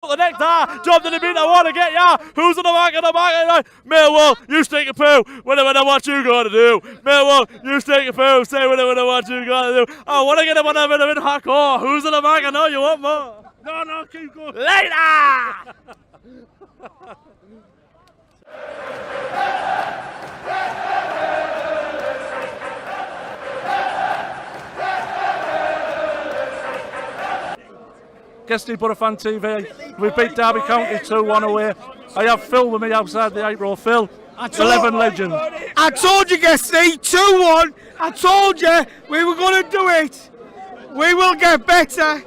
The next job to the beat, I want to get ya. Who's in the market? Millwall, you stink a poo. Winner, what you gonna do? Millwall, you stink a poo. Say winner, what you gonna do? I want to get him on a bit of hardcore. Who's in the market? No, you want more? No, keep going. Later! Guesty, Borofantv. We beat Derby County 2-1 away. I have Phil with me outside the 8 row. Phil, 11 legend. I told you, Guesty, 2-1. I told you we were going to do it. We will get better.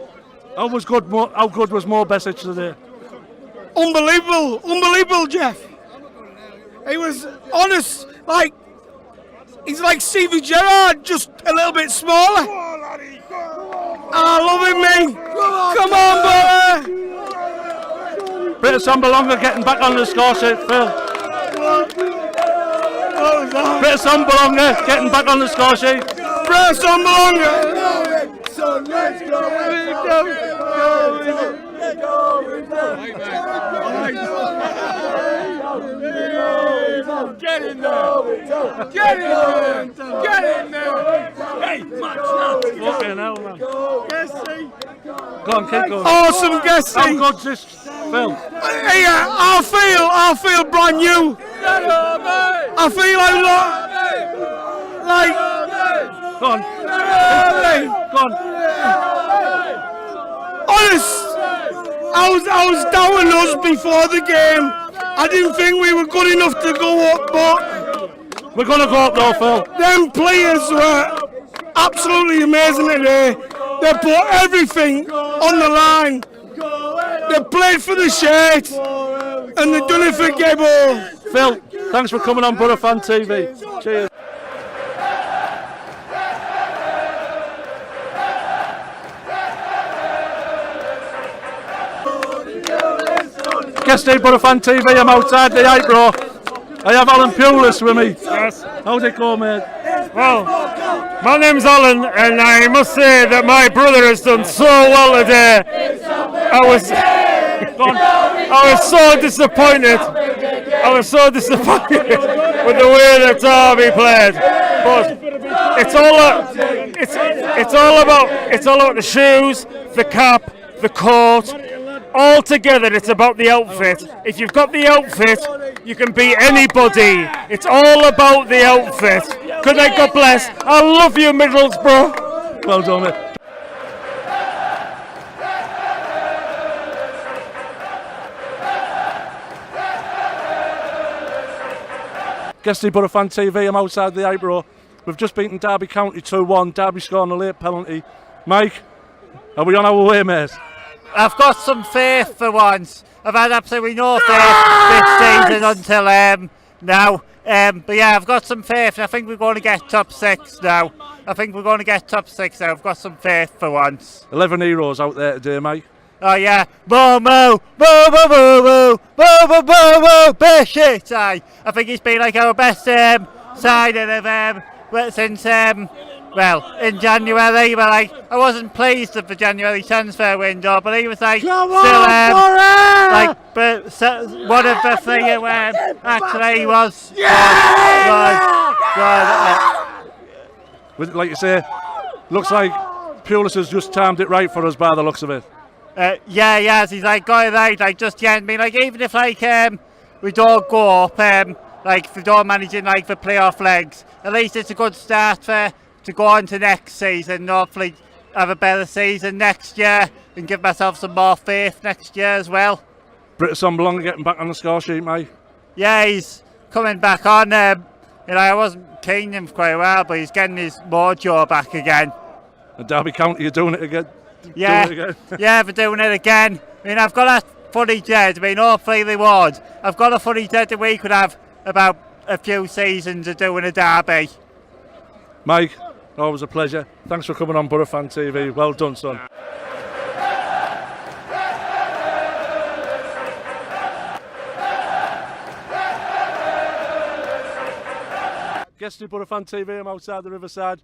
How good was Mo Besic today? Unbelievable, Jeff. He was honest, he's like Stevie Gerrard, just a little bit smaller. I love him, mate. Come on, brother. Bit of Sambalonga getting back on the score sheet, Phil. Bit of Sambalonga getting back on the score sheet. Bit of Sambalonga. So let's go. Get in there! Get in there! Hey, match now! Fucking hell, man. Guesty! Go on, keep going. Awesome, Guesty! How good's this, Phil? Yeah, I feel brand new. I feel like Go on. Go on. honest. I was doubting us before the game. I didn't think we were good enough to go up, but We're going to go up though, Phil. them players were absolutely amazing today. They put everything on the line. They played for the shirt, and they done it for Gable. Phil, thanks for coming on Borofantv. Cheers. Guesty, Borofantv. I'm outside the 8 row. I have Alan Pulis with me. Yes. How's it going, mate? Well, my name's Alan, and I must say that my brother has done so well today. I was so disappointed. I was so disappointed with the way that Derby played. But it's all about the shoes, the cap, the coat. All together, it's about the outfit. If you've got the outfit, you can beat anybody. It's all about the outfit. Good night, God bless. I love you, Middlesbrough. Well done, mate. Guesty, Borofantv. I'm outside the 8 row. We've just beaten Derby County 2-1. Derby scoring a late penalty. Mike, are we on our way, mate? I've got some faith for once. I've had absolutely no faith this season until now. But yeah, I've got some faith. I think we're going to get top 6 now. I've got some faith for once. 11 heroes out there today, Mike. Oh yeah, boo, shit. I think he's been like our best signing of since in January. But I wasn't pleased with the January transfer window, but he was but one of the thing actually was Like you say, looks like Pulis has just timed it right for us by the looks of it. He's got it right, just yet. Even if we don't go up, if we don't manage in the playoff legs, at least it's a good start to go on to next season, and hopefully have a better season next year and give myself some more faith next year as well. Britta Sambalonga getting back on the score sheet, mate. Yeah, he's coming back on. I wasn't keen him for quite a while, but he's getting his mojo back again. And Derby County, you're doing it again. Yeah, they're doing it again. I've got a footage dead. Hopefully they would. I've got a footage dead that we could have about a few seasons of doing a derby. Mike, always a pleasure. Thanks for coming on Borofantv. Well done, son. Guesty, Borofantv. I'm outside the Riverside.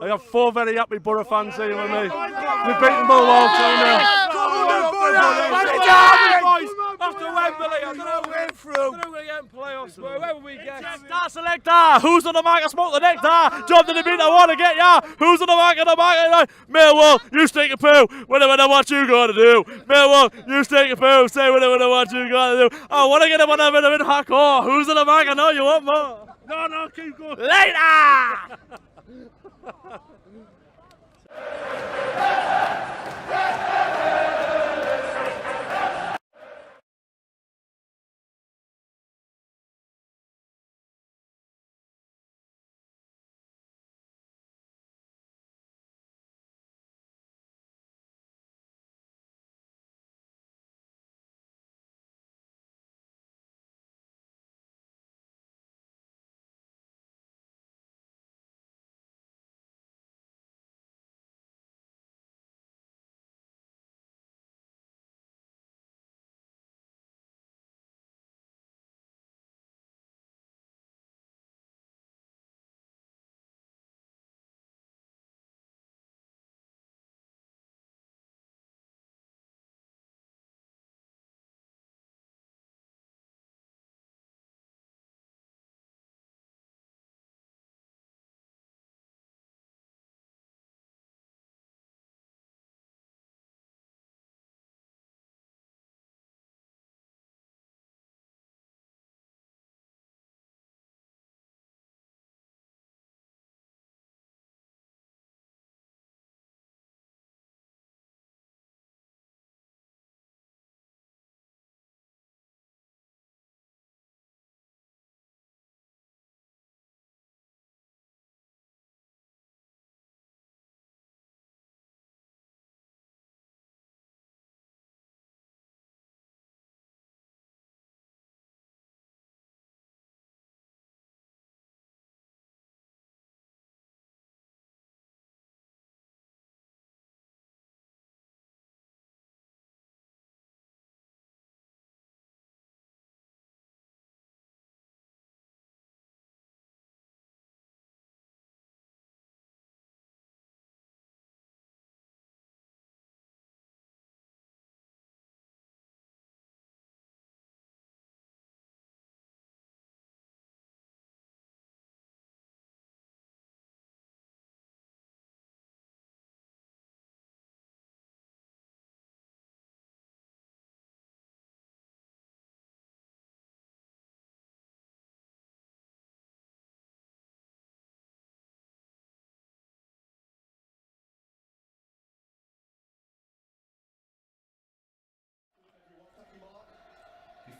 I have 4 very happy Boro fans here with me. We've beaten Millwall 2-0. After Wembley, I don't know who we're going to get in playoffs, but whoever we get. Star selector, who's on the mark? I smoke the nectar. Job to the beat, I want to get ya. Who's on the mark? Millwall, you stink a poo. When I what you gonna do? Millwall, you stink a poo. Say when I what you gonna do. I want to get him on a bit of hardcore. Who's on the mark? I know you want more. No, keep going. Later!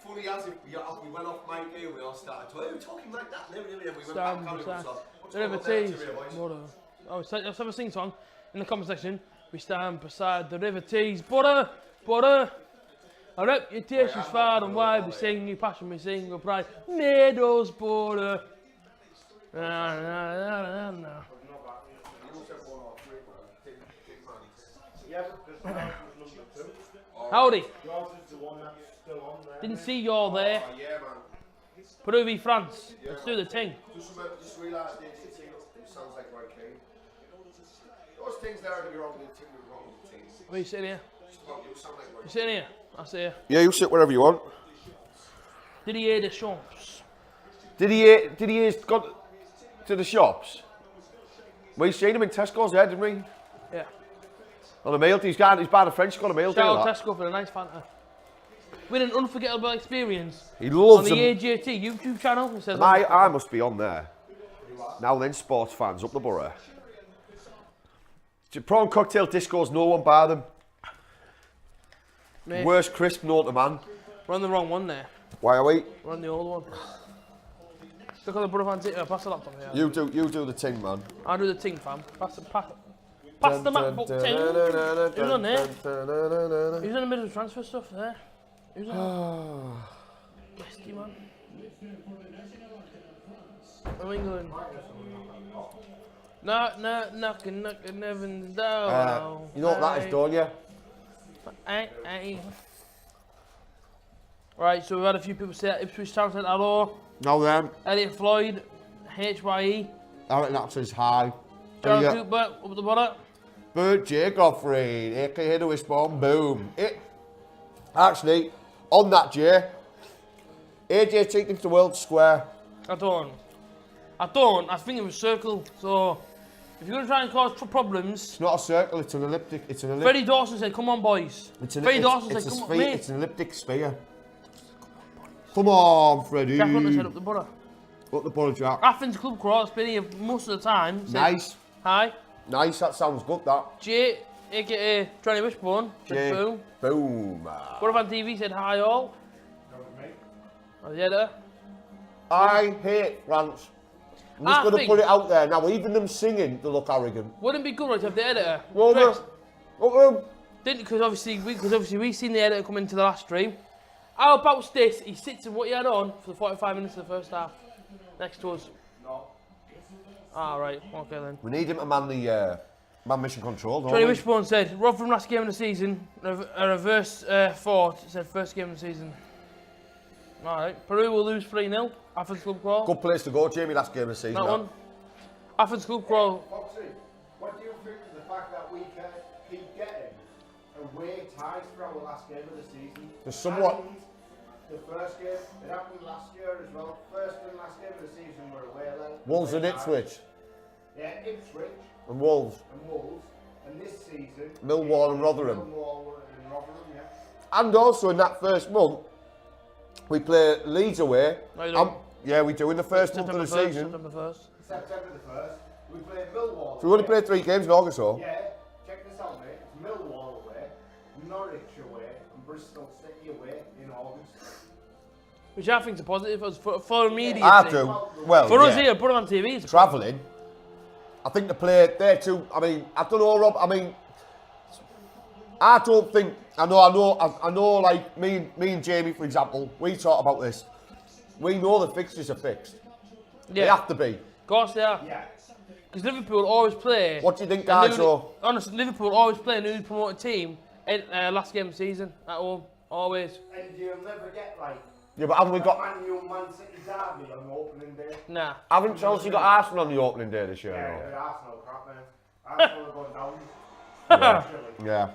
Funny as if we went off mic here, we all started talking. We were talking like that. We went back the River Tees. Let's have a sing song in the comment section. We stand beside the River Tees. Boro. Our reputation's far and wide. We sing your passion, we sing your pride. Middlesbrough. Howdy. Didn't see you're there. Peru v France. Let's do the thing. Just realised it sounds like right king. Those things there are going to be wrong with the team. Are you sitting here? You sitting here? I see you. Yeah, you sit wherever you want. Didier Deschamps. Didier's gone to the shops. We seen him in Tesco's there, didn't we? Yeah. On a meal, he's buying a French, got a meal deal. Shout out Tesco for a nice Fanta. We had an unforgettable experience. He loves on the AJT YouTube channel. It says I must be on there. Now then, sports fans up the borough. Prawn cocktail discos, no one buy them. Mate, worst crisp known to man. we're on the wrong one there. Why are we? We're on the old one. Look at the Borofantv. Pass the laptop here. You do the thing, man. I'll do the ting, fam. Pass the MacBook ting. Who's on there? Who's in the middle of transfer stuff there? Who's on? Guesty, man. From England. Knocking Evans down. You know what that is, don't you? Right, so we've had a few people say that Ipswich Town said hello. Now then. Elliot Floyd, HYE. Aaron Natchez, hi. Gerald Cooper, up at the bottom. Bert J. Goffrey, aka the Wishbone Boom. Actually, on that, Jay, AJ taken to World Square. I don't. I think it was circle. So, if you're going to try and cause problems... It's not a circle, it's an elliptic. It's an elliptic. Freddie Dawson said, come on, boys. Freddie Dawson said, come on, mate. It's an elliptic sphere. Come on, Freddie. Jack Hunter said up the Boro. Up the Boro, Jack. Athens Club Cross, been here most of the time. Said, Nice. Hi. Nice, that sounds good, that. Jay, aka Johnny Wishbone, said boom. Boom. Borofantv said hi all. Oh, the editor. I hate France. I'm just going to put it out there. Now, even them singing, they look arrogant. Wouldn't it be good right, to have the editor Well, dressed? Didn't Because obviously we seen the editor come into the last stream. How about this? He sits in what he had on for the 45 minutes of the first half. Next to us. No. Ah, right. Okay then. We need him to man the mission control, don't Johnny we? Wishbone said, Rotherham last game of the season, a reverse fort, said first game of the season. Alright, Peru will lose 3-0. Athens Club Crawl. Good place to go, Jamie, last game of the season. That one. Athens Club Crawl. Foxy, what do you think of the fact that we can keep getting away ties for our last game of the season? There's somewhat... And the first game, it happened last year as well. First and last game of the season were away then. Wolves and Ipswich. Yeah, Ipswich And Wolves. and this season... Millwall and Rotherham. Millwall and Rotherham, yeah. And also in that first month, we play Leeds away. No, you don't. Yeah, we do in the first month of the season. September 1st. September the 1st, we played Millwall. So we only played 3 games in August, though. Yeah, check this out, mate. It's Millwall away, Norwich away, and Bristol City away in August. Which I think is a positive for immediate. I do. Well, For us yeah. here, put it on TV. It's Travelling. I think the play there too. I mean, I don't know, Rob. I mean, I don't think. I know. Like me and Jamie, for example, we talk about this. We know the fixtures are fixed. They have to be. Of course they are. Yeah. Because Liverpool always play. What do you think, guys? Honestly, Liverpool always play a newly promoted team in last game of the season at home. Always. And you'll never get like... Yeah, but haven't we got? Man U, Man City derby on the opening day. Nah. Haven't Chelsea got Arsenal on the opening day this year? Yeah, Arsenal crap, man. Arsenal are going down. Yeah.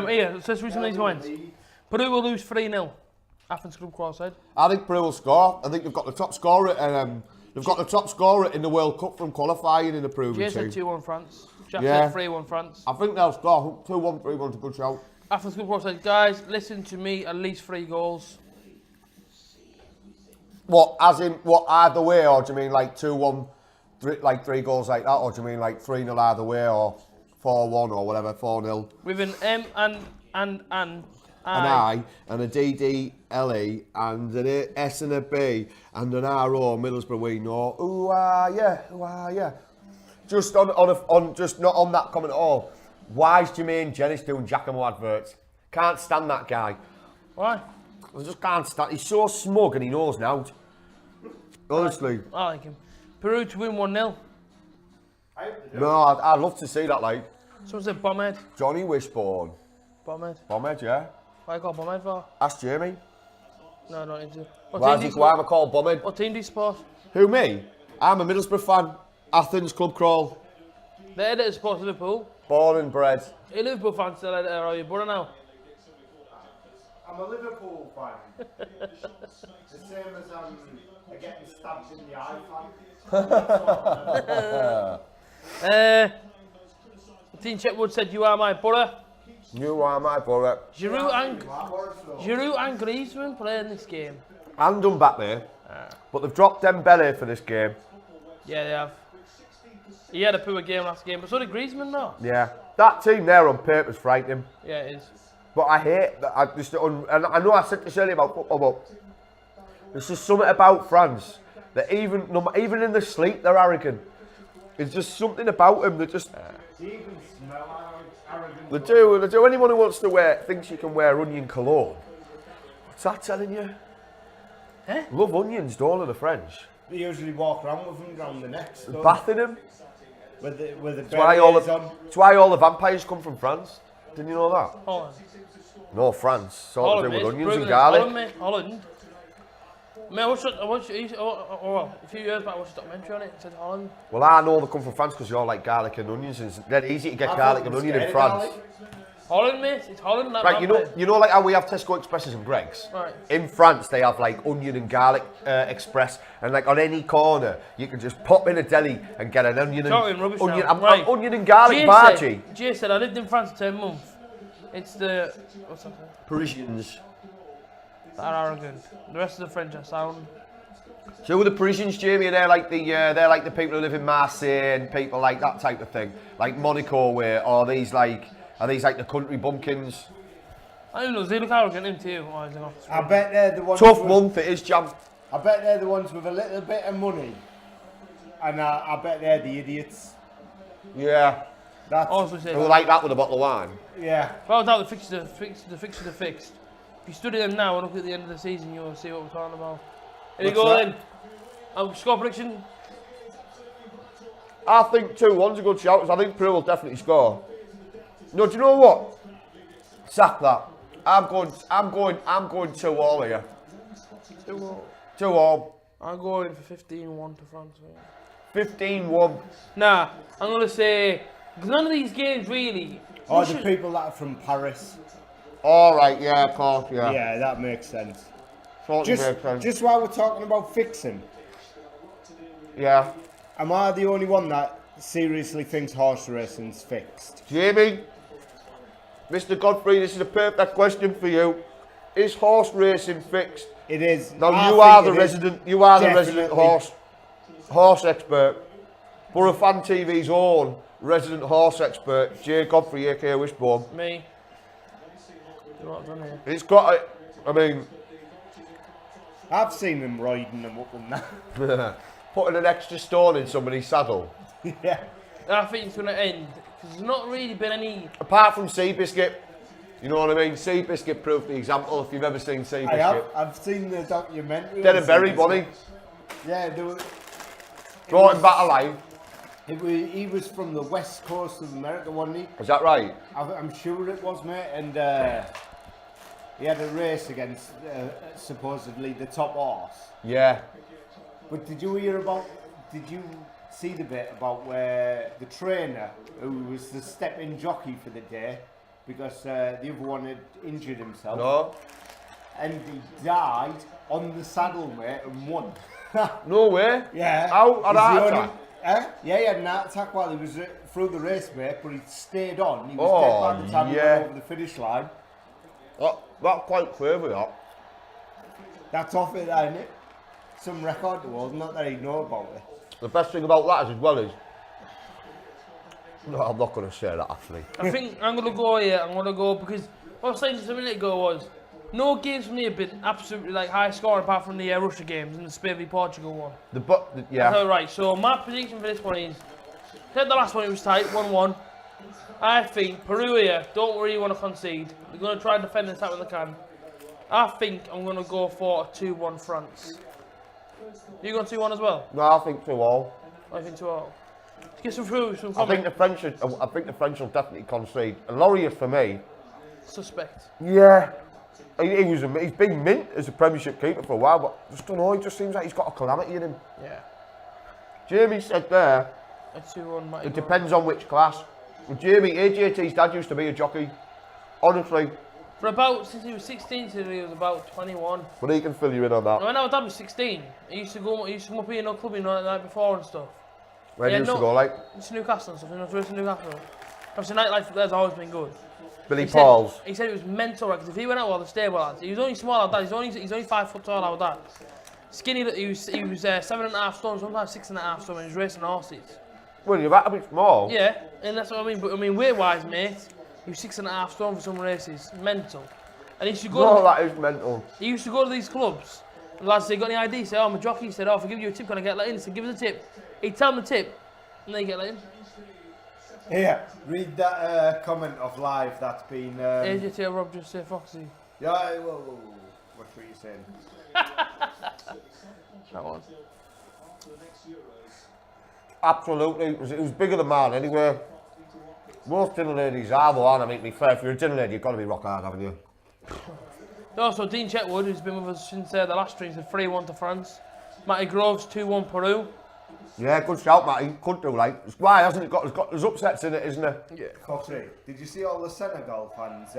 Here, let's read some of these points. Peru will lose 3-0. Athens Club Cross said. I think Peru will score. I think they've got the top scorer, and they've got the top scorer in the World Cup from qualifying in the Peruvian Jay said team. 2-1 France. Jack Yeah. said 3-1 France. I think they'll score 2-1, 3-1 is a good shout. Athens Club Cross said, guys, listen to me, at least 3 goals. What, as in, what, either way, or do you mean like 2-1, like 3 goals like that, or do you mean like 3-0 either way, or 4-1 or whatever, 4-0? With an M and An I, and a DDLE, and an S and a B, and an RO, Middlesbrough, we know. Ooh, yeah. Just just not on that comment at all. Why is Jermaine Jennings doing Giacomo adverts? Can't stand that guy. Why? I just can't stand. He's so smug and he knows now. Honestly. I like him. Peru to win 1-0. No, I'd love to see that, like. Someone said Bombhead. Johnny Wishbone. Bombhead. Bombhead, yeah. Why call Bombhead for? Ask Jamie. No, not into. Why am I called Bombhead? What team do you support? Who, me? I'm a Middlesbrough fan. Athens Club Crawl. The editor supports Liverpool. Born and bred. Are you a Liverpool fan still, editor, or are you Boro now? I'm a Liverpool fan. The same as I'm getting stabbed in the eye fan. Team Chetwood said, you are my Boro. You are my brother. Giroud and Griezmann playing this game. And done back there. But they've dropped Dembele for this game. Yeah, they have. He had a poor game last game, but so did Griezmann though. Yeah. That team there on paper is frightening. Yeah, it is. But I hate that. And I know I said this earlier about football, but there's just something about France that even in their sleep they're arrogant. It's just something about them that just. They even smell arrogant. They do. Anyone who wants to thinks you can wear onion cologne. What's that telling you? Eh? Love onions, don't they, the French? They usually walk around with them around the neck. Bathing them. With the That's why all the vampires come from France. Didn't you know that? Holland. No, France. Sort of do with mate, onions and Brooklyn. garlic. Holland, mate. Holland. Mate, a few years back I watched a documentary on it. It said Holland. Well, I know they come from France because you all like garlic and onions. And it's dead easy to get garlic and onion in France. Holland, mate. It's Holland. That Right, man you know, like how we have Tesco Expresses and Greggs. Right. In France, they have like onion and garlic express, and like on any corner, you can just pop in a deli and get an onion Talking rubbish onion, now. Right. onion and garlic bhaji. Jay said I lived in France for 10 months. It's the what's that? Parisians. They're arrogant. The rest of the French are sound. So the Parisians, Jamie, they're like the people who live in Marseille and people like that type of thing, like Monaco way, or are these like the country bumpkins? I don't know. They look arrogant in too. Or is it not? I bet they're the ones. Tough month it is, Jam. I bet they're the ones with a little bit of money, and I bet they're the idiots. Yeah. That's Also say Who like that with a bottle of wine. yeah. Well, I doubt the fixtures are fixed. If you study them now and look at the end of the season, you'll see what we're talking about. Here you What's go that? then. Score prediction. I think 2-1's a good shout, because I think Peru will definitely score. No, do you know what? Sack that. I'm going 2-all here. 2-1. 2-all. I'm going for 15-1 to France. 15-1. Nah, I'm going to say, because none of these games really... Or the people that are from Paris. Alright, yeah, of course, yeah. Yeah, that makes sense. Totally makes sense. Just while we're talking about fixing, Yeah. am I the only one that seriously thinks horse racing's fixed? Jamie, Mr. Godfrey, this is a perfect question for you. Is horse racing fixed? It is. Now I you are think the it is. resident. You are the resident Definitely. horse expert. Borofantv own resident horse expert, J. Godfrey, aka Wishbone. Me. You know what I've done here? It's got. I mean, I've seen them riding them up and that. putting an extra stone in somebody's saddle. Yeah. I think it's going to end, because there's not really been any... Apart from Seabiscuit, you know what I mean? Seabiscuit proved the example. If you've ever seen Seabiscuit, I have. I've seen the documentary. dead on and buried, Seabiscuit. wasn't he? Yeah, there were, Brought him back alive. he was from the west coast of America, wasn't he? Is that right? I'm sure it was, mate. And he had a race against supposedly the top horse. Yeah. But did you see the bit about where the trainer, who was the step-in jockey for the day, because the other one had injured himself, No. and he died on the saddle, mate, and won. No way. Yeah. How? An He's heart the only- attack? Yeah, he had an heart attack while he was through the race, mate, but he stayed on. He was Oh, dead by the time he yeah. went over the finish line. That's quite clever, that. That's off it, isn't it? Some record the world, not that he'd know about it. The best thing about that is, as well, is... No, I'm not going to say that, actually. I think I'm going to go here. I'm going to go because what I was saying just a minute ago was no games from me have been absolutely like high scoring apart from the Russia games and the Spain v Portugal one. Yeah. That's all right. So my prediction for this one is, said the last one it was tight, 1-1. I think Peru here don't really want to concede. They're going to try and defend as tight as they can. I think I'm going to go for a 2-1 France. You going 2-1 as well? No, I think 2-all. I think 2-all. Let's get some through, some I think comment. the French will definitely concede. And Laurier, for me... Suspect. Yeah. He's been mint as a Premiership keeper for a while, but I just don't know, he just seems like he's got a calamity in him. Yeah. Jamie said there, A 2-1 might it go. depends on which class. Well, Jamie, AJT's dad used to be a jockey. Honestly. For about, since he was 16 till he was about 21. But he can fill you in on that. When our dad was 16, he used to come up here in a club the night before and stuff. Where Yeah, he used to no. go, like It's Newcastle and stuff, you know, to Newcastle. Obviously, nightlife there's always been good. Billy He Paul's. Said, he said it was mental, because if he went out with all the stable lads, he was only small, our dad, he's only 5 foot tall, our dad. Skinny, he was 7.5 stone, sometimes 6.5 stone, and he was racing horses. Well, you're that a bit small. Yeah, and that's what I mean, but I mean, weight-wise, mate, he was 6.5 stone for some races, mental. And he used to go No, to, that is mental. he used to go to these clubs, and the lads say, got any ID? He said, oh, I'm a jockey. He said, oh, if I give you a tip, can I get let in? He said, give us a tip. He'd tell them the tip, and they get let in. Here, read that comment of live that's been... AJT Rob just say Foxy. Yeah, whoa. What were you saying? That one. Absolutely. It was bigger than mine anyway. Most dinner ladies are, though, aren't they? To be fair, if you're a dinner lady, you've got to be rock hard, haven't you? Also, Dean Chetwood, who's been with us since the last stream, said 3-1 to France. Matty Groves, 2-1 Peru. Yeah, good shout, Matty. Could do, like. Why hasn't it got, there's upsets in it, isn't there? Yeah. Foxy, did you see all the Senegal fans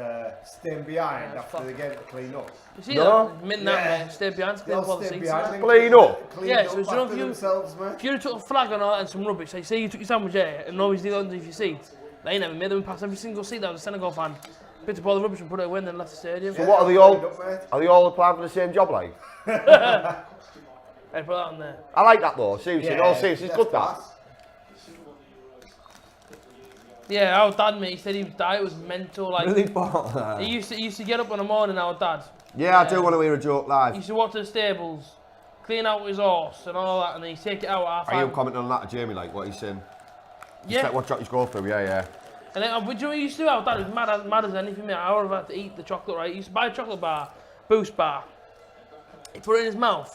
staying behind after the game to clean up? You see No. that? Mate, stay behind, clean up all the Stayed seats. behind and Clean up? cleaned Yeah, up so it's not after you- themselves, mate. If you took a flag and all that and some rubbish, like say you took your sandwich there and nobody's the underneath your seat, they never made them pass every single seat that was a Senegal fan. Picked up all the rubbish and put it away and then left the stadium. So what, are they all applying for the same job, like? I put that on there. I like that though, seriously. No, seriously, it's good that. Yeah, our dad, mate, he said he was died, it was mental. Like, Really bought that. he used to get up in the morning, our dad. Yeah, I do want to hear a joke He live. used to walk to the stables, clean out his horse and all that, and then he'd take it out at half Are you time. commenting on that, Jamie, like what he's saying? Yeah. Like what jockeys go through, yeah. And then, do you know what he used to do? Our dad was mad as anything, mate. I would have had to eat the chocolate, right? He used to buy a chocolate bar, Boost bar. He'd put it in his mouth.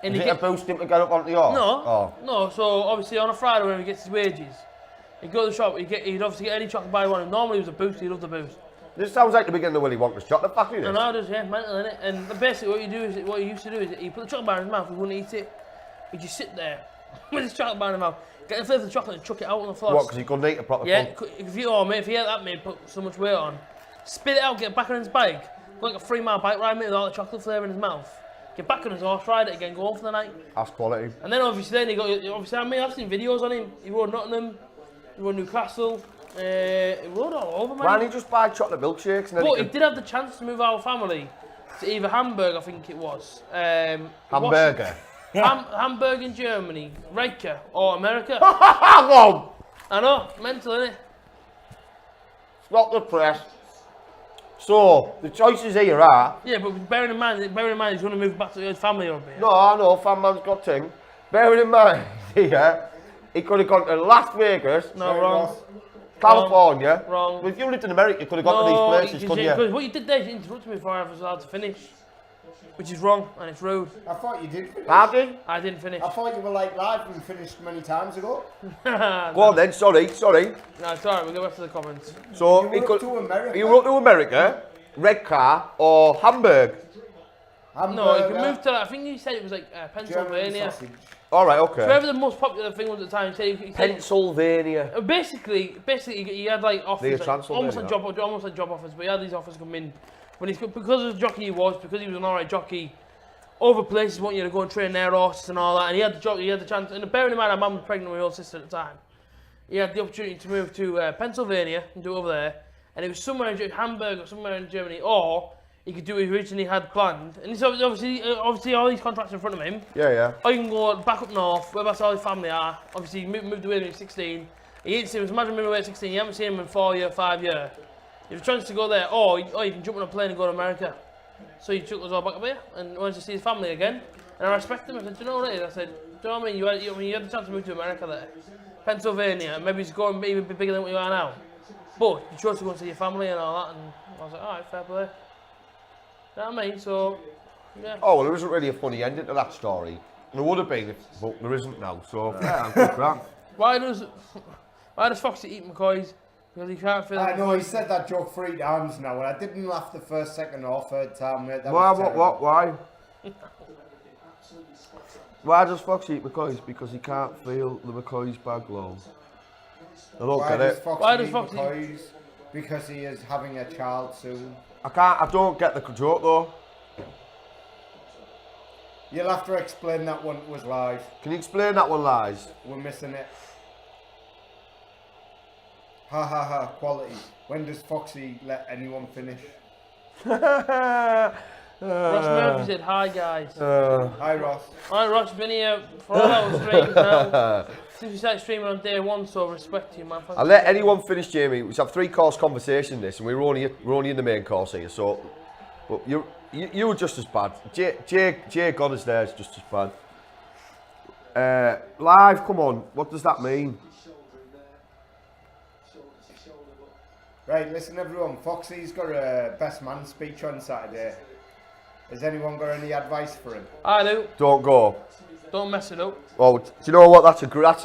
And Is he'd it a boost him to get up onto the horse? No, no. So obviously on a Friday when he gets his wages, he'd go to the shop. He'd obviously get any chocolate bar he wanted. Normally it was a Boost. He loved the Boost. This sounds like the beginning of Willy Wonka's chocolate factory. And I just mental in it. And basically what he used to do is he put the chocolate bar in his mouth. He wouldn't eat it. He'd just sit there with his chocolate bar in his mouth, get the flavour of the chocolate and chuck it out on the floor. What? Because he couldn't eat a proper Yeah. pump? If you had that, mate, put so much weight on, spit it out, get back on his bike, go like a 3-mile bike ride, mate, with all the chocolate flavour in his mouth. Get back on his horse, ride it again, go home for the night. That's quality. And then obviously he got I've seen videos on him. He rode Nottingham, he rode Newcastle, he rode all over, man. Why don't he just buy chocolate milkshakes and then But he did have the chance to move our family to either Hamburg, I think it was. Hamburger? Hamburg in Germany, Rica, or America. Whoa! I know, mental, innit? Not the press. So, the choices here are... Yeah, but bearing in mind he's going to move back to his family over here. No, I know, fan man's got ting. Bearing in mind here, he could have gone to Las Vegas, No, wrong. California. Wrong. If you lived in America, you could have gone to these places, couldn't you? Because what you did there is you interrupted me before I was allowed to finish. Which is wrong and it's rude. I thought you did finish. Pardon? I didn't finish. I thought you were like live and finished many times ago. Go on then, sorry. No, it's alright, we'll go back to the comments. So, You he were could... up to America. You were up to America, red car, or Hamburg? No, you can move to, I think you said it was like German Pennsylvania. sausage. Alright, okay. Wherever the most popular thing was at the time, he said Pennsylvania. basically he had like offers, Near like, Transylvania. almost like job offers, but he had these offers come in. When because of the jockey because he was an alright jockey, other places want you to go and train their horses and all that, and he had the chance, and bearing in mind our mum was pregnant with my old sister at the time, he had the opportunity to move to Pennsylvania and do it over there, and it was somewhere in Hamburg or somewhere in Germany, or he could do what he originally had planned, and it's obviously all these contracts in front of him. Yeah. Or you can go back up north, where that's all his family are. Obviously, he moved away when he was 16. He ain't seen him, imagine moving away at 16, you haven't seen him in 4 years, 5 years. You have a chance to go there, or you can jump on a plane and go to America. So he took us all back up here and wanted to see his family again. And I respect him. I said, do you know what it is? I said, do you know what I mean? You had the chance to move to America there. Pennsylvania, and maybe it's going even bigger than what you are now. But you chose to go and see your family and all that, and I was like, alright, fair play. You know what I mean? So, yeah. Oh, well, there isn't really a funny ending to that story. There would have been, but there isn't now, so yeah, good crack. Why does Foxy eat McCoys? Because he can't feel. I know he said that joke 3 times now, and I didn't laugh the first, second, or third time, mate. That was terrible. Why? Why does Fox eat McCoys? Because he can't feel the McCoy's bag low. I don't get it. Why does eat Foxy- McCoys? Because he is having a child soon. I don't get the joke though. You'll have to explain that one was live. Can you explain that one, Lies? We're missing it. Ha ha ha, quality. When does Foxy let anyone finish? Ross Murphy said, hi guys. Hi Ross. Alright, Ross, been here for all our streams now. Since we started streaming on day 1, so respect to you, man. I'll let anyone finish, Jamie. We have 3-course conversation this, and we're only in the main course here. So, but you were just as bad. Jay got us there. It's just as bad. Live, come on. What does that mean? Right, listen everyone. Foxy's got a best man speech on Saturday. Has anyone got any advice for him? I do. Don't go. Don't mess it up. Oh, do you know what? That's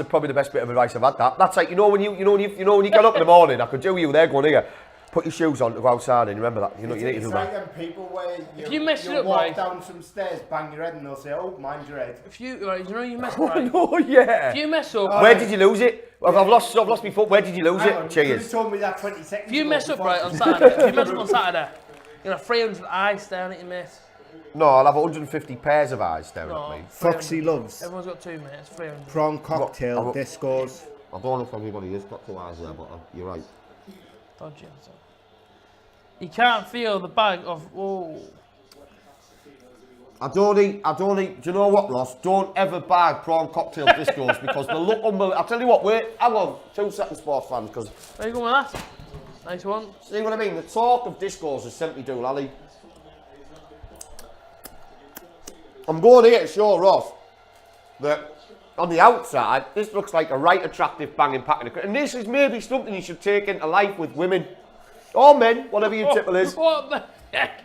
probably the best bit of advice I've had. That's like when you get up in the morning. I could do you there going here. Put your shoes on to go outside and remember that. You know, you need to do It's like that. them people where you mess it up, walk right? down some stairs, bang your head, and they'll say, "Oh, mind your head." If you, right, you know you mess up, right? Oh, yeah. If you mess up, Where did you lose it? I've lost my foot. Where did you lose Hang on, it? you could have Cheers. Oh, told me that 20 seconds if you ago mess up before- right on Saturday, if you mess up on Saturday, you're gonna have 300 eyes staring at you, mate. No, I'll have 150 pairs of eyes staring No, at me. Foxy loves Everyone's got 2, mate. It's 300. prawn cocktail What- discos. I don't know if anybody has got 2 eyes there, but you're right. Dodgy. So. You can't feel the bag of. Whoa. I don't eat, do you know what, Ross? Don't ever bag prawn cocktail discos because they look unbelievable. I'll tell you what, wait, hang on, 2 seconds, sports fans, because Where you going with that? Nice one. see what I mean? The talk of discos is simply do, Lally. I'm going here to show Ross that on the outside, this looks like a right attractive banging pack of and this is maybe something you should take into life with women. Or men, whatever your tipple is. What the heck?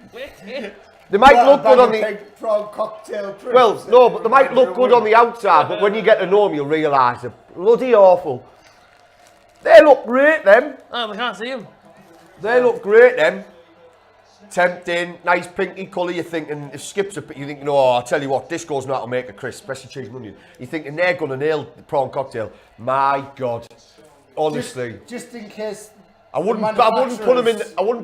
They might look good on the... prawn cocktail crisps. Well, no, but they might look good on the outside, but when you get to know them, you'll realise they're bloody awful. They look great, them. Oh, we can't see him. They look great, them. Tempting, nice pinky colour. You're thinking, if Skip's a bit, you're thinking, oh, I'll tell you what, disco's not to make a crisp, especially cheese and onion. You're thinking they're going to nail the prawn cocktail. My God. Honestly. Just in case. I wouldn't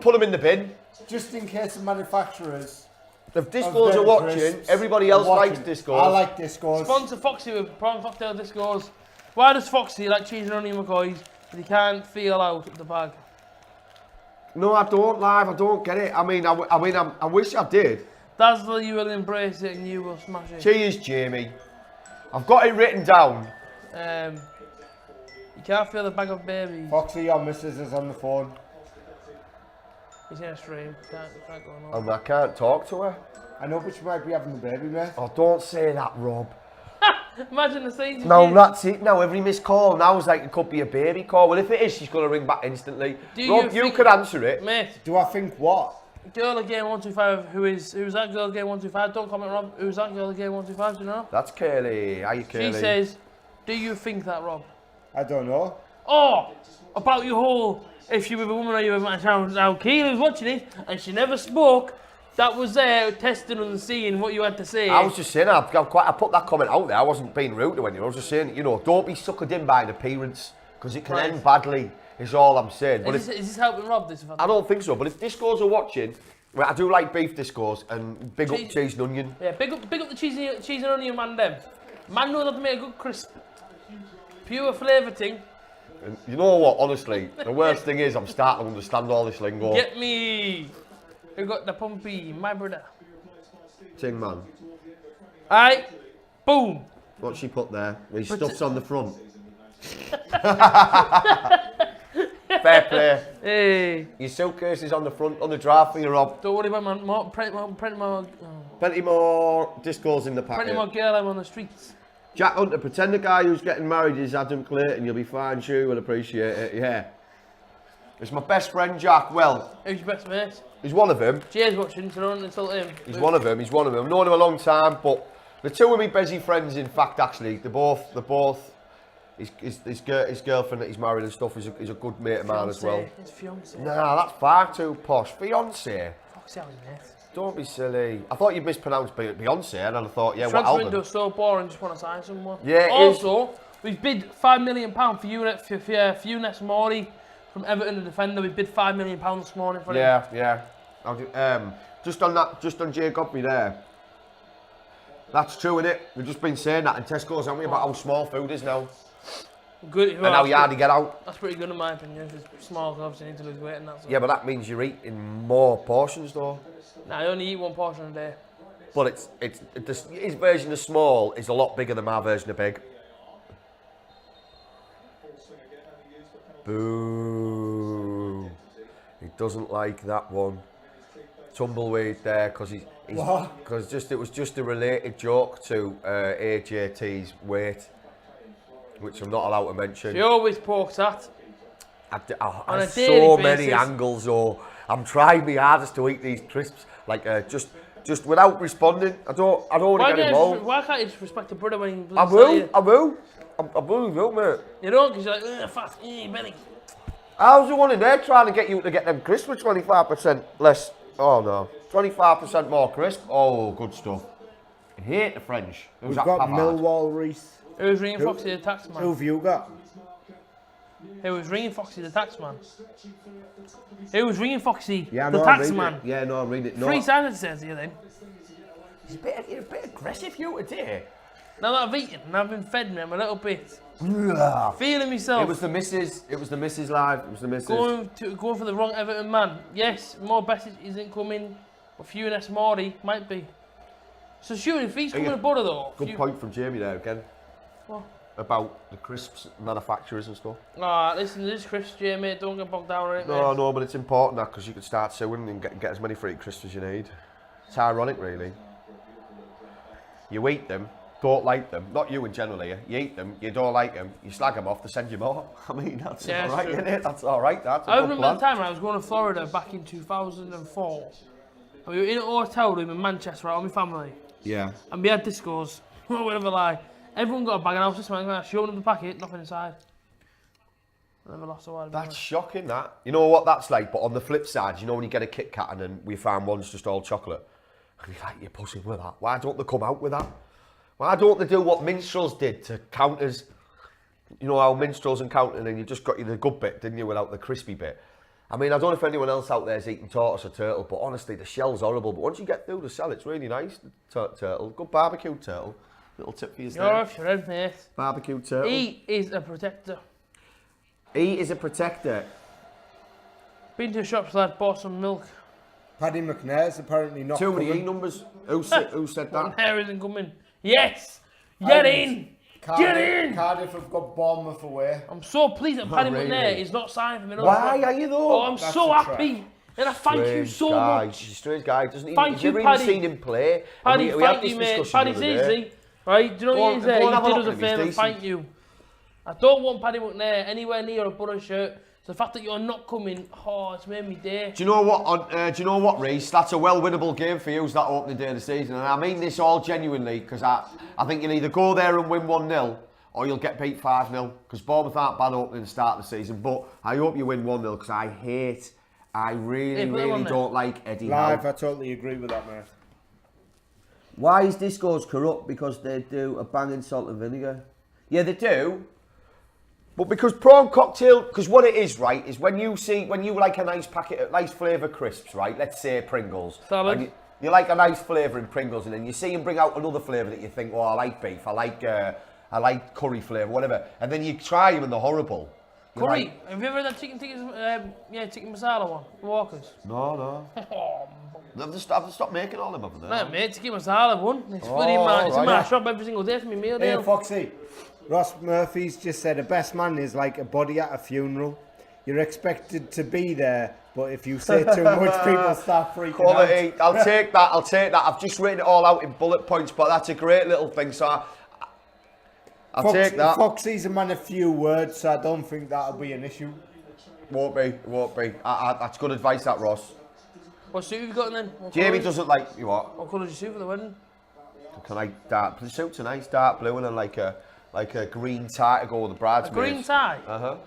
put them in the bin. Just in case the manufacturers. If discos are watching, crisps everybody else are likes watching. discos. I like discos. Sponsor Foxy with prawn cocktail discos. Why does Foxy like cheese and onion McCoys, but he can't feel out the bag? No, I don't, live. I don't get it. I mean, I wish I did. Dazzler, you will embrace it and you will smash it. Cheers, Jamie. I've got it written down. You can't feel the bag of babies. Foxy, your missus is on the phone. He's in a stream. Can't go on. And I can't talk to her. I know, but she might be having the baby, mate. Oh, don't say that, Rob. Imagine the scenes. No, that's it. Now every missed call now is like it could be a baby call. Well, if it is, she's going to ring back instantly. Rob, you could answer it. Mate, Do I think what? girl at game 125, who's that girl at game 125? Don't comment, Rob. Who's that girl at game 125? Do you know? That's Curly. How you, Curly? She says, do you think that, Rob? I don't know. Oh, about your whole, if you were a woman or you were a man, how Keely was watching it and she never spoke. That was there testing and seeing what you had to say. I was just saying, I put that comment out there. I wasn't being rude to anyone. I was just saying, you know, don't be suckered in by an appearance because it can end badly. Is all I'm saying. But Is this helping Rob? This? I don't think so. But if discos are watching, well, I do like beef discos and big up cheese and onion. Yeah, big up the cheese and onion man. Them man knows how to make a good crisp, pure flavour thing. And you know what? Honestly, the worst thing is I'm starting to understand all this lingo. Get me. You got the pumpy, my brother. Ting man. Alright, boom. What she put there? These stuff's on the front. Fair play. Hey, Your suitcase is on the front on the drive for you, Rob. don't worry about man. Plenty more discos in the packet. Plenty more girl I'm on the streets. Jack Hunter, pretend the guy who's getting married is Adam Clayton. You'll be fine, Sue. We'll appreciate it. Yeah. It's my best friend, Jack. Well, Who's your best mate? he's one of them. Jay's watching, so don't insult him. He's one of them. He's one of them. I've known him a long time, but the two of me busy friends, in fact, actually, they're both. His girlfriend that he's married and stuff is a good mate of mine as well. His fiance. Nah, that's far too posh. Fiance. Fuck's hell, mate. Don't be silly. I thought you'd mispronounced Beyonce, and I thought, yeah, what Transfer album? window's so boring, just want to sign someone. Yeah, it also, we've bid £5 million for Younes Mori from Everton, the defender. We bid £5 million this morning for him. Yeah. Just on Jay Godfrey there. That's true, innit? We've just been saying that in Tesco's, haven't we, about how small food is now. Good. And how hard to get out. That's pretty good in my opinion. If it's small, obviously you need to lose weight and that. So. Yeah, but that means you're eating more portions, though. Nah, I only eat one portion a day. But his version of small is a lot bigger than my version of big. Boo! He doesn't like that one. Tumbleweed there because it was just a related joke to AJT's weight, which I'm not allowed to mention. She always pokes at. On a so many angles, or I'm trying my hardest to eat these crisps, like just without responding. I don't want to get involved. Why can't you just respect a brother when he I will, mate. You don't, because you're like, fat, belly. How's the one in there trying to get you to get them crisps with 25% less? Oh no, 25% more crisp. Oh, good stuff. I hate the French. We've got Millwall Reese. Who was ringing Foxy the taxman? Who have you got? Who was ringing Foxy the taxman? Who was ringing Foxy Yeah, the no, I'm reading taxman? it. Yeah, no, I'm reading it. No. 3 times it says here then. You're a bit aggressive, you today. Now that I've eaten and I've been fed me, I'm a little bit Ugh. feeling myself. It was the missus. It was the missus live. It was the missus. Going for the wrong Everton man. Yes, more Besic isn't coming, but few less Mori might be. So sure, if he's coming to Boro though. Good point from Jamie there again. What? About the crisps manufacturers and stuff. Listen, this crisps, Jamie, don't get bogged down on it. No, no, but it's important that because you could start suing and get as many free crisps as you need. It's ironic, really. You eat them, don't like them. Not you in general here. You eat them, you don't like them, you slag them off, they send you more. I mean, that's all right, isn't it? That's all right. That's a I good remember plan. the time when I was going to Florida back in 2004. And we were in a hotel room in Manchester, right, with my family. Yeah. And we had discos, whatever lie. Everyone got a bag and I was just man, showing them the packet, nothing inside. I never lost a word. That's shocking, that. You know what that's like, but on the flip side, you know when you get a Kit Kat and then we find one's just all chocolate? And you're like, you're pushing with that. Why don't they come out with that? Why don't they do what minstrels did to counters? You know how minstrels and counting and you just got you the good bit, didn't you, without the crispy bit? I mean, I don't know if anyone else out there is eating tortoise or turtle, but honestly, the shell's horrible. But once you get through the shell, it's really nice, the turtle. Good barbecue turtle. Little tip for you You're off your head, mate. Barbecue turtle. E is a protector. E is a protector. Been to the shops, lad, bought some milk. Paddy McNair's apparently not Too many E coming. numbers. Who said that? Hair isn't coming. Yes! Get in! Get in! Cardiff have got Bournemouth away. I'm so pleased that Paddy really? McNair is not signed for Middlesbrough. Why are you though? Oh, I'm That's so a happy. And I thank you so much. He's a strange guy. Doesn't even, Thank you've you, never even Paddy. seen him play. Paddy, We had thank this you, mate. discussion Paddy's the other day. easy. Right? Do you know what he is there? Go He and have a did look us a at him, he's favour, decent. thank you. I don't want Paddy McNair anywhere near a Boro shirt. So the fact that you're not coming, oh, it's made me day. Do you know what, Reece? That's a well-winnable game for you, that opening day of the season. And I mean this all genuinely, because I think you'll either go there and win 1-0, or you'll get beat 5-0. Because Bournemouth aren't bad opening the start of the season. But I hope you win 1-0, because I really don't like Eddie Howe. Live, I totally agree with that, mate. Why is Disco's corrupt? Because they do a banging salt and vinegar. Yeah, they do. But because prawn cocktail, because what it is, right, is when you like a nice packet of nice flavour crisps, right, let's say Pringles. Salad. You like a nice flavour in Pringles, and then you see them bring out another flavour that you think, oh, I like beef, I like curry flavour, whatever. And then you try them and they're horrible. You're Curry. like, Have you ever had that chicken masala one? Walkers. no. I've stopped making all them over there. No, mate, chicken masala one. It's bloody man. It's in my shop every single day for me meal Hey, deal. Foxy. Ross Murphy's just said a best man is like a body at a funeral. You're expected to be there, but if you say too much, people start freaking Quality. out. I'll take that. I've just written it all out in bullet points, but that's a great little thing. So I'll take that. Foxy's a man of few words, so I don't think that'll be an issue. Won't be. That's good advice, that, Ross. What suit have you got then? Jamie doesn't like you. What colour did you suit for the wedding? Can I dark? The suit's a nice dark blue and then like a green tie to go with the bridesmaids. A green tie?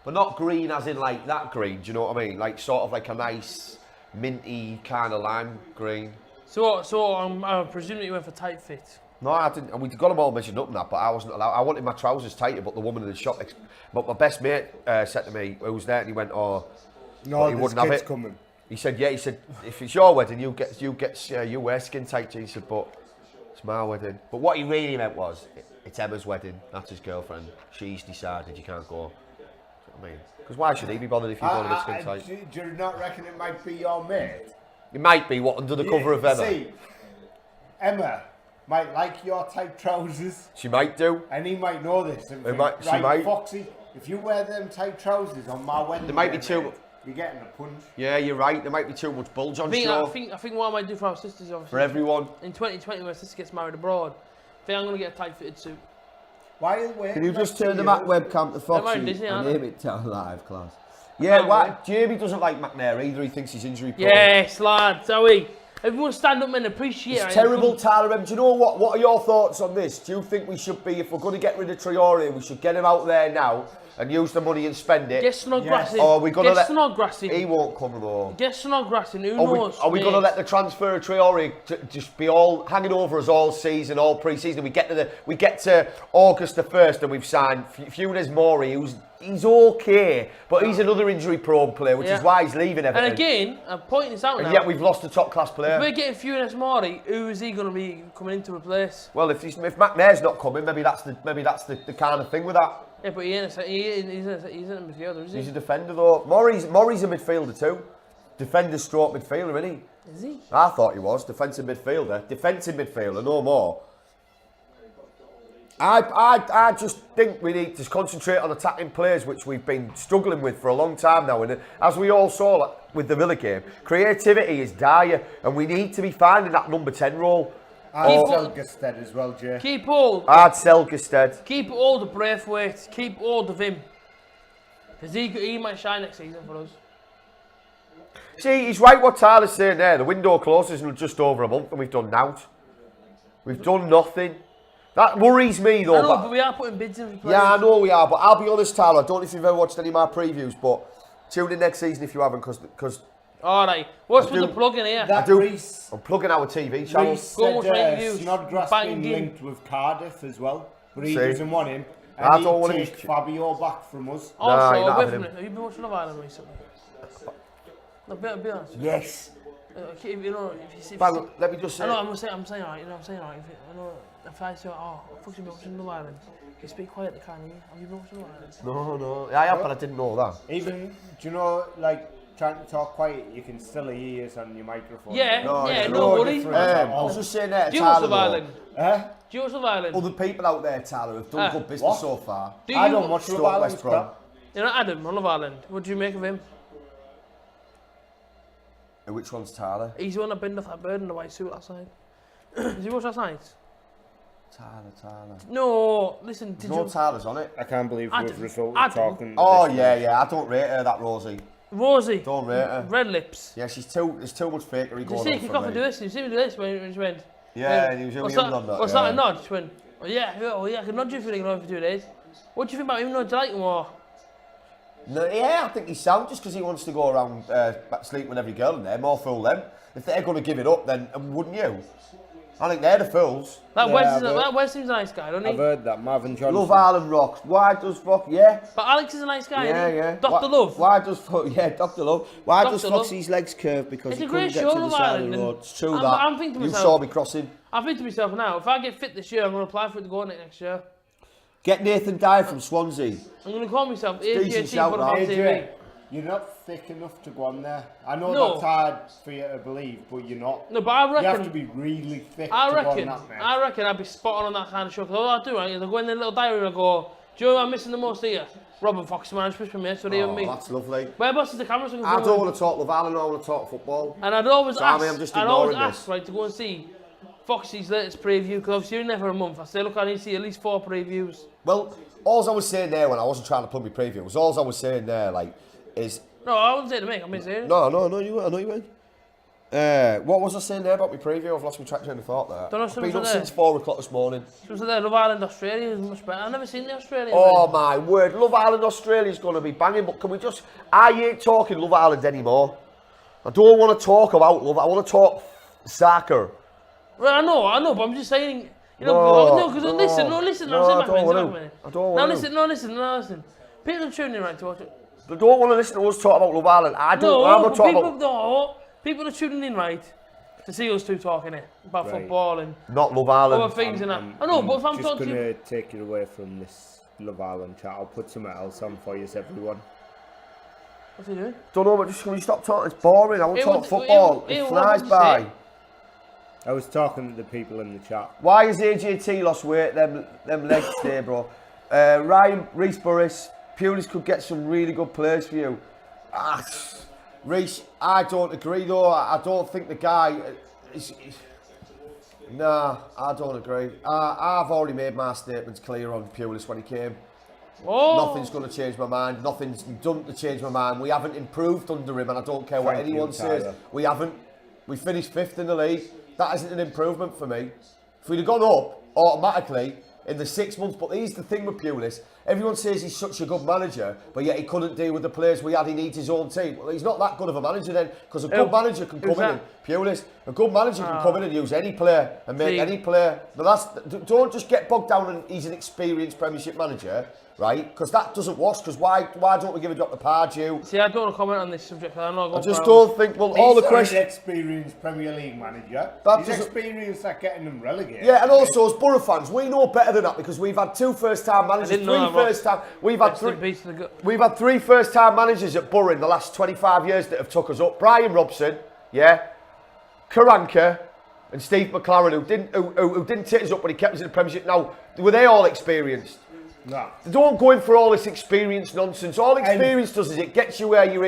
But not green as in like that green. Do you know what I mean? Like sort of like a nice minty kind of lime green. So I presume that you went for tight fit. No, I didn't. And we got them all measured up and that, but I wasn't allowed. I wanted my trousers tighter, but the woman in the shop. But my best mate said to me, who was there, and he went, "Oh, No, he there's wouldn't have kids it." coming. He said, "Yeah." He said, "If it's your wedding, you wear skin tight." He said, "But it's my wedding." But what he really meant was, it's Emma's wedding. That's his girlfriend. She's decided you can't go. That's what I mean, because why should he be bothered if you're going to skin tight? Do you not reckon it might be your mate? It might be under the cover of Emma. See, Emma might like your tight trousers. She might do. And he might know this. And think, She right, might. Foxy, if you wear them tight trousers on my wedding, There might be day, too- mate, you're getting a punch. Yeah, you're right. There might be too much bulge on show I think what I might do for our sisters, obviously. for everyone. In 2020, when my sister gets married abroad, I think I'm going to get a tight fitted suit. Why are you waiting? Can you just turn the Mac webcam to Foxy Disney, and aren't aim it down live, class? Yeah, why? Jamie doesn't like McNair either. He thinks he's injury prone. Yes, lads, Zoe. Everyone stand up and appreciate it. It's terrible, Tyler. Do you know what? What are your thoughts on this? Do you think we should be, if we're going to get rid of Traore, we should get him out there now and use the money and spend it. Get Snodgrass in. Or are we gonna Get let Snodgrass in. He won't come though. Get Snodgrass in. Who Are knows? we going to let the transfer of Traore just be all hanging over us all season, all pre-season? We get to August the 1st and we've signed Funes Mori, he's okay, but he's another injury-prone player, which is why he's leaving Everton. And again, I'm pointing this out now. And yet we've lost a top-class player. If we're getting Funes Mori, who is he going to be coming in to replace? Well, if McNair's not coming, maybe that's the kind of thing with that. Yeah, but he's in a midfielder, is he? He's a defender though. Mori's a midfielder too. Defender stroke midfielder, isn't he? Is he? I thought he was. Defensive midfielder, no more. I just think we need to concentrate on attacking players, which we've been struggling with for a long time now. And as we all saw with the Villa game, creativity is dire, and we need to be finding that number 10 role. I'd sell Guesty as well, Jay. Keep hold. I'd sell Guesty. Keep hold of Braithwaite. Keep hold of him. Because he might shine next season for us. See, he's right what Tyler's saying there. The window closes in just over a month and we've done nought. We've done nothing. That worries me though. I know, but we are putting bids in for players. Yeah, I know we are, but I'll be honest, Tyler, I don't know if you've ever watched any of my previews, but tune in next season if you haven't, because alright, what's with the plug in here? I'm plugging our TV channel. Reece said Snodgrass being linked with Cardiff as well, but he doesn't want him. And I don't want to take Fabio back from us. Also, have you been watching Love Island recently? No, be honest. Yes. If you know, let me just say. I know, I'm saying alright, you know, I'm saying alright. If I say, oh, fuck you, been watching Love Island, you speak quietly, can't you? Have you been watching Love Island? No. I have, but I didn't know that. Even, do you know, like, trying to talk quiet, you can still hear us on your microphone. Yeah, no worries. I was just saying that. Do you watch Love Island? Do you watch Love Island? Other people out there, Tyler, have done good business so far. I don't watch Love Island. You know Adam on Love Island. What do you make of him? Which one's Tyler? He's the one that binned off that bird in the white suit last night. Did you watch last night? Tyler. No, listen, did you... No Tyler's on it. I can't believe we've resorted talking... Oh, yeah, I don't rate her, that Rosie. Rosie? Don't rate her. Red lips. Yeah, there's too much fakery going on for me. Did you see her kick off and do this? Did you see me do this when she went? Yeah, and he was doing on that. What's that, a nod? She went, oh yeah, I can nod you for thinking for 2 days. What do you think about him? Do you like him or...? No, yeah, I think he's sound just because he wants to go around sleeping with every girl in there. More fool them. If they're going to give it up, then wouldn't you? I think they're the fools. That Wes seems a nice guy, doesn't he? I've heard that. Marvin Johnson. Love Island rocks. Why does fuck? Yeah. But Alex is a nice guy, isn't he? Yeah. Dr. Love. Why does fuck? Yeah, Dr. Love. Why Dr. does Foxy's legs curve? Because it's he a great couldn't get show, to the Love side Island. of the road. It's true that. I'm thinking to myself. You saw me crossing. I think to myself now, if I get fit this year, I'm going to apply for it to go on it next year. Get Nathan Dyer from Swansea. I'm going to call myself Decent AJT shout, Borofantv TV. You're not thick enough to go on there. I know that's hard for you to believe, but you're not. No, but I reckon... You have to be really thick to go on that, mate. I reckon I'd be spot on that kind of show. Because all I do, right, is I go in the little diary and I go, do you know what I'm missing the most here? Robin Fox, man, just with me, so they with me. That's lovely. Whereabouts is the camera? So I don't want to talk Love Island, I want to talk football. And I'd always Sammy, ask, right, to go and see Foxy's latest preview, because obviously you're in there for a month. I say, look, I need to see at least 4 previews. Well, all I was saying there when I wasn't trying to plug my preview was all I was saying there, like, is... No, I wouldn't say to make, I'm being serious. No, you weren't, I know you weren't. What was I saying there about my preview? I've lost my track of thought there. Don't know, I've been up since 4 o'clock this morning. Something there, Love Island Australia is much better. I've never seen the Australian. Oh my word, Love Island Australia is going to be banging, but can we just... I ain't talking Love Island anymore. I don't want to talk about Love, I want to talk soccer. Well, I know, but I'm just saying... You know, listen, I don't want to. Listen. People are tuning in right to watch it. They don't want to listen to us talk about Love Island. I'm not talking about... People are tuning in, right, to see us two talking about football and... Not Love Island. Other things and that. I know, but if I'm talking to you... I'm just going to take you away from this Love Island chat. I'll put something else on for you, everyone. What's he doing? Don't know, but just can we stop talking? It's boring. I want to talk football. It flies by. I was talking to the people in the chat. Why has AJT lost weight? Them legs there, bro. Ryan, Reece Burris, Pulis could get some really good players for you. Reece, I don't agree though. I don't think the guy is... Nah, I don't agree. I've already made my statements clear on Pulis when he came. Oh. Nothing's going to change my mind. Nothing's done to change my mind. We haven't improved under him, and I don't care what anyone says. We haven't. We finished 5th in the league. That isn't an improvement for me. If we'd have gone up automatically in the 6 months, but here's the thing with Pulis, Everyone says he's such a good manager, but yet he couldn't deal with the players we had. He needs his own team. Well, he's not that good of a manager then, because a good manager can come in and Pulis. A good manager can come in and use any player and make any player. But don't just get bogged down and he's an experienced Premiership manager, right? Because that doesn't wash. Because why don't we give a drop the Pardew? See, I don't want to comment on this subject. I'm not going I just don't think. Well, all the questions. He's an experienced Premier League manager. That He's doesn't- experienced at getting them relegated. Yeah, and also as Boro fans, we know better than that because we've had 2 first-time managers, didn't know that, we've had 3 first-time managers at Boro in the last 25 years that have took us up. Brian Robson, Karanka, and Steve McLaren, who didn't take us up, but he kept us in the Premiership. Now, were they all experienced? No. Don't go in for all this experience nonsense. All experience does is it gets you where you're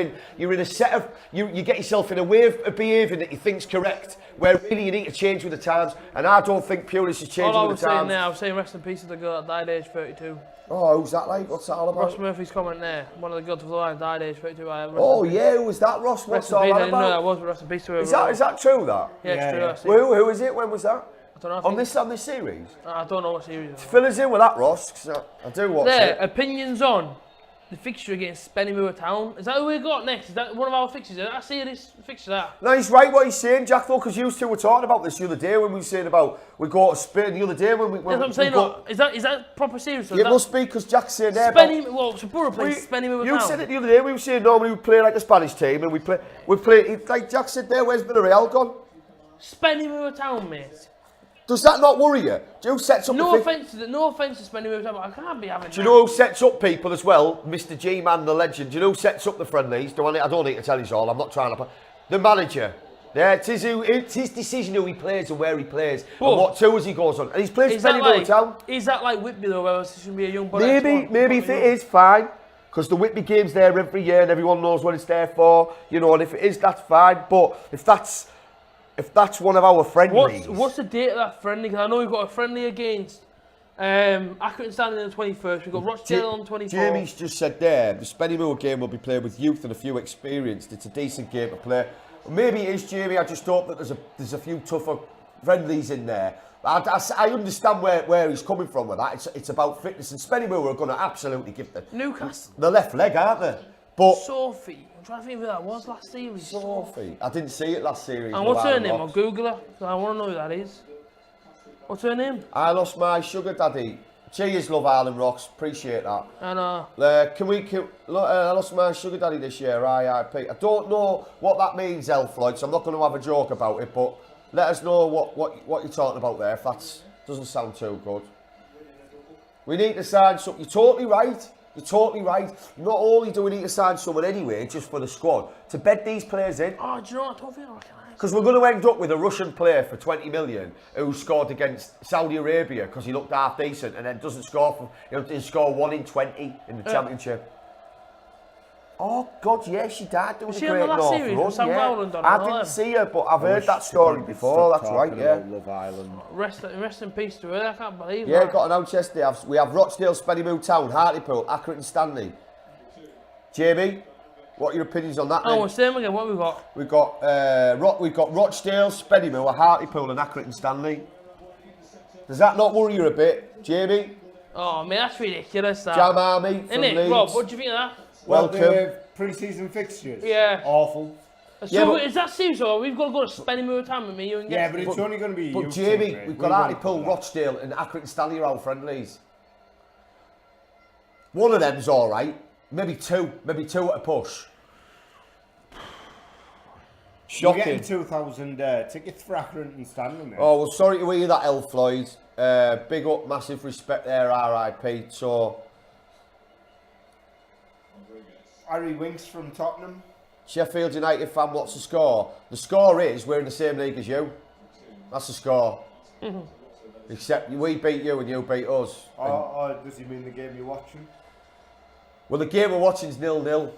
in a set of you get yourself in a way of behaving that you think's correct, where really you need to change with the times. And I don't think Pulis is changing with the times. I was saying rest in peace to the girl that died age 32. Oh, who's that like? What's that all about? Ross Murphy's comment there. One of the gods of the line died age 32. Oh yeah, who was that, Ross? What's all that I didn't know that about? was, but rest in peace to her. Is that true? That? Yeah, it's true. Who is it? When was that? I don't know. On this series? I don't know what series. Fill us in with that, Ross. 'Cause I do watch it. Opinions on the fixture against Spennymoor Town. Is that who we got next? Is that one of our fixtures? Did I see this fixture that? No, he's right what he's saying, Jack, though, because you two were talking about this the other day when we were saying about we go to Spain the other day when we. That's what I'm saying. Is that proper series? It must be because Jack's saying there. Well, so Boro plays Spennymoor Town. You said it the other day. We were saying normally we play like a Spanish team and we play like Jack said there. Where's Villarreal gone? Spennymoor Town, mate. Does that not worry you? Do you know who sets up no offence to Spennymoor Town, but I can't be having. Do you know who sets up people as well? Mr. G-Man, the legend. Do you know who sets up the friendlies? I don't need to tell you all. I'm not trying to. The manager. Yeah, it's his decision who he plays and where he plays and what tours he goes on. And he's played Spennymoor Town. Is that like Whitby though, where it's going to be a young boy? Maybe if it is, fine. Because the Whitby game's there every year and everyone knows what it's there for. You know, and if it is, that's fine. But if that's one of our friendlies. What's the date of that friendly? Because I know we've got a friendly against Accrington Stanley on the 21st. We've got Rochdale on the 24th. Jamie's just said there, the Spennymoor game will be played with youth and a few experienced. It's a decent game to play. Maybe it is, Jamie. I just hope that there's a few tougher friendlies in there. I understand where he's coming from with that. It's about fitness. And Spennymoor are going to absolutely give Newcastle. the left leg, aren't they? But Sophie. I'm trying to think who that was last series. Sophie. I didn't see it last series. And what's her name? I'll Google her. I want to know who that is. What's her name? I lost my sugar daddy. Cheers, Love Island Rocks. Appreciate that. I know. I lost my sugar daddy this year, RIP. I don't know what that means, El Floyd, so I'm not going to have a joke about it, but let us know what you're talking about there if that doesn't sound too good. We need to sign something. You're totally right. You're totally right. Not only do we need to sign someone anyway, just for the squad, to bed these players in. Oh, do you know what? I don't think I recognise. Because we're going to end up with a Russian player for 20 million who scored against Saudi Arabia because he looked half decent and then doesn't score he'll score 1 in 20 in the championship. Oh God, yeah, she died doing a great North Run. Yeah. I didn't see her, but I've heard that story before. That's right, yeah. Love Island. Rest in peace to her. I can't believe that. Yeah, got an out yesterday. We have Rochdale, Spennymoor Town, Hartlepool, Accrington Stanley. Jamie, what are your opinions on that? Oh, same again. What have we got? We've got Rochdale, Spennymoor, Hartlepool, and Accrington Stanley. Does that not worry you a bit, Jamie? Oh, man, that's ridiculous. That. Jam Army from Isn't it? Leeds. Rob, what do you think of that? Welcome. The pre-season fixtures. Yeah. Awful. So is that serious or we've got to go to Spennymoor Town with me, you and Yeah, but it's only going to be. But Jamie, we've got Hartlepool, Rochdale, and Accrington Stanley are our friendlies. One of them's all right. Maybe two at a push. You're Shocking. getting 2,000 tickets for Accrington Stanley, mate. Oh, well, sorry to hear that, El Floyd. Big up, massive respect there, RIP. So, Harry Winks from Tottenham. Sheffield United fan, what's the score? The score is we're in the same league as you. That's the score. Except we beat you and you beat us. Or does he mean the game you're watching? Well, the game we're watching is 0-0.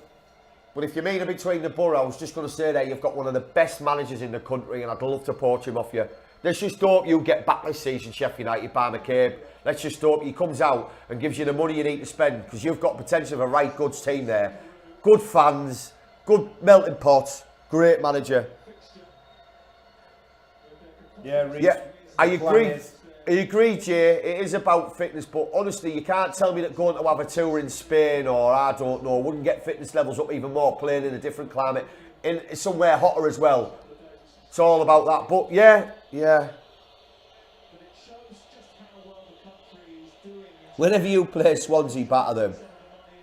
But if you mean in between the Boro, I was just going to say there, you've got one of the best managers in the country and I'd love to poach him off you. Let's just hope you get back this season, Sheffield United, by McCabe. Let's just hope he comes out and gives you the money you need to spend because you've got potential of a right goods team there. Good fans, good melting pot, great manager. Yeah, Reece, Yeah, I agree. I agree, Jay. It is about fitness, but honestly, you can't tell me that going to have a tour in Spain or I don't know wouldn't get fitness levels up even more playing in a different climate, in somewhere hotter as well. It's all about that. But yeah. Whenever you play Swansea, batter them.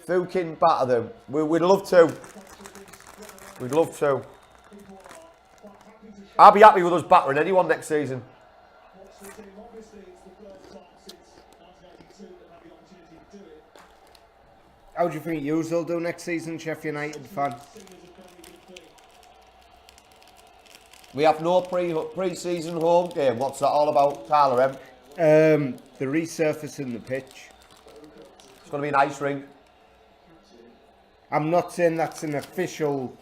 Fucking batter them. We'd love to. We'd love to. I'll be happy with us battering anyone next season. How do you think yous will do next season, Sheffield United fan? We have no pre-season home game. What's that all about, Tyler? The resurfacing the pitch. It's going to be an ice rink. I'm not saying that's an official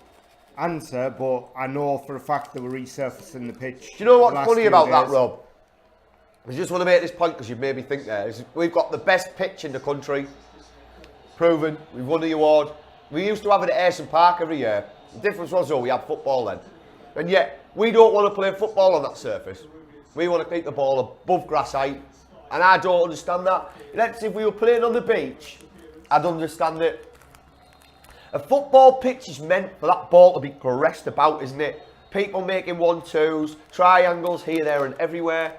answer, but I know for a fact that we're resurfacing the pitch. Do you know what's the last funny few about days. that, Rob? I just want to make this point because you've made me think there. We've got the best pitch in the country. Proven. We've won the award. We used to have it at Ayson Park every year. The difference was, though, we had football then. And yet, we don't want to play football on that surface. We want to keep the ball above grass height. And I don't understand that. Let's see, if we were playing on the beach, I'd understand it. A football pitch is meant for that ball to be caressed about, isn't it? People making 1-2s, triangles here, there and everywhere.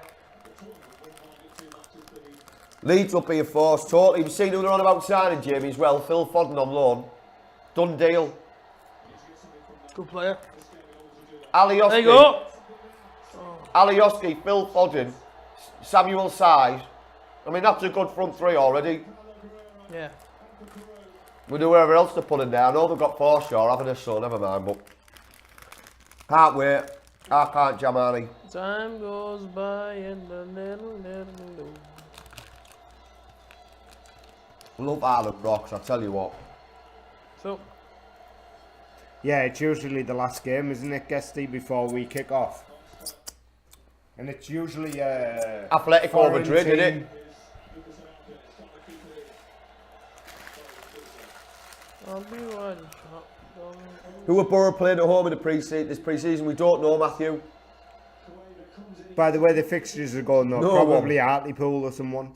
Leeds will be a force, totally. You've seen who they're on about signing, Jamie, as well. Phil Foden on loan. Done deal. Good player. Alioski. There you go. Alioski, Phil Foden, Samuel Size. I mean, that's a good front three already. Yeah. We do wherever else to put in there. I know they've got Forshaw, haven't they, so never mind, but can't wait. I can't, Jamani. Time goes by and a little. Love Ireland Rocks, I tell you what. So. Yeah, it's usually the last game, isn't it, Guesty, before we kick off? And it's usually Atletico Madrid, isn't it? Who are Boro playing at home in this pre-season? We don't know, Matthew. By the way, the fixtures are going though. No Probably Hartlepool or someone.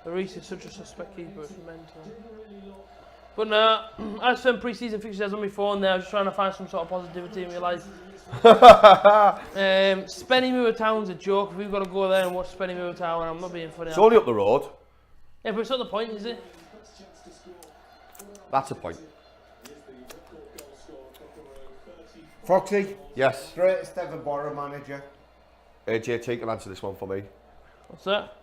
Reece is such a suspect keeper, it's mental. But no, I spent pre-season fixtures on my phone there. I was just trying to find some sort of positivity in my life. Spennymoor Town's a joke. If we've got to go there and watch Spennymoor Town, I'm not being funny. It's only up the road. Yeah, but it's not the point, is it? That's a point. Foxy? Yes. Greatest ever Boro manager? JT can answer this one for me. What's that?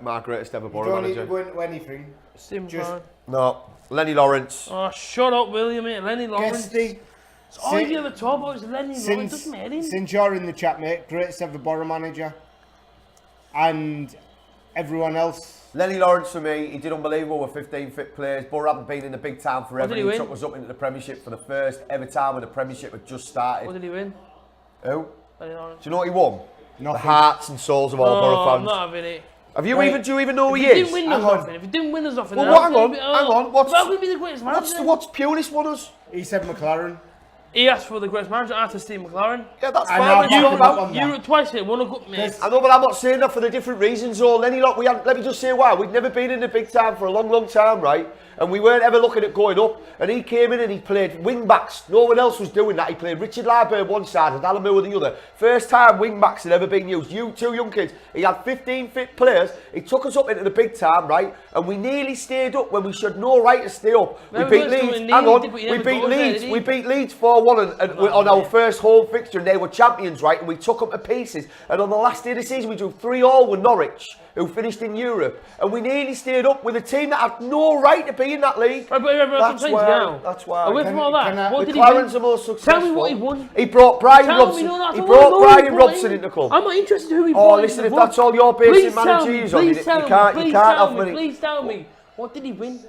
My greatest ever You Boro don't need manager. to go into anything. Stephen Just- Brown. No. Lenny Lawrence. Oh, shut up, will you, mate? Lenny Lawrence. Guesty? It's all you ever talk about is Lenny Lawrence. Doesn't matter him. Since you're in the chat, mate, greatest ever Boro manager. And everyone else. Lenny Lawrence for me, he did unbelievable with 15 fit players. Boro haven't been in the big time forever. What did he win? Took us up into the Premiership for the first ever time when the Premiership had just started. What did he win? Who? Lenny Lawrence. Do you know what he won? Nothing. The hearts and souls of all Boro I'm fans. not having it. Have you Wait. even? Do you even know who he If he is? didn't win Hang us on. nothing, if he didn't win us nothing, Well, then hang how on, could he be- hang on. What's how could he be the greatest manager? what's Pulis won us? He said McLaren. He asked for the greatest manager after Steve McLaren. Yeah, that's I fine. know, It's you not can about- look on that. Europe twice here, won a cup, mate. I know, but I'm not saying that for the different reasons. Or Lenny, look, let me just say why. We'd never been in the big time for a long, long time, right? And we weren't ever looking at going up. And he came in and he played wing backs. No one else was doing that. He played Richard Lyburn one side and Alan Moore the other. First time wing backs had ever been used. You two young kids. He had 15 fit players. He took us up into the big time, right? And we nearly stayed up when we should no right to stay up. No, We we beat weren't Leeds. doing Hang nearly, on. but you We never beat got there, Leeds. did he? We beat Leeds 4-1 on our first home fixture, and they were champions, right? And we took them to pieces. And on the last day of the season, we drew 3-3 with Norwich, who finished in Europe. And we nearly stayed up with a team that had no right to be in that league. Right, That's why. That's why. Away from all that, what The did he win? Clarence are more successful. Tell me what he won. He brought Brian Tell Robson. me, no, that's He all I brought know Brian he brought Robson in. into the club. I'm not interested who he Oh, brought listen, in if the that's club. all you're basing Please tell me, managers on, please you tell me, can't please have tell me, many. please tell me. What did he win?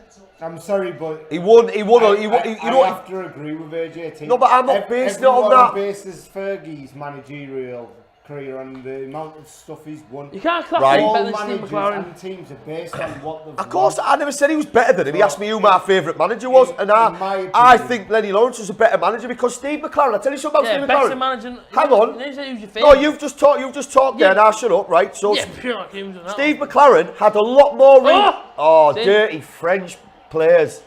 I'm sorry, but He won. I have to agree with AJT. No, but I'm not basing it on Everyone that. bases Fergie's managerial career and the amount of stuff he's won. You can't class Right. him All better than Steve managers McLaren. and teams are based on what they've Of course, won. I never said he was better than him. He asked me who my favourite manager was, and my I opinion- think Lenny Lawrence was a better manager because Steve McLaren. I'll tell you something about Yeah, Steve better McLaren. manager. Hang on. You didn't say who's your No, favourite. you've just talked there, and I shut up, right? So Yeah, pure like him, doesn't that Steve one. McLaren had a lot more. See? Dirty French players.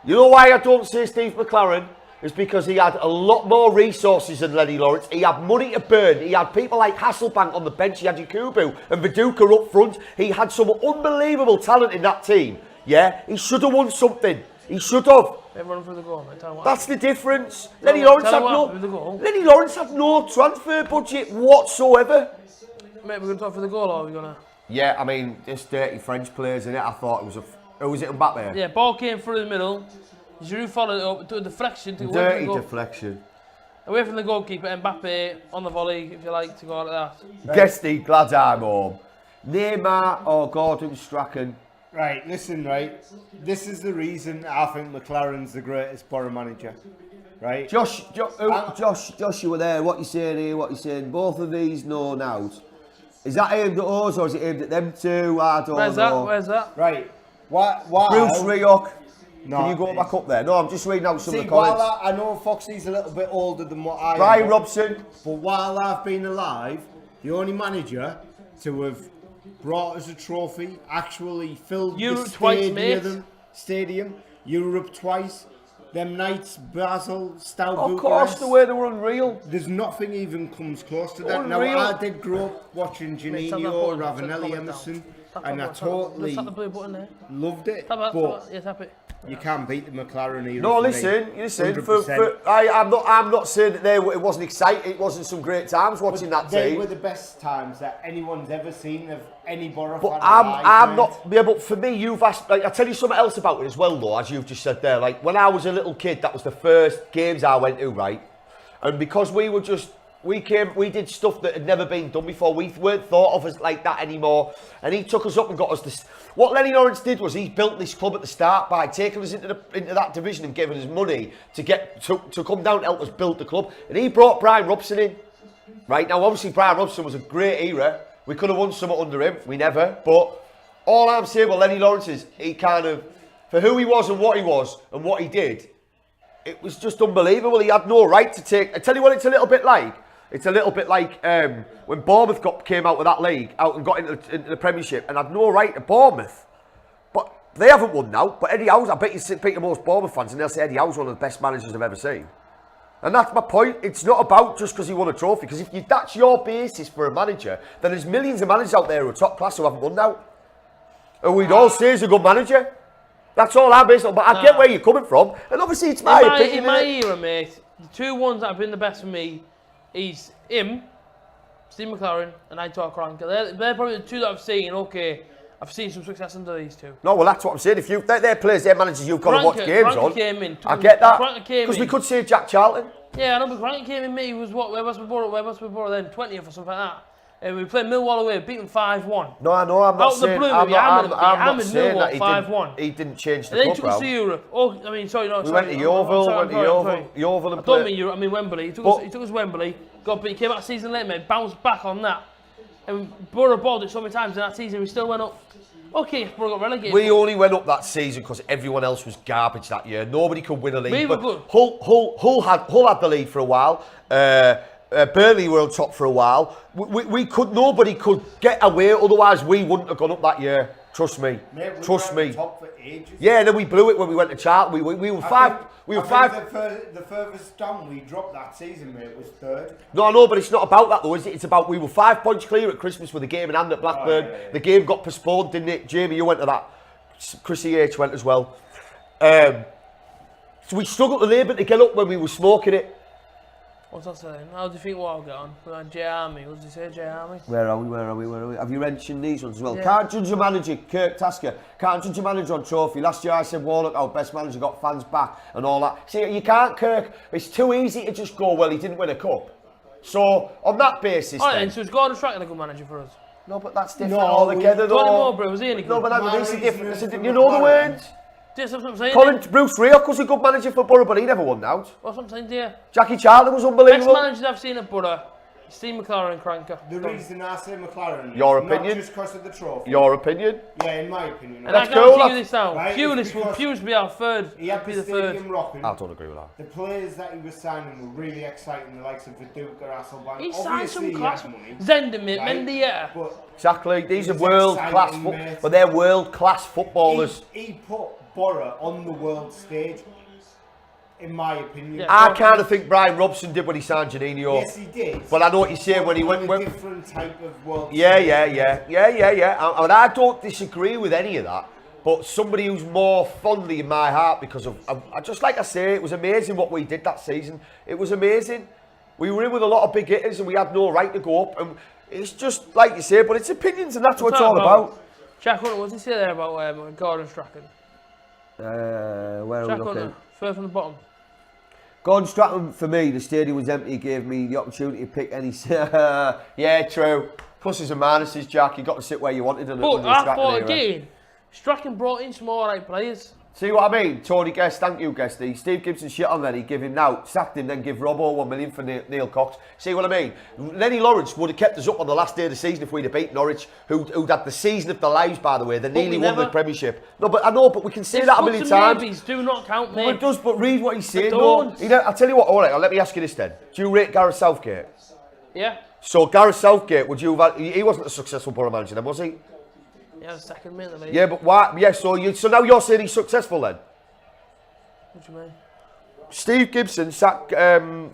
You know why I don't say Steve McLaren? It's because he had a lot more resources than Lenny Lawrence. He had money to burn. He had people like Hasselbank on the bench. He had Yakubu and Viduka up front. He had some unbelievable talent in that team. Yeah, he should have won something. He should have. Everyone for the goal, mate. Tell him what. That's the difference. Lenny Lawrence had Lenny Lawrence had no transfer budget whatsoever. Mate, we're going to talk for the goal, or are we going to... Yeah, I mean, there's dirty French players in it. I thought it was who was it Mbappe? Yeah, ball came through the middle. Giroud followed it up, to a deflection to away from Dirty the goal. deflection. Away from the goalkeeper, Mbappe on the volley, if you like, to go like that. Guesty, glad I'm home. Neymar or Gordon Strachan. Right, listen, right. This is the reason I think McLaren's the greatest Boro manager. Right? Josh, you were there. What you saying here? What you saying? Both of these known out. Is that aimed at us or is it aimed at them two? I don't know. Where's that? Right. Why? Bruce Rioch. No, Can you go back up there? No, I'm just reading out some See, of the comments. while I know Foxy's a little bit older than what I am. Brian Robson. But while I've been alive, the only manager to have brought us a trophy, actually filled Europe the twice, mate. stadium, Europe twice, them nights, Basel, Stout Of course, the way they were unreal. There's nothing even comes close to that. Unreal. Now, I did grow up watching Mate, tap that Janino, button, Ravanelli, tap Emerson, Tap and I that button, totally tap the blue button there. loved it. Tap that, But yeah, tap it. you can't beat the McLaren era. No, for me. listen. 100%. I'm not saying that it wasn't exciting. It wasn't some great times watching that They team. were the best times that anyone's ever seen of any Boro But fan. I'm alive, not. Yeah, but for me, you've asked. Like, I'll tell you something else about it as well, though. As you've just said there, like when I was a little kid, that was the first games I went to, right? And because we did stuff that had never been done before. We weren't thought of as like that anymore. And he took us up and got us this. What Lenny Lawrence did was he built this club at the start by taking us into that division and giving us money to come down to help us build the club. And he brought Brian Robson in. Right now, obviously, Brian Robson was a great era. We could have won something under him. We never. But all I'm saying about Lenny Lawrence is he kind of, for who he was and what he did, it was just unbelievable. He had no right to take. I tell you what, it's a little bit like. It's a little bit like when Bournemouth came out of that league, out and got into the Premiership, and had no right to Bournemouth. But they haven't won now. But Eddie Howe's, I bet you speak to most Bournemouth fans, and they'll say Eddie Howe's one of the best managers I've ever seen. And that's my point. It's not about just because he won a trophy. Because if that's your basis for a manager, then there's millions of managers out there who are top class who haven't won now. And we'd all say he's a good manager. That's all I'm based on. But I get where you're coming from. And obviously it's my opinion. In my era, mate, the two ones that have been the best for me is him, Steve McLaren, and Antoine Griezmann. They're probably the two that I've seen. Okay, I've seen some success under these two. No, well, that's what I'm saying. If they're players, they're managers you've got to watch games Franc on. Came in, I get that. Because we could say Jack Charlton. Yeah, I know, but Frank came in, mate. He was what? Where was we Boro then? 20th or something like that. And we played Millwall away, beat them 5-1. No, I know. I'm not saying. I'm not saying that he didn't change the club. And then he took us to Europe. Oh, I mean, sorry, no. We went to Yeovil and I don't mean Europe. I mean Wembley. He took us Wembley. But he came out a season late, mate. Bounced back on that. And Boro balled it so many times in that season. We still went up. Okay, Boro got relegated. We only went up that season because everyone else was garbage that year. Nobody could win a league. We were good. Hull had the lead for a while. Burnley were on top for a while. Nobody could get away. Otherwise, we wouldn't have gone up that year. Trust me. Mate, Trust me. Top for ages. Yeah, and then we blew it when we went to Charlton. We were five. The furthest down we dropped that season, mate, was third. No, I know, but it's not about that though, is it? It's about we were 5 points clear at Christmas with the game in hand at Blackburn. Yeah. The game got postponed, didn't it? Jamie, you went to that. Chrissy H went as well. So we struggled to labour to get up when we were smoking it. What's that saying? How do you think we'll get on? We're on J Army. What did he say, J Army? Where are we? Have you mentioned these ones as well? Yeah. Can't judge a manager, Kirk Tasker. Can't judge a manager on trophy. Last year I said Warnock, our best manager, got fans back and all that. See, you can't, Kirk. It's too easy to just go, well, he didn't win a cup. So, on that basis then, so it's Gordon Strachan a good manager for us? No, but that's different altogether though. Tony Mowbray, was he any good? No, but that's different. You know the words? That's what I'm saying. Bruce Rioch was a good manager for Boro, but he never won out. What's what I'm saying to you? Jackie Charlton was unbelievable. Best managers I've seen at Boro Steve McLaren cranker. The reason I say McLaren Your is opinion? not just because of the trophy. Your opinion? Yeah, in my opinion. And That's I guarantee cool, you this now. Right, Pulis will be our third. He had Be the the third. stadium rocking. I don't agree with that. The players that he was signing were really exciting, the likes of Viduka, Hasselbank. He signed Obviously, some he class. had money, Zendemir, right? Mendy, But Exactly. These are It's world class, exciting, mate. but they're world class footballers. he put Boro on the world stage, in my opinion. Yeah. I kind of think Brian Robson did when he signed Janino. Yes, he did. But I know what you're saying when he On went. a different type of world Yeah, stage. yeah. I don't disagree with any of that. But somebody who's more fondly in my heart because of, I just like I say, it was amazing what we did that season. It was amazing. We were in with a lot of big hitters and we had no right to go up. And it's just like you say, but it's opinions and that's what it's all about. Jack Hunter, what did he say there about Gordon Strachan? Where are we Jack looking? Hunter, third from the bottom. Gordon Strachan, for me, the stadium was empty. He gave me the opportunity to pick any. Yeah, true. Pluses and minuses, Jack. You got to sit where you wanted. But I thought again, Strachan brought in some alright players. See what I mean? Tony Guest, thank you, Guesty. Steve Gibson shit on then, he'd give him now, sacked him, then give Robbo 1 million for Neil Cox. See what I mean? Lenny Lawrence would have kept us up on the last day of the season if we'd have beat Norwich, who'd had the season of their lives, by the way. They nearly won the Premiership. No, but I know, but we can say that a million times. Maybes do not count, mate. Well, it does, but read what he's saying. don't. No, I'll tell you what, alright, let me ask you this then. Do you rate Gareth Southgate? Yeah. So Gareth Southgate, would you have, he wasn't a successful Borough manager then, was he? Yeah, the second mate in the league. Yeah, but why? Yeah, so now you're saying he's successful then? What do you mean? Steve Gibson sacked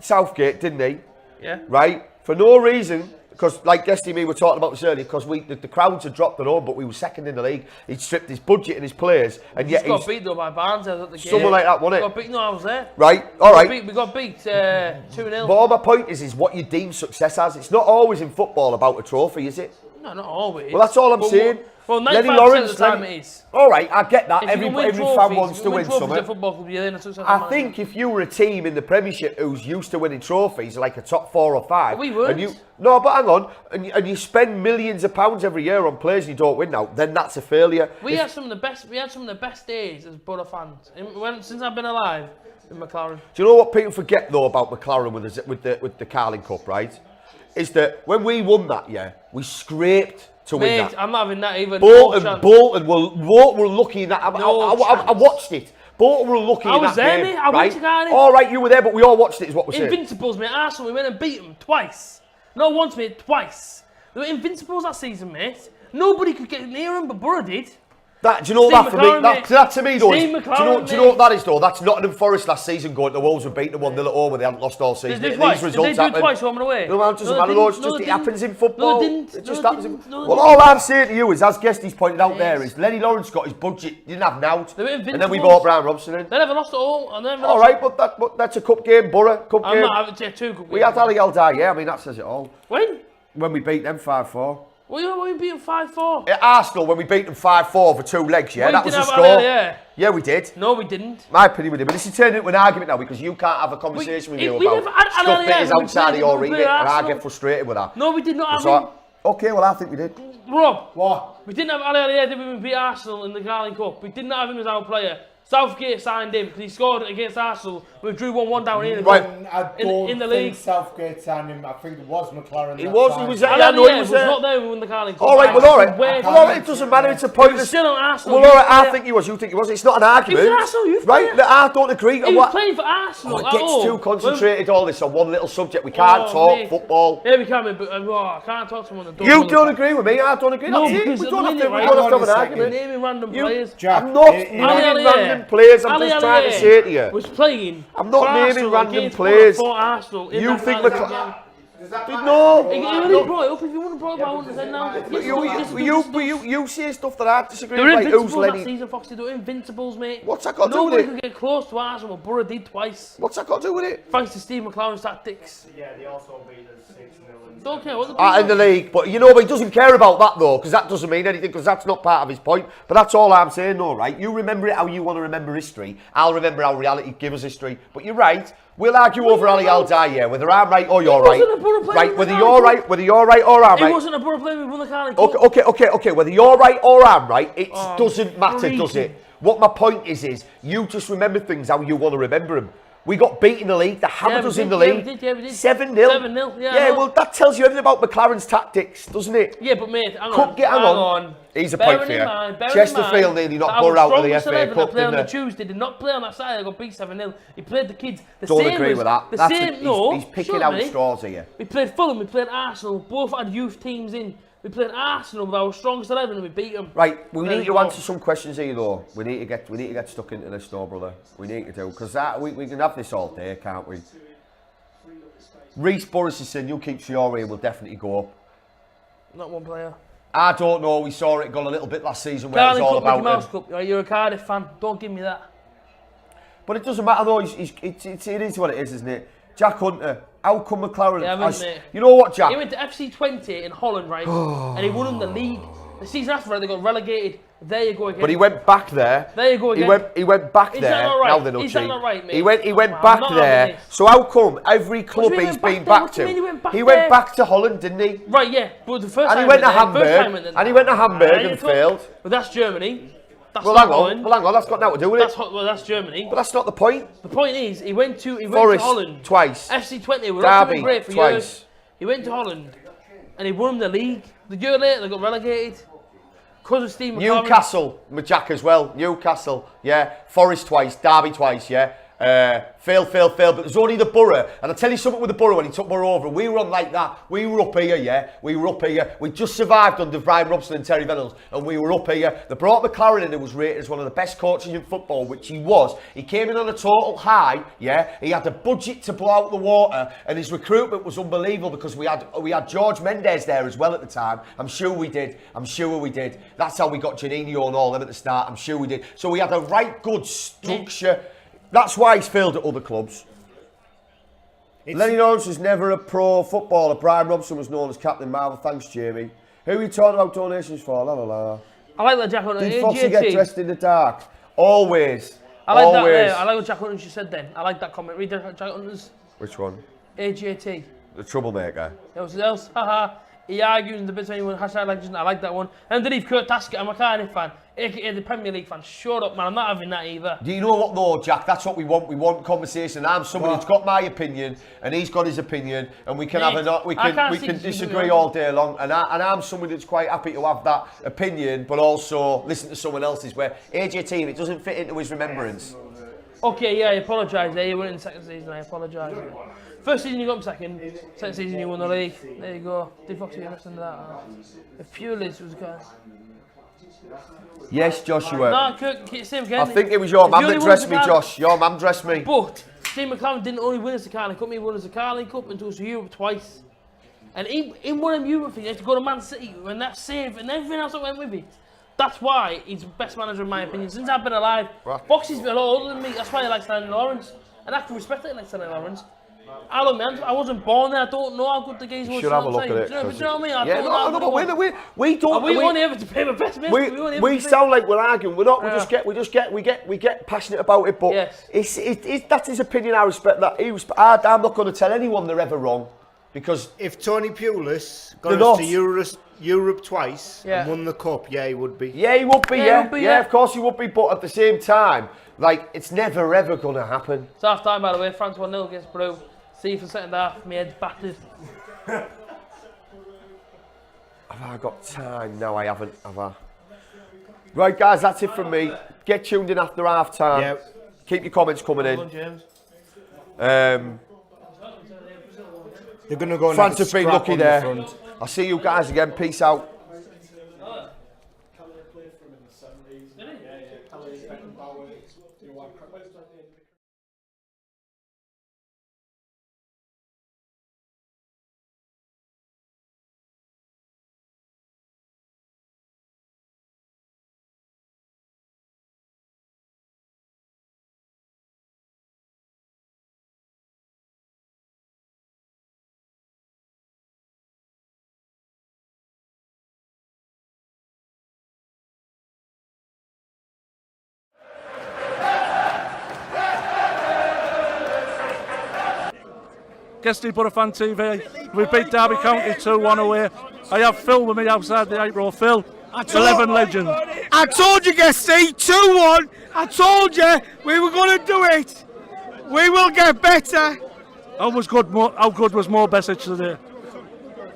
Southgate, didn't he? Yeah. Right? For no reason, because like Guesty and me were talking about this earlier, because the crowds had dropped their own, but we were second in the league. He'd stripped his budget and his players, and yet got beat though by Barnes at the game. someone like that, wasn't it? Got beat. No, I was there. Right? All right. We got beat 2-0. But all my point is what you deem success as. It's not always in football about a trophy, is it? No, not always. Well, that's all I'm saying. Well, 95% Lenny Lawrence, of the time it is. All right, I get that. If Every you can win fan trophies, wants to win something. at football club, you're then a successful I manager. think if you were a team in the Premiership who's used to winning trophies, like a top 4 or 5, We weren't. No, but hang on, and you spend millions of pounds every year on players and you don't win now, then that's a failure. We had some of the best days as Boro fans since I've been alive in McLaren. Do you know what people forget though about McLaren with the Carling Cup, right? Is that when we won that year, we scraped to win Mate, that. I'm not having that even. Bolton were lucky in that. I watched it. Bolton were lucky in that I was there, game, mate. I went to Cardiff. All right, you were there, but we all watched it. Is what we're saying. Invincibles, mate. Arsenal, we went and beat them twice. Not once, mate, twice. They were invincibles that season, mate. Nobody could get near them, but Boro did. Do you know Steve that for McLaren, me? mate. That to me, though. Steve Do McLaren, you know what that is, though? That's Nottingham Forest last season going to Wolves and beating them 1-0 at home when they hadn't lost all season. Did they These twice? results Did they do happen. twice home and away? No, man, it doesn't matter, though. It's just, it happens in No, football. they didn't. It just No, happens they in... didn't. No, they Well, didn't. all I'm saying to you is, as Guesty's pointed out there, is Lenny Lawrence got his budget. He didn't have Nout. They were And then we invincibles. bought Brian Robson in. They never lost at all. All right, but that's a cup game, Borough. Cup I'm game. not having to take 2 good We had Ali Eldar, yeah. I mean, that says it all. When We beat them 5-4. we beat them 5-4. At Arsenal, when we beat them 5-4 for 2 legs, yeah, We that was didn't the have score. Ali, yeah. Yeah, we did. No, we didn't. My opinion with it, but this is turning into an argument now because you can't have a conversation with you we about never had stuff Ali that is when we outside of played- your when we remit, played and I Arsenal. get frustrated with that. No, we did not have So, him. okay, well, I think we did. Rob, What? we didn't have Ali did when we beat Arsenal in the Carling Cup. We did not have him as our player. Southgate signed him because he scored against Arsenal. We drew 1-1 down here Right. I don't in the think league. Southgate signed him. I think it was McLaren. He that was, signed he was him. there. Yeah, I know he was there. not there when we won the Carling Cup. All right, well, all right. Where- Well, all right, it doesn't matter, it's a He was pointless... still on Arsenal. Well, all right, I He think he was, you think he was. It's not an argument. was an Arsenal youth Right, player. no, I don't agree. was What? playing for Arsenal. It at gets home. too concentrated, all this, on one little subject. We can't Oh, talk mate. football. Yeah, we can, but I can't talk to someone that You don't agree with me, I don't agree. No, That's it. because We at don't the have to minute, we don't have to right, have an I'm argument. naming random players. Jack, I'm not it- naming Ali random players, I'm Ali just trying to Ali say to you. was playing. I'm not for naming Arsenal random against players. For Arsenal in You that think Carling McLaren- game. No. He only brought it up. If you wouldn't have brought it up, I wouldn't have said no. Yes, You say stuff that I disagree they with, were like who's invincibles that Lenny. season, Foxy. They were invincibles, mate. What's that got to do Nobody with could it? get close to Arsenal. Boro did twice. What's that got to do with it? Thanks to Steve McLaren's tactics. Yeah, they also beat us 6-0. Don't care what the In the league, but you know, but he doesn't care about that though, because that doesn't mean anything, because that's not part of his point. But that's all I'm saying, though, right? You remember it how you want to remember history. I'll remember how reality gives us history. But you're right. We'll argue over Ali Al-Dai, yeah, whether I'm right or you're right. wasn't a Boro player Right, in whether the you're Carling right, Cup. whether you're right or I'm It right. wasn't a Boro player we won the Carling Cup. Okay. Whether you're right or I'm right, it doesn't matter, does freaking. it? What my point is you just remember things how you want to remember them. We got beat in the league. They hammered us in the league. We did. 7-0. 7-0, Yeah, well, that tells you everything about McLaren's tactics, doesn't it? Yeah, but mate, hang Hang on. He's a point for you. Chesterfield nearly not Boro out of the FA Cup, didn't on the Tuesday, did not play on that side. They got beat 7-0. He played the kids. Don't agree with that. He's picking out straws here. We played Fulham, we played Arsenal. Both had youth teams in. We played Arsenal with our strongest 11 and we beat them. Right, we need to answer some questions here though. We need to get stuck into this though, brother. We need to do, because we can have this all day, can't we? Reece Burris is saying, you keep Fiore, will definitely go up. Not one player. I don't know, we saw it gone a little bit last season where it was all about him. You're a Cardiff fan, don't give me that. But it doesn't matter though, it is what it is, isn't it? Jack Hunter, how come McLaren... you know what, Jack? He went to FC20 in Holland, right? And he won them the league. The season after, they got relegated. There you go again. But he went back there. There you go again. He went back there. Now they're not Is that not right, mate? He went back there. So how come every club he's been back to? He went back to Holland, didn't he? Right, yeah. But the first and time he went to Hamburg. And he went to Hamburg and failed. But that's Germany. That's hang on. That's got nothing to do with it. That's Germany. But that's not the point. The point is, he went to Holland twice. FC20 were Derby great for twice. years. He went to Holland and he won the league. The year later, they got relegated. Because of Steve McLaren. Newcastle, with Jack as well. Newcastle, yeah. Forest twice, Derby twice, yeah. Failed. But there's only the Boro. And I'll tell you something with the Boro when he took Boro over. We were on like that. We were up here, yeah. We were up here. We just survived under Brian Robson and Terry Venables. And we were up here. They brought McLaren in, who was rated as one of the best coaches in football, which he was. He came in on a total high, yeah. He had a budget to blow out the water. And his recruitment was unbelievable because we had George Mendes there as well at the time. I'm sure we did. That's how we got Janino and all them at the start. I'm sure we did. So we had a right good structure. That's why he's failed at other clubs. Lenny Lawrence was never a pro footballer. Brian Robson was known as Captain Marvel. Thanks, Jamie. Who are you talking about donations for? La la la. I like that Jack Hunter. Did Foxy get dressed in the dark? Always. I like that. I like what Jack Hunter just said then. I like that comment. Read Jack Hunter's. Which one? AJT. The troublemaker. What's else? Haha. He argues in the bits of anyone. Hashtag legend. I like that one. And underneath, Kurt Taskett, I'm a Cardiff fan, aka the Premier League fan. Shut up, man. I'm not having that either. Do you know what though, Jack? That's what we want. We want conversation. I'm somebody who's got my opinion, and he's got his opinion, and we can we can disagree all day long. And I'm somebody that's quite happy to have that opinion, but also listen to someone else's. Where AJ team, it doesn't fit into his remembrance. Okay, yeah, I apologise there. You were in the second season. I apologise. First season you got him second season you won the league. There you go. Did Foxy understand that? If Pulis was going. Yes, Joshua. No, Kirk, same again. I think it was your mum that dressed me, Josh. Your mum dressed me. But Steve McLaren didn't only win us the Carling Cup, he won us the Carling Cup and took us to Europe twice. And in one of them Europe things, he had to go to Man City and that save and everything else that went with it. That's why he's the best manager in my opinion. Since I've been alive, Foxy's been a lot older than me. That's why I like Stanley Lawrence. And I can respect it like Stanley Lawrence. I don't know, I wasn't born there. I don't know how good the games were. Should have a look at it. Do you know what I mean? We don't. We only ever to pay my best mate. We sound like we're arguing. We're not. We get passionate about it. But it's that's his opinion. I respect that. I'm not going to tell anyone they're ever wrong, because if Tony Pulis got us to Europe twice and won the cup, he would be. Yeah, he would be. Yeah, of course he would be. But at the same time, like, it's never ever going to happen. It's half time, by the way. France 1-0 against Peru. See for the second half, my head's battered. Have I got time? No, I haven't, have I? Right, guys, that's it from me. Get tuned in after half time. Yep. Keep your comments coming in. They're going to go. France have been lucky there. I'll see you guys again. Peace out. Guesty, Borofantv. We beat Derby County 2-1 away. I have Phil with me outside the 8 row. Phil, 11 legend. I told you, Guesty, 2-1. I told you we were going to do it. We will get better. How good was Mo Besic today?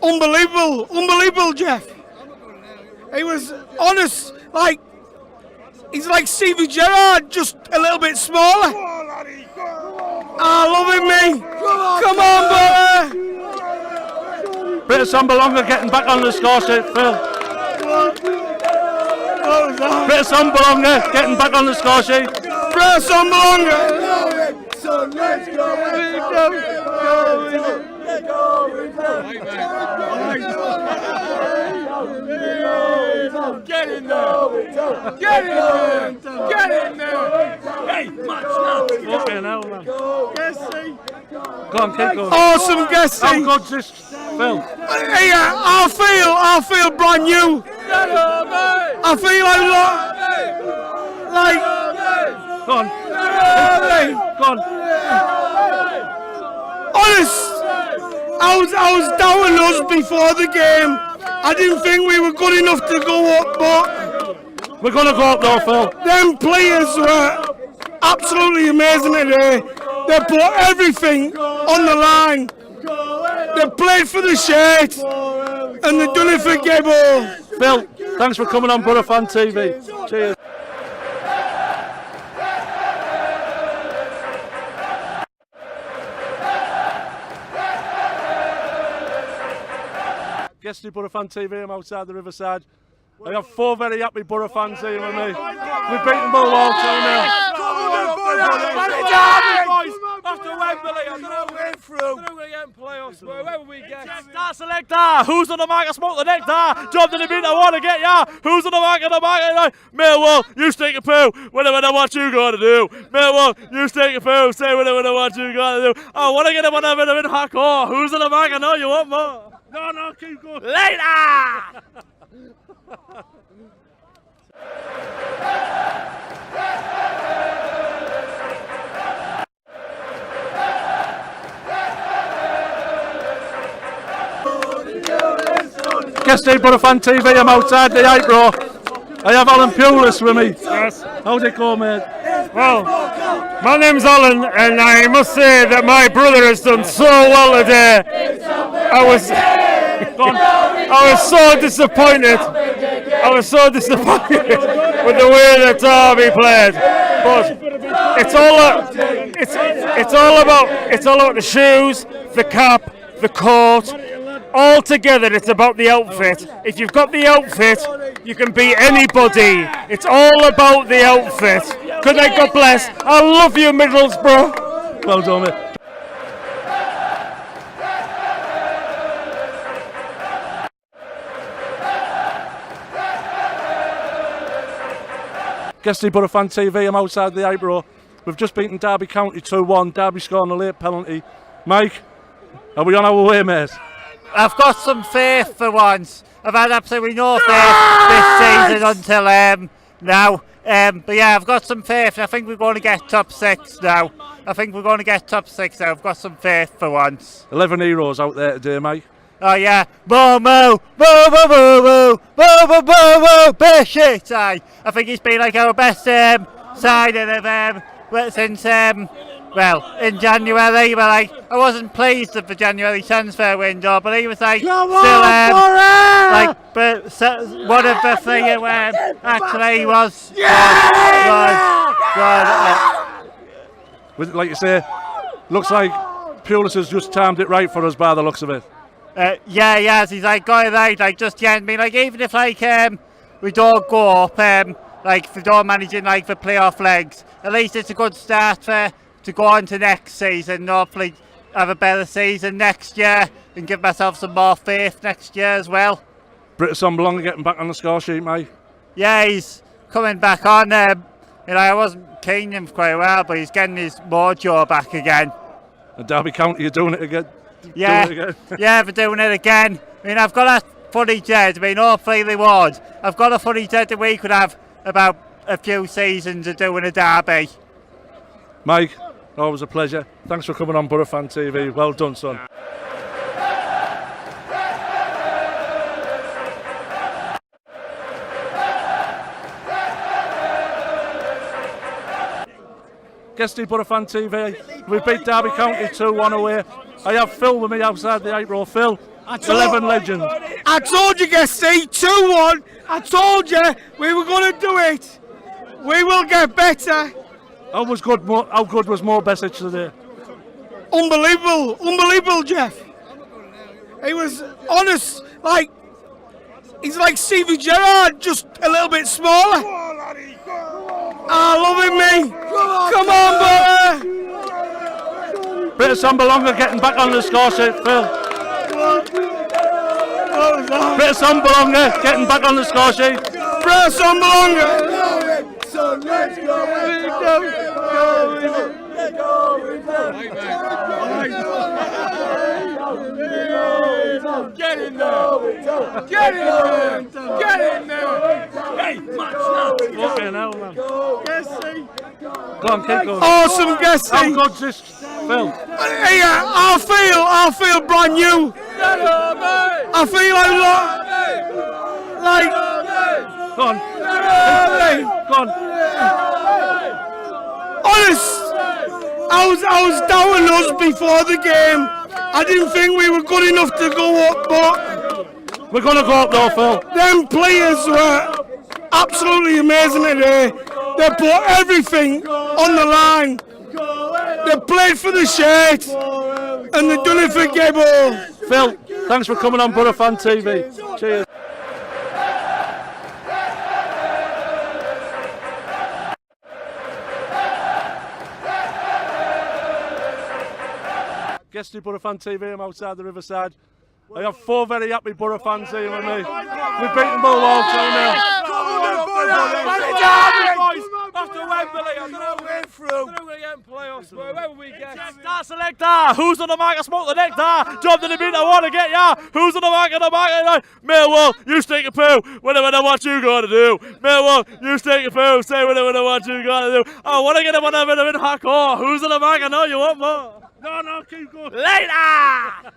Unbelievable, Jeff. He was honest, he's like Stevie Gerrard, just a little bit smaller. I love him, me. Come on, boy. Bit of Sambalonga getting back on the score sheet, Phil. Bit of Sambalonga getting back on the score sheet. Bit of Sambalonga. Get in there! Get in there! Get in there! Hey, match now! Fucking hell, man. Guesty! Go on, keep going. Awesome, Guesty. How good's this, Phil? Yeah, I feel brand new. I feel like Go on. Go on. honest. I was doubting us before the game. I didn't think we were good enough to go up, but We're going to go up though, Phil. them players were absolutely amazing today. They put everything on the line. They played for the shirt, and they done it for Gebo. Phil, thanks for coming on Borofantv. Cheers. Guesty Borofantv, I'm outside the Riverside. I have 4 very happy Boro fans here with me. We've beaten Millwall 2-0. After Wembley, I don't know we're through. I don't know we're getting playoffs, but whoever we get. Star selector, who's on the mark? I smoke the nectar. Job to the beat, I want to get ya. Who's on the mark? Millwall, you stink a poo. Whatever what you gonna do. Millwall, you stink a poo. Say whatever what you gonna do. I want to get him on a bit of hardcore. Who's on the mark? I know you want more. No, keep going. Later! Guesty Borofantv, I'm outside the April. I have Alan Pulis with me. Yes. How's it go, mate? Well, my name's Alan, and I must say that my brother has done so well today. I was so disappointed. I was so disappointed with the way that Derby played. But it's all about the shoes, the cap, the coat. All together, it's about the outfit. If you've got the outfit, you can beat anybody. It's all about the outfit. Good night, God bless. I love you, Middlesbrough. Well done, mate. Guesty Borofantv, I'm outside the April. We've just beaten Derby County 2-1. Derby scoring a late penalty. Mike, are we on our way, mate? I've got some faith for once. I've had absolutely no faith this season until now. But yeah, I've got some faith. I think we're going to get top 6 now. I've got some faith for once. 11 heroes out there today, mate. Oh yeah, Mo, shit! I think he's been like our best signing of since in January. But I wasn't pleased with the January transfer window, but he was one of the thing actually was. Like you say, looks like Pulis has just timed it right for us by the looks of it. Yes, he's got it right. Even if we don't go up, if we don't manage in the playoff legs, at least it's a good start to go on to next season. And hopefully have a better season next year and give myself some more faith next year as well. British Sambalonga getting back on the score sheet, mate. Yeah, he's coming back on. I wasn't keen him for quite a while, but he's getting his mojo back again. And Derby County are doing it again. Yeah, yeah, they're doing it again. I've got a footage head. Hopefully they won't. I've got a footage head that we could have about a few seasons of doing a derby. Mike, always a pleasure. Thanks for coming on Borofantv. Well done, son. Guesty Borofantv. We beat Derby County 2-1 away. I have Phil with me outside the 8 row. Phil, 11 legends. I told you, Guesty, 2-1. I told you we were going to do it. We will get better. How good was Mo Besic today? Unbelievable, Jeff. He was honest, he's like Stevie Gerrard, just a little bit smaller. I love him, me. Come on, Boro. Bit of Sambalonga getting back on the score sheet, Phil. Bit of Sambalonga getting back on the score sheet. Bro, Sambalonga. Let's go. Get in there! Get in there! Get in there! Hey, match now! Fucking hell, man. Guesty! Go on, keep going. Awesome, Guesty! How good's this, Phil? Yeah, I feel brand new. I feel like Go on. Go on. honest. I was doubting us before the game. I didn't think we were good enough to go up, but We're going to go up though, Phil. them players were absolutely amazing today. They put everything on the line. They played for the shirt and they done it for Gable. Phil, thanks for coming on Borofantv. Cheers. Guesty Borofantv, I'm outside the Riverside. I have 4 very happy Boro fans here with me. We've beaten Millwall 2-0. After Wembley, I don't know we're through. We're getting playoffs, wherever we get. Star selector, who's on the mark? I smoke the nectar. Job to the beat, I want to get ya. Who's on the mark? Millwall, you stink a poo. Whatever what you gonna do. Millwall, you stink a poo. Say whatever what you gonna do. I want to get him on a bit of hardcore. Who's on the mark? I know you want more. No, keep going. Later!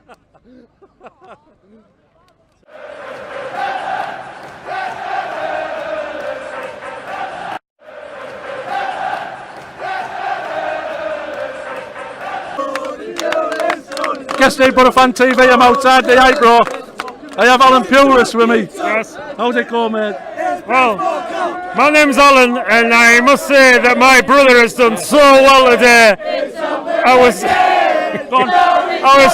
Guesty Borofantv, I'm outside the 8 row. I have Alan Pulis with me. Yes. How's it going, mate? Well, my name's Alan, and I must say that my brother has done so well today. I was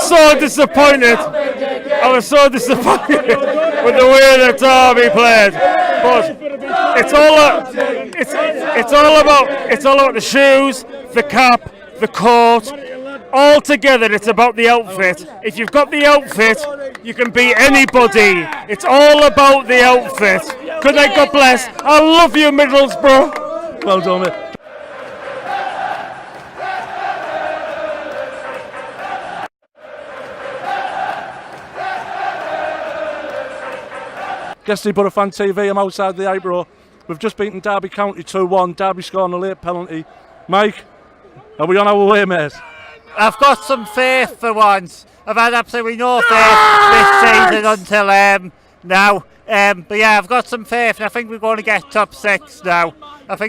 so disappointed. I was so disappointed with the way that Derby played. But it's all about the shoes, the cap, the coat. All together, it's about the outfit. If you've got the outfit, you can beat anybody. It's all about the outfit. Good night, God bless. I love you, Middlesbrough. Well done, mate. Guesty Borofantv, I'm outside the 8 row. We've just beaten Derby County 2-1. Derby scoring a late penalty. Mike, are we on our way, mate? I've got some faith for once. I've had absolutely no faith this season until now. But yeah, I've got some faith, and I think we're going to get top 6 now. I've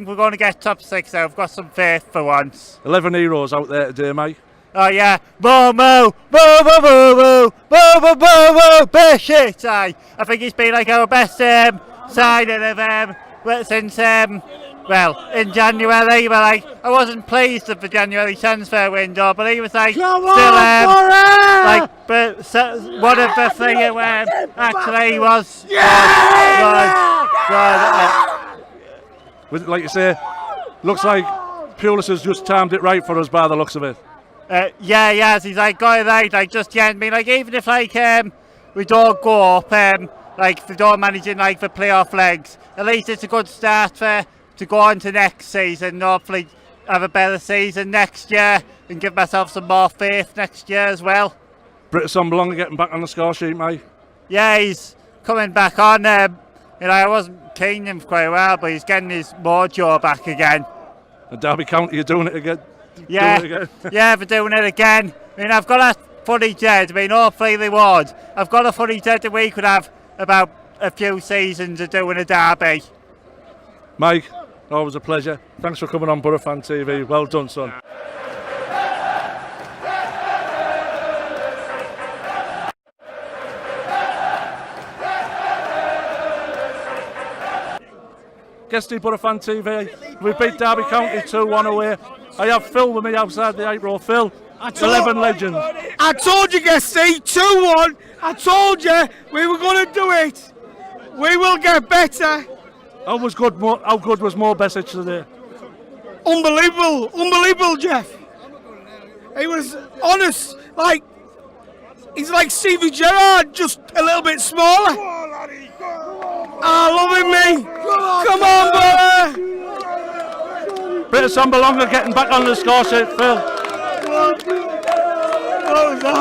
got some faith for once. 11 heroes out there today, Mike. Oh yeah, Beshit. I think he's been like our best signing of since in January. But like, I wasn't pleased with the January transfer window, but he was like one of the thing actually was. Like you say, looks like Pulis has just timed it right for us by the looks of it. Yeah, he's like got it right, like just yet. I mean, like even if we don't go up, if we don't manage in like the playoff legs, at least it's a good start to go on to next season. Hopefully, have a better season next year and give myself some more faith next year as well. Britta Sambalonga getting back on the score sheet, mate. Yeah, he's coming back on. I wasn't keen him for quite a while, but he's getting his mojo back again. And Derby County, you're doing it again. Yeah, they're doing it again. I mean, I've got a footage head. I mean, hopefully they would. I've got a footage head that we could have about a few seasons of doing a derby. Mike, always a pleasure. Thanks for coming on Borofantv. Well done, son. Guesty, Borofantv. We beat Derby County 2-1 away. I have Phil with me outside the 8 row. Phil, 11 legends. I told you, Guesty, 2-1. I told you we were going to do it. We will get better. How good was Mo Besic today? Unbelievable, Jeff. He was honest, he's like Stevie Gerrard, just a little bit smaller. I love him, mate. Come on, brother. Bit of Sambalonga getting back on the score sheet, Phil.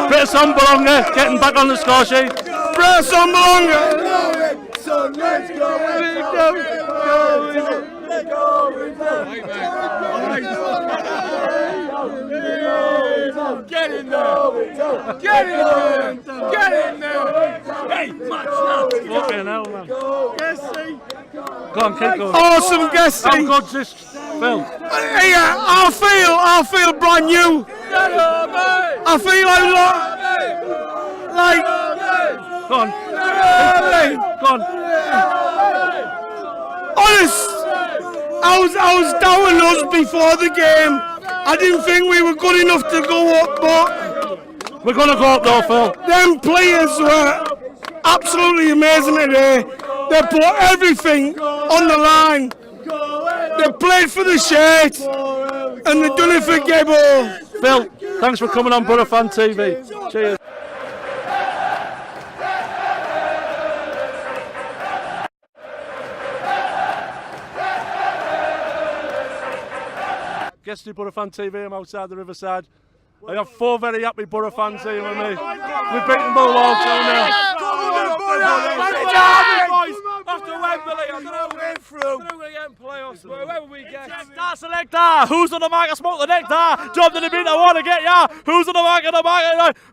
Bit of Sambalonga getting back on the score sheet. Bit of Sambalonga. Get in there! Get in there! Get in there! Hey, match now! Fucking hell, man. Go on, keep going. Awesome, Guesty. How good's this, Phil? Yeah, I feel brand new. I feel like Go on. Go on. honest. I was doubting us before the game. I didn't think we were good enough to go up, but We're going to go up though, Phil. them players were absolutely amazing today. They put everything on the line. They played for the shirt, and they done it for Gebo. Phil, thanks for coming on Borofantv. Cheers. Guesty, Borofantv. I'm outside the Riverside. I have 4 very happy Boro fans here with me. We've beaten Millwall 2-0. After Wembley, I don't know who we're through. I don't know who we're getting playoffs, but whoever we get. Start selector. Who's on the mark? I smoke the nectar. Job to the beat. I want to get ya. Who's on the mark?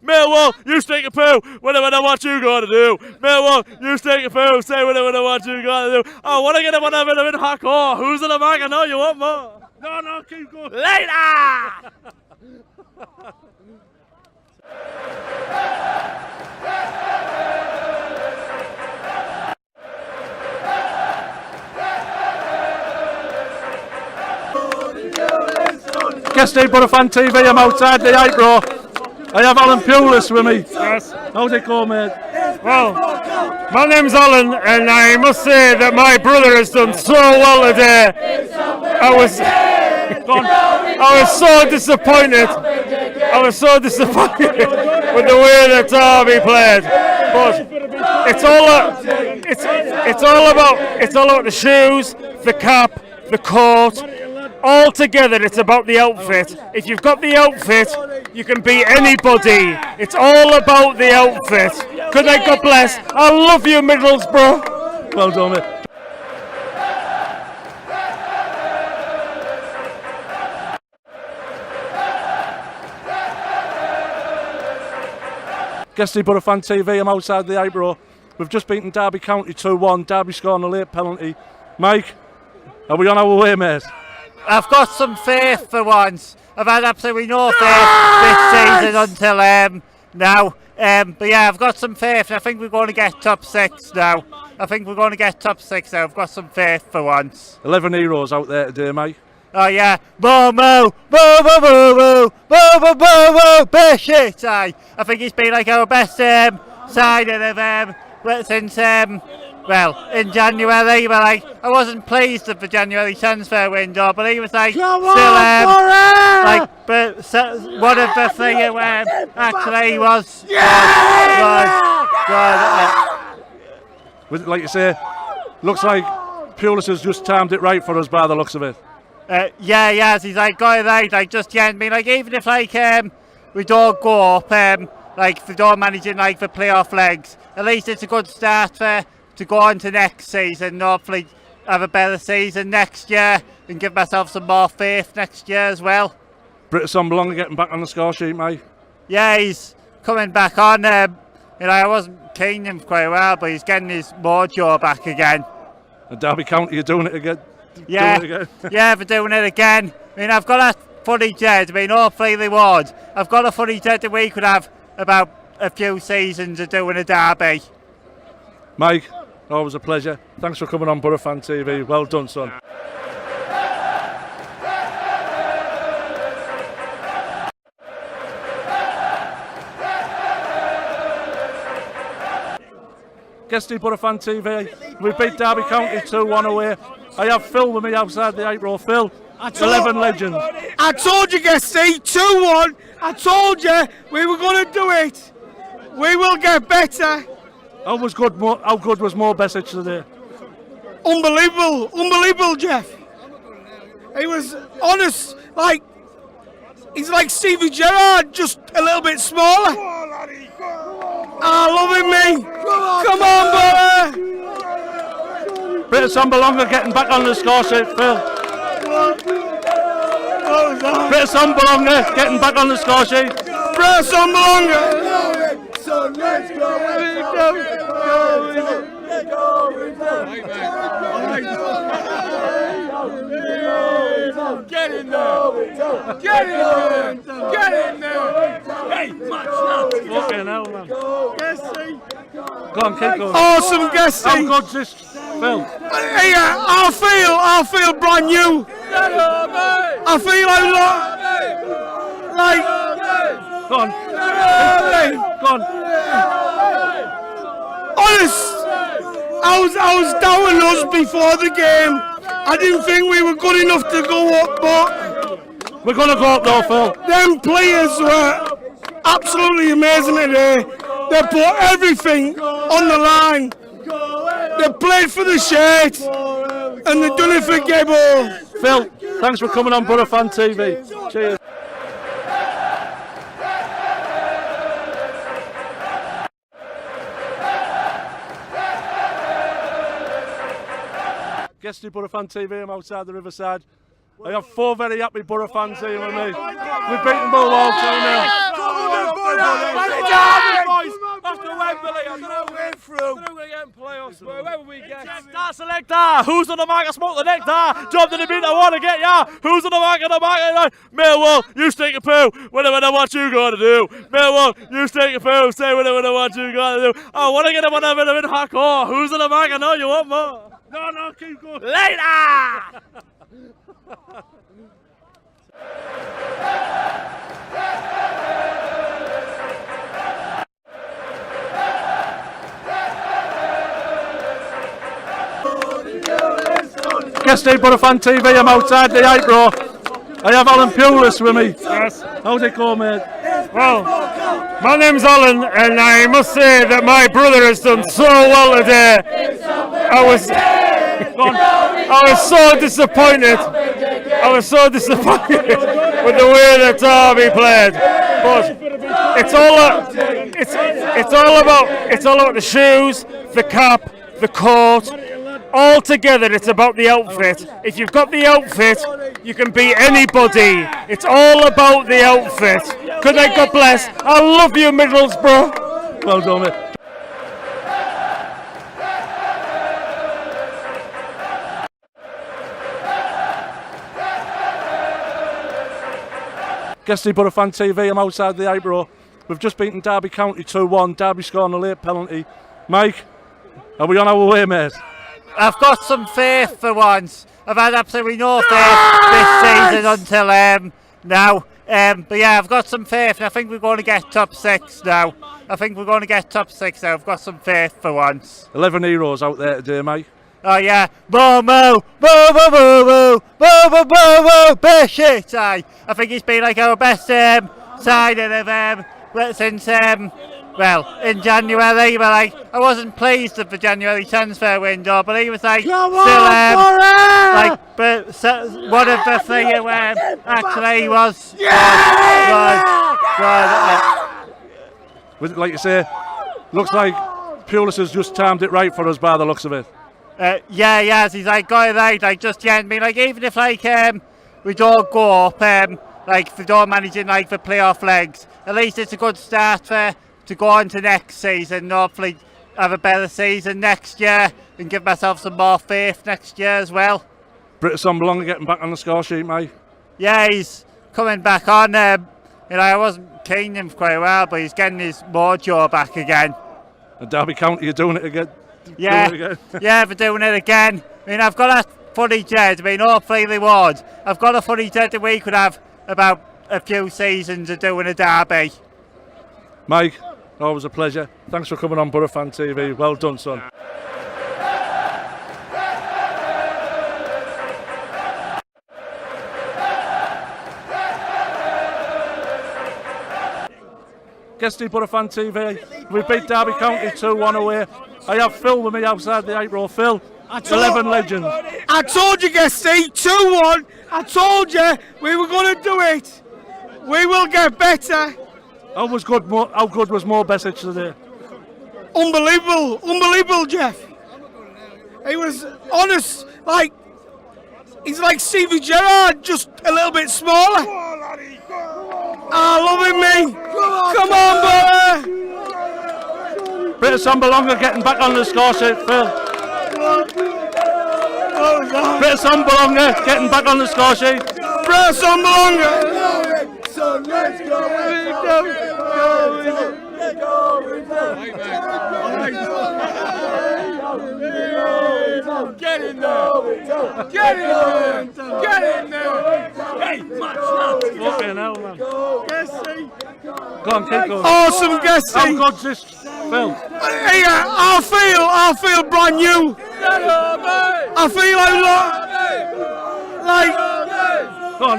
Millwall, you stink a poo. Whatever what you gotta do. Millwall, you stink a poo. Say whatever what you gotta do. I want to get him on a bit of hardcore. Who's on the mark? I know you want more. No, keep going. Later. Guesty, Borofantv. I'm outside the 8 row. I have Alan Pulis with me. Yes. How's it going, mate? Well, my name's Alan, and I must say that my brother has done so well today. I was so disappointed. I was so disappointed with the way that Derby played. But it's all about the shoes, the cap, the coat. All together, it's about the outfit. If you've got the outfit, you can beat anybody. It's all about the outfit. Good night, God bless. I love you, Middlesbrough. Well done, mate. Guesty, Borofantv. I'm outside the 8 row. We've just beaten Derby County 2-1. Derby scoring a late penalty. Mike, are we on our way, mate? I've got some faith for once. I've had absolutely no faith this season until now. But yeah, I've got some faith. I think we're going to get top 6 now. I've got some faith for once. 11 heroes out there today, mate. Oh yeah, Besic. I think he's been like our best signing of since in January. But like, I wasn't pleased with the January transfer window, but he was like one of the things actually was good. Like you say, looks like Pulis has just timed it right for us by the looks of it. He's like got it right, like just I mean, like even if we don't go up, if we don't manage in the playoff legs, at least it's a good start to go on to next season. Hopefully have a better season next year and give myself some more faith next year as well. British Sambalonga getting back on the score sheet, mate. Yeah, he's coming back on. I wasn't keen him quite well, but he's getting his mojo back again. And Derby County are doing it again. Yeah, they're doing it again. I mean, I've got that footage head. I mean, hopefully they would. I've got a footage head that we could have about a few seasons of doing a derby. Mike, Always a pleasure. Thanks for coming on Borofantv TV. Well done, son. Guesty, Borofantv TV. We beat Derby County 2-1 away. I have Phil with me outside the 8 row. Phil, 11 legends. I told you, Guesty, 2-1. I told you we were going to do it. We will get better. How good was Mo Besic today? Unbelievable, Jeff. He was honest, he's like Stevie Gerrard, just a little bit smaller. I love him, me. Come on, brother. Bit of Sambalonga getting back on the score sheet, Phil. Bit of Sambalonga getting back on the score sheet. Bit of Sambalonga. Let's go. Get in there! Get in there! Get in there! Hey, match now! Fucking hell, man. Guesty! Go on, keep going. Awesome, Guesty! How good's this, Phil? Yeah, I feel brand new. I feel like Go on. Go on. honest. I was doubting us before the game. I didn't think we were good enough to go up, but We're going to go up though, Phil. them players were absolutely amazing today. They put everything on the line. They played for the shirt, and they done it for Gable. Phil, thanks for coming on Borofantv TV. Cheers. Guesty, Borofantv TV, I'm outside the Riverside. I have 4 very happy Boro fans here with me. We've beaten Millwall 2-0. After Wembley, I don't know we're going to get in playoffs, whoever we get. Start selector, who's on the mark? I smoke the nectar. Job to the beat, I want to get ya. Who's on the mark? Millwall, you stink a poo. Whatever what you got to do. Millwall, you stink a poo. Say whatever what you got to do. I want to get him on a bit of hardcore. Who's on the mark? I know you want more. No, keep going. Later! Guesty, Borofantv TV, I'm outside the 8 row. I have Alan Pulis with me. Yes. How's it going, mate? Well, my name's Alan, and I must say that my brother has done so well today. I was so disappointed. I was so disappointed with the way that Derby played. But it's all about the shoes, the cap, the coat. All together, it's about the outfit. If you've got the outfit, you can beat anybody. It's all about the outfit. Good night, God bless. I love you, Middlesbrough. Well done, mate. Guesty, Borofantv TV, I'm outside the 8 row. We've just beaten Derby County 2-1. Derby scoring a late penalty. Mike, are we on our way, mate? I've got some faith for once. I've had absolutely no faith this season until now. But yeah, I've got some faith, and I think we're going to get top 6 now. I've got some faith for once. 11 heroes out there today, Mike. Oh yeah, Besic. I think he's been like our best signing of since in January. But I wasn't pleased with the January transfer window, but he was one of the three who actually was. Like you say, looks like Pulis has just timed it right for us by the looks of it. He's got it right. Even if we don't go up, if we don't manage in the playoff legs, at least it's a good start to go on to next season. Hopefully have a better season next year and give myself some more faith next year as well. British Sambalonga getting back on the score sheet, mate. Yeah, he's coming back on. I wasn't keen him for quite a while, but he's getting his mojo back again. And Derby County are doing it again. Yeah, Do it again. yeah, for doing it again. I mean, I've got a footage head. I mean, hopefully they won't. I've got a footage head that we could have about a few seasons of doing a derby. Mike, always a pleasure. Thanks for coming on Borofantv. Well done, son. Guesty, Borofantv. We beat Derby County 2-1 away. I have Phil with me outside the 8 row. Phil, 11 legends. I told you, Guesty, 2-1. I told you we were going to do it. We will get better. How good was Mo Besic today? Unbelievable, unbelievable, Jeff. He was honest, he's like Stevie Gerrard, just a little bit smaller. I love him, me. Come on, boy. Bit of Sambalonga getting back on the score sheet, Phil. Bit of Sambalonga getting back on the score sheet. Bit of Sambalonga. Get in there! Get in there! Get in there! Hey, Fucking hell, man. Go on, keep going. Awesome, Guesty. How good's this, Phil? Yeah, I feel brand new. I feel like Go on.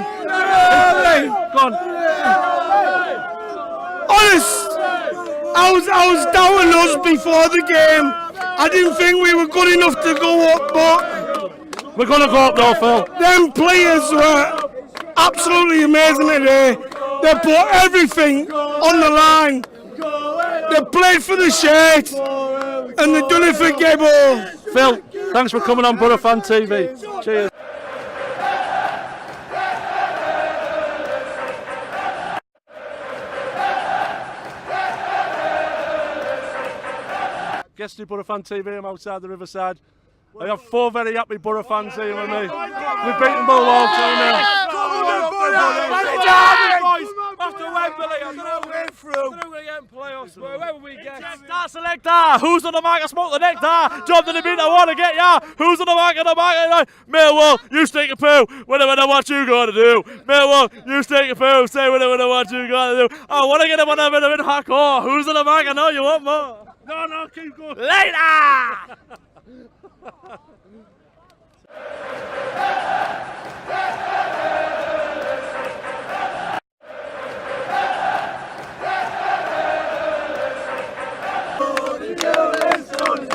Go on. honest. I was doubting us before the game. I didn't think we were good enough to go up, but We're going to go up though, Phil. them players were absolutely amazing today. They put everything on the line. They played for the shirt, and they done it for Gable. Phil, thanks for coming on Borofantv. Cheers. Guesty, Borofantv. I'm outside the Riverside. I have 4 very happy Boro fans here with me. We've beaten Millwall 2-0. After Wembley, I don't know we're through. I don't know we're getting playoffs. Wherever we get. Star selector. Who's on the mark? I smoke the nectar. Job to the beat. I want to get ya. Who's on the mark? Millwall, you stink a poo. Whatever I want you got to do. Millwall, you stink a poo. Say whatever I want you got to do. I want to get him on a bit of in hardcore. Who's on the mark? I know you want more. No, keep going. Later.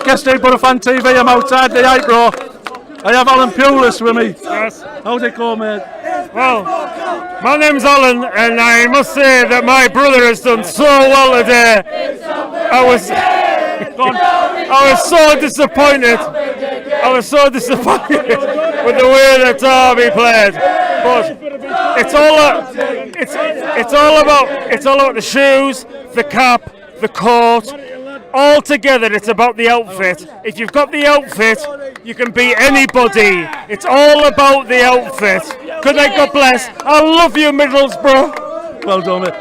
Guesty, Borofantv. I'm outside the 8 row. I have Alan Pulis with me. Yes. How's it going, mate? Well, my name's Alan, and I must say that my brother has done so well today. I was so disappointed. I was so disappointed with the way that Derby played. But it's all about the shoes, the cap, the coat. All together, it's about the outfit. If you've got the outfit, you can beat anybody. It's all about the outfit. Good night, God bless. I love you, Middlesbrough. Well done, mate.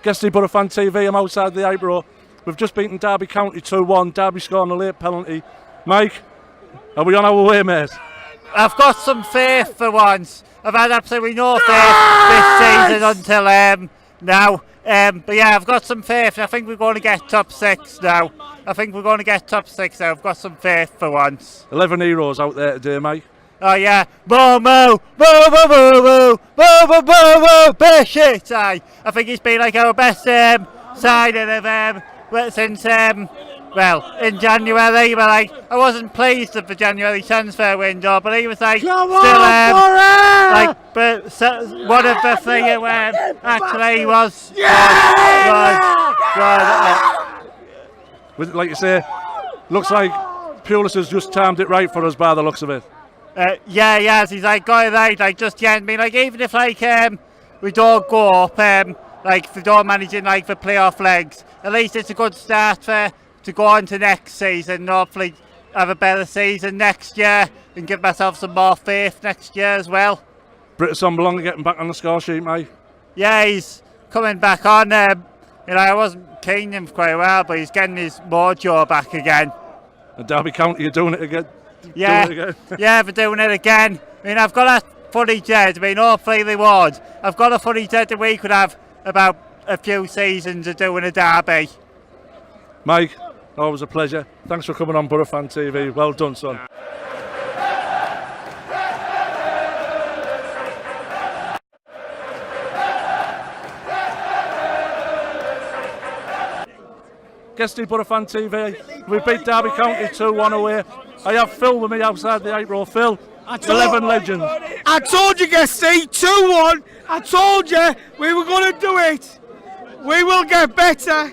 Guesty, Borofantv. I'm outside the 8 row. We've just beaten Derby County 2-1. Derby scoring a late penalty. Mike, are we on our way, mate? I've got some faith for once. I've had absolutely no faith this season until now. But yeah, I've got some faith. I think we're going to get top 6 now. I've got some faith for once. 11 heroes out there today, Mike. Oh yeah, Mo, shit! I think it's been like our best signing of since in January. But I wasn't pleased with the January transfer window, but he was but one of the things actually was Like you say, looks like Pulis has just timed it right for us by the looks of it. Yes, he's got it right. Just even if we don't go up, if we don't manage in the playoff legs, at least it's a good start to go on to next season and hopefully have a better season next year and give myself some more faith next year as well. British Belonga getting back on the score sheet, mate. Yeah, he's coming back on. I wasn't keen him quite well, but he's getting his mojo back again. And Derby County are doing it again. Yeah, yeah, for doing it again. I've got a footage head. Hopefully they won't. I've got a footage head that we could have about a few seasons of doing a derby. Mike, always a pleasure. Thanks for coming on Borofantv. Well done, son. Guesty, Borofantv. We beat Derby County 2-1 away. I have Phil with me outside the 8 row. Phil, 11 legends. I told you, Guesty, 2-1. I told you we were going to do it. We will get better.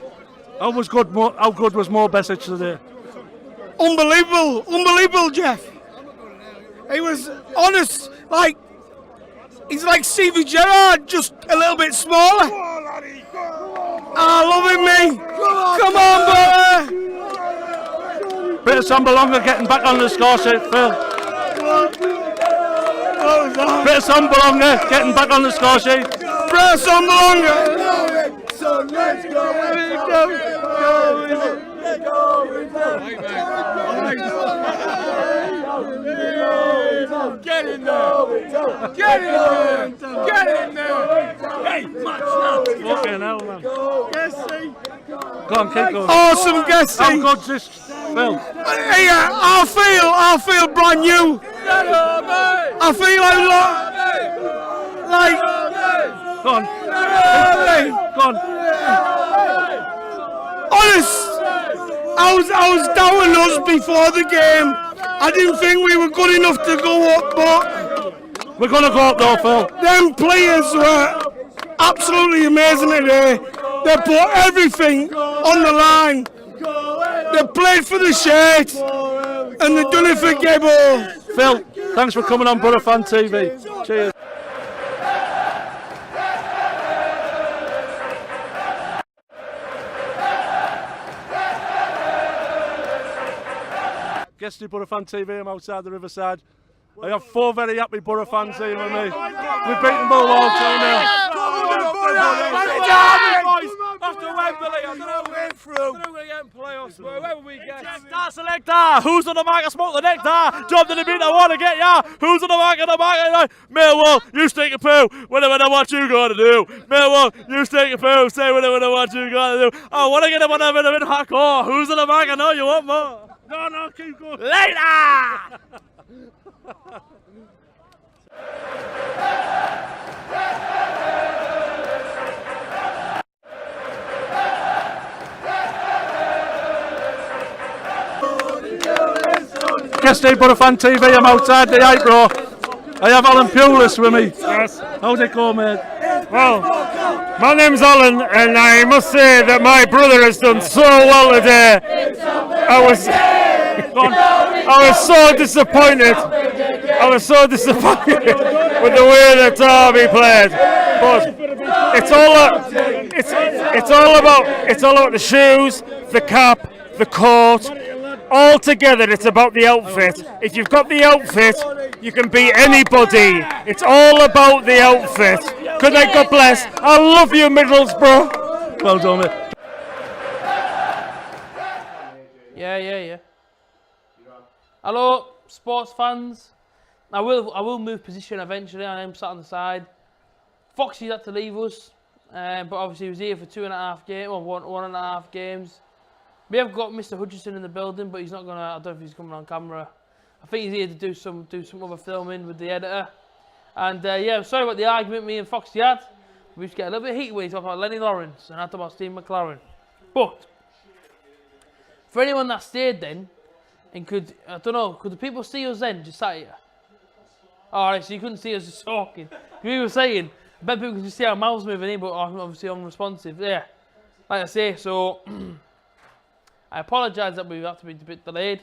How good was Mo Besic today? Unbelievable, Jeff. He was honest, he's like Stevie Gerrard, just a little bit smaller. I love him, me. Come on, boy. British Belonga getting back on the score sheet, Phil. British Belonga getting back on the score sheet. British Belonga. So let's go. Get in there! Get in there! Get in there! Hey, match now! Fucking hell, man. Guesty! Go on, keep going. Awesome, Guesty! How good's this, Phil? Yeah, I feel brand new. I feel like Go on. Go on. honest. I was doubting us before the game. I didn't think we were good enough to go up, but We're going to go up though, Phil. them players were absolutely amazing today. They put everything on the line. They played for the shirt, and they done it for Gable. Phil, thanks for coming on Borofantv. Cheers. Guesty, Borofantv. I'm outside the Riverside. I have 4 very happy Boro fans here with me. We've beaten Millwall 2-0. After Wembley, I don't know we're through. We're going to get in playoffs, wherever we get. Star selector, who's on the mark? I smoke the nectar. Job to the beat, I want to get ya. Who's on the mark? Millwall, you stink a poo. Whatever what you got to do. Millwall, you stink a poo. Say whatever what you got to do. I want to get him on a bit of hardcore. Who's on the mark? I know you want more. No, keep going. Later! Guesty, Borofantv. I'm outside the 8 row. I have Alan Pulis with me. Yes. How's it going, mate? Well, my name's Alan, and I must say that my brother has done so well today. I was so disappointed. I was so disappointed with the way that Derby played. But it's all about the shoes, the cap, the coat. All together, it's about the outfit. If you've got the outfit, you can beat anybody. It's all about the outfit. Good night, God bless. I love you, Middlesbrough. Well done, mate. Yeah. Hello, sports fans. I will move position eventually. I am sat on the side. Foxy had to leave us, but obviously he was here for 2.5 games, or 1.5 games. We have got Mr. Hutchison in the building, but he's not gonna. I don't know if he's coming on camera. I think he's here to do some other filming with the editor. And yeah, I'm sorry about the argument me and Foxy had. We used to get a little bit heated when he talked about Lenny Lawrence and I talked about Steve McLaren. But for anyone that stayed then, and could the people see us then just sat here? Alright, so you couldn't see us just talking. We were saying, I bet people can just see our mouths moving in, but obviously unresponsive. Yeah, like I say, so I apologise that we have to be a bit delayed.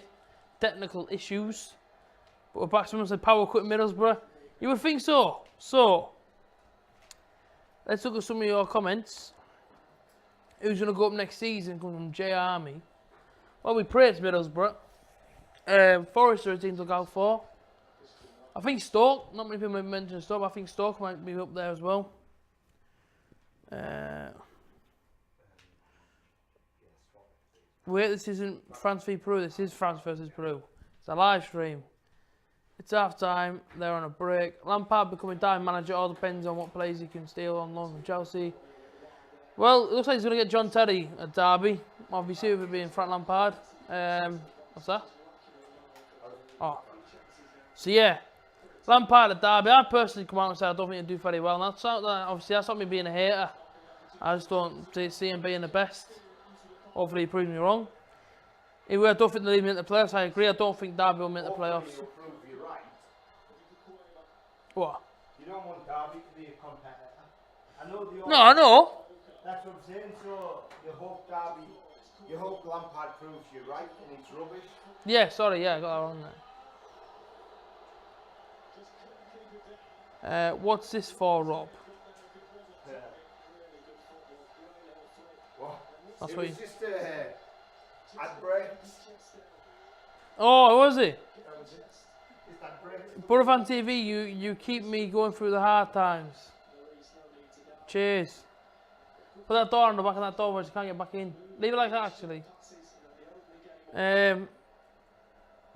Technical issues. But we're back. Someone said power cut in Middlesbrough. You would think so. So, let's look at some of your comments. Who's going to go up next season? Coming from J Army. Well, we pray it's Middlesbrough. Forest are a team to look out for. I think Stoke, not many people have mentioned Stoke, but I think Stoke might be up there as well. Wait, this isn't France v Peru, this is France versus Peru. It's a live stream. It's half time, they're on a break. Lampard becoming diamond manager, all depends on what players he can steal on loan from Chelsea. Well, it looks like he's going to get John Terry at Derby, obviously with it being Frank Lampard. What's that? Oh. So yeah, Lampard at Derby. I personally come out and say I don't think he'll do very well. And obviously that's not me being a hater. I just don't see him being the best. Hopefully he proves me wrong. Anyway, I don't think they'll even make the playoffs. I agree. I don't think Derby will make the playoffs. What? You don't want Derby to be a competitor. I know the. No, I know. That's what I'm saying. So you hope Derby, you hope Lampard proves you right and it's rubbish. Yeah, sorry. Yeah, I got that wrong there. What's this for, Rob? What? That's it what was just ad break. Oh, was it? Just ad break. Borofantv, you keep me going through the hard times. Cheers. Put that door on the back of that door where you can't get back in. Leave it like that actually. Let's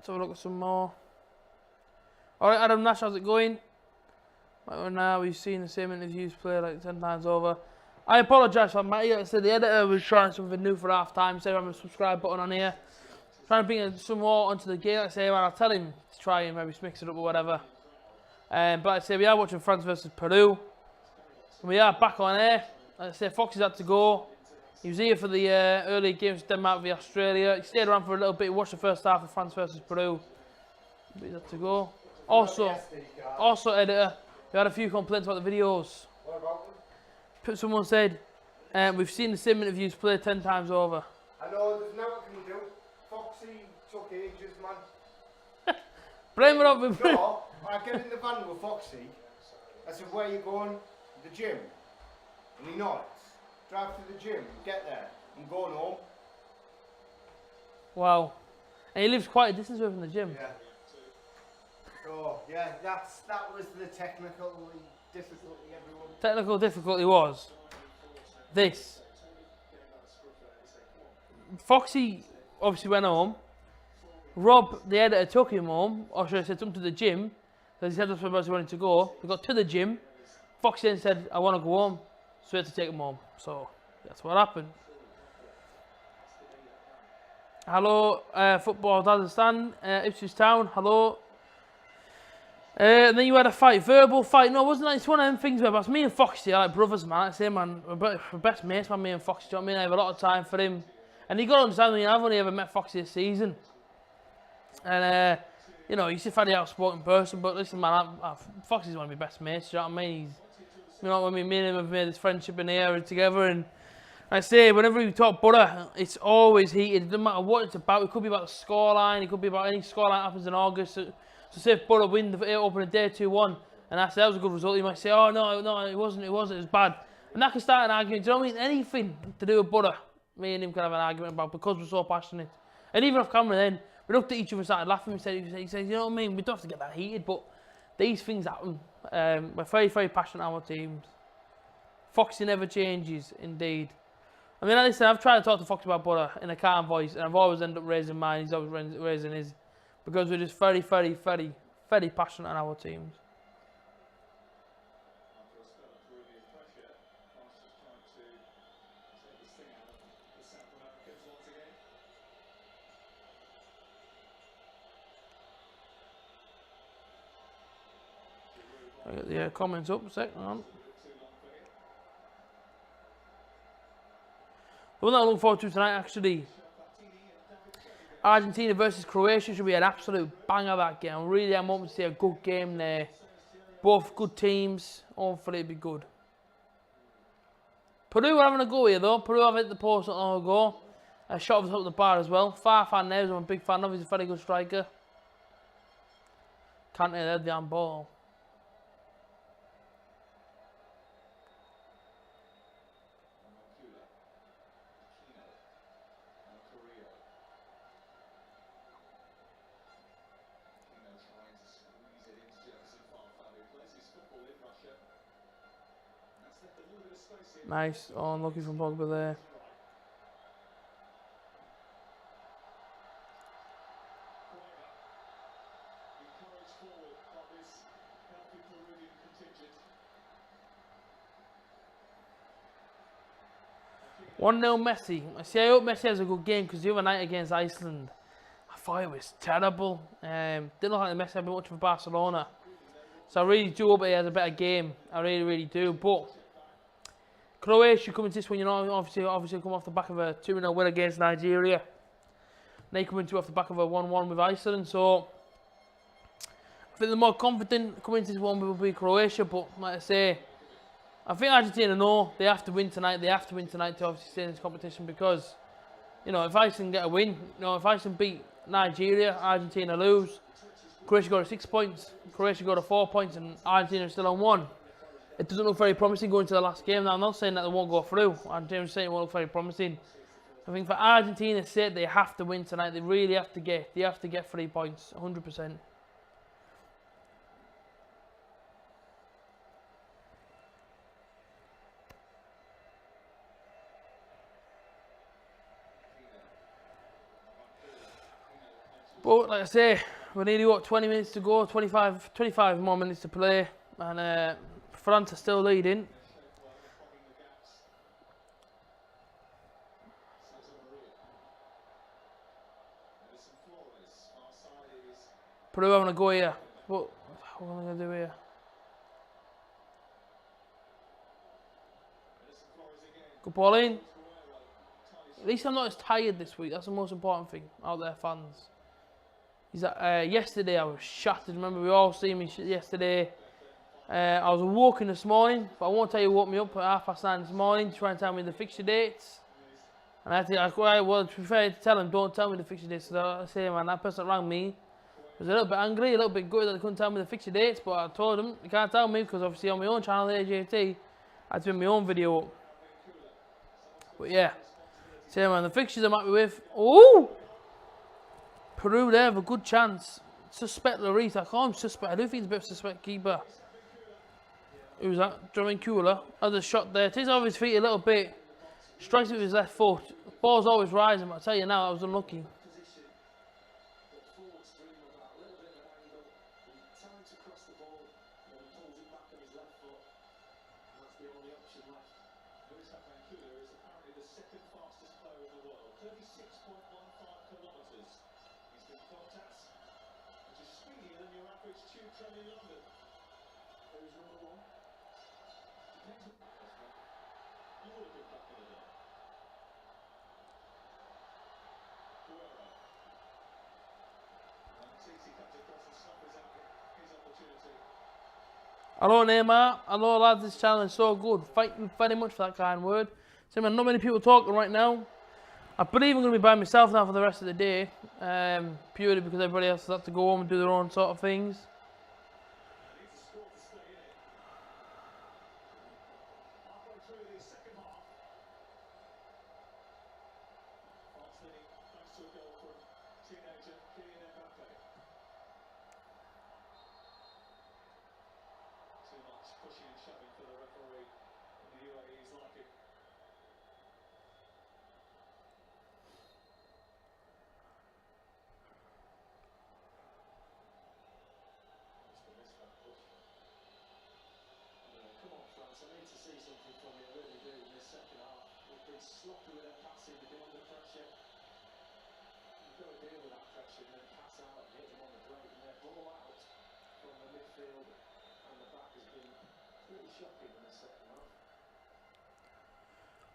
have a look at some more. Alright, Adam Nash, how's it going? Right now we've seen the same interviews play like 10 times over. I apologise for Matty. Like I said, the editor was trying something new for half time. Said I'm a subscribe button on here. Trying to bring some more onto the game. Like I say, I'll tell him to try and maybe mix it up or whatever. But like I say, we are watching France versus Peru. And we are back on air. Like I say, Foxy's had to go. He was here for the early games of Denmark v Australia. He stayed around for a little bit, watched the first half of France versus Peru. But he's had to go. Also, editor, we had a few complaints about the videos. What about them? Someone said, we've seen the same interviews play 10 times over. I know there's nothing I can do. Foxy took ages, man. Blame it on me. No, I get in the van with Foxy. I said, where are you going? The gym. And he nods. Drive to the gym, get there. I'm going home. Wow. And he lives quite a distance away from the gym. Yeah. So, yeah, that was the technical difficulty, everyone. Technical difficulty was this. Foxy obviously went home. Rob, the editor, took him home, or should I say, took him to the gym. Because he said that's where he wanted to go. He got to the gym. Foxy then said, I want to go home. So we had to take him home. So that's what happened. Hello, football doesn't stand. Ipswich Town, hello. And then you had a fight, verbal fight. No, it wasn't like it's one of them things where that's me and Foxy are like brothers, man. I say, man, we're best mates, man, me and Foxy. Do you know what I mean? I have a lot of time for him. And you got to understand, I've only ever met Foxy this season. And, you know, he's a fairly outspoken person, but listen, man, Foxy's one of my best mates, do you know what I mean? You know what I mean? Me and him have made this friendship in the area together, and I say, whenever we talk Boro, it's always heated. It doesn't matter what it's about. It could be about the scoreline. It could be about any scoreline that happens in August. So say if Boro win the opening day 2-1, and I say that was a good result, you might say, oh no, it wasn't, it was bad. And that can start an argument. Do you know what I mean? Anything to do with Boro, me and him can have an argument about because we're so passionate. And even off camera then, we looked at each other and started laughing. He said, you know what I mean? We don't have to get that heated, but these things happen. We're very, very passionate on our teams. Foxy never changes, indeed. I mean, listen, I've tried to talk to Foxy about Boro in a calm voice, and I've always ended up raising mine. He's always raising his, because we're just very, very, very, very passionate on our teams. I'll get the comments up a second. The one that I look forward to tonight, actually, Argentina versus Croatia should be an absolute banger, that game. Really, I'm hoping to see a good game there. Both good teams. Hopefully, it'll be good. Peru are having a go here, though. Peru have hit the post not long ago. A shot of us up the bar as well. Farfan there, I'm a big fan of. He's a very good striker. Can't hear the handball. Nice. Oh, unlucky from Pogba there. One 0 Messi. I hope Messi has a good game because the other night against Iceland, I thought it was terrible. Didn't look like Messi had been much for Barcelona. So I really do hope he has a better game. I really, really do. But Croatia coming to this one, you know, obviously come off the back of a 2-0 win against Nigeria. They come into off the back of a 1-1 with Iceland. So I think the more confident coming into this one will be Croatia. But like I say, I think Argentina know they have to win tonight. They have to win tonight to obviously stay in this competition because, you know, if Iceland get a win, you know, if Iceland beat Nigeria, Argentina lose. Croatia got to 6 points, Croatia got to 4 points, and Argentina is still on 1. It doesn't look very promising going to the last game. Now, I'm not saying that they won't go through. Argentina's saying it won't look very promising. I think for Argentina's sake, they have to win tonight. They really have to get. They have to get 3 points, 100%. But like I say, we're nearly got 20 minutes to go, 25 more minutes to play, and France are still leading. Peru having a go here. What am I going to do here? Good ball in. At least I'm not as tired this week. That's the most important thing out there, fans. Yesterday I was shattered. Remember, we all seen me yesterday. I was walking this morning, but I won't tell you who woke me up at 9:30 this morning to try and tell me the fixture dates. And I had to, well, to be fair, to tell him, don't tell me the fixture dates. So I say, man, that person that rang me was a little bit angry, a little bit gutted that they couldn't tell me the fixture dates. But I told him, you can't tell me because obviously on my own channel, the AJT, I had to do my own video up. But yeah, say, man, the fixtures I'm happy with. Oh! Peru there have a good chance. Suspect Lloris. I call him suspect. I do think he's a bit of a suspect keeper. Who's that? Drumming Cooler. Other shot there. Takes off his feet a little bit. Strikes it with his left foot. Ball's always rising, but I tell you now, I was unlucky. Hello Neymar, hello lads, this channel is so good. Thank you very much for that kind word. So man, not many people talking right now. I believe I'm going to be by myself now for the rest of the day. Purely because everybody else has had to go home and do their own sort of things.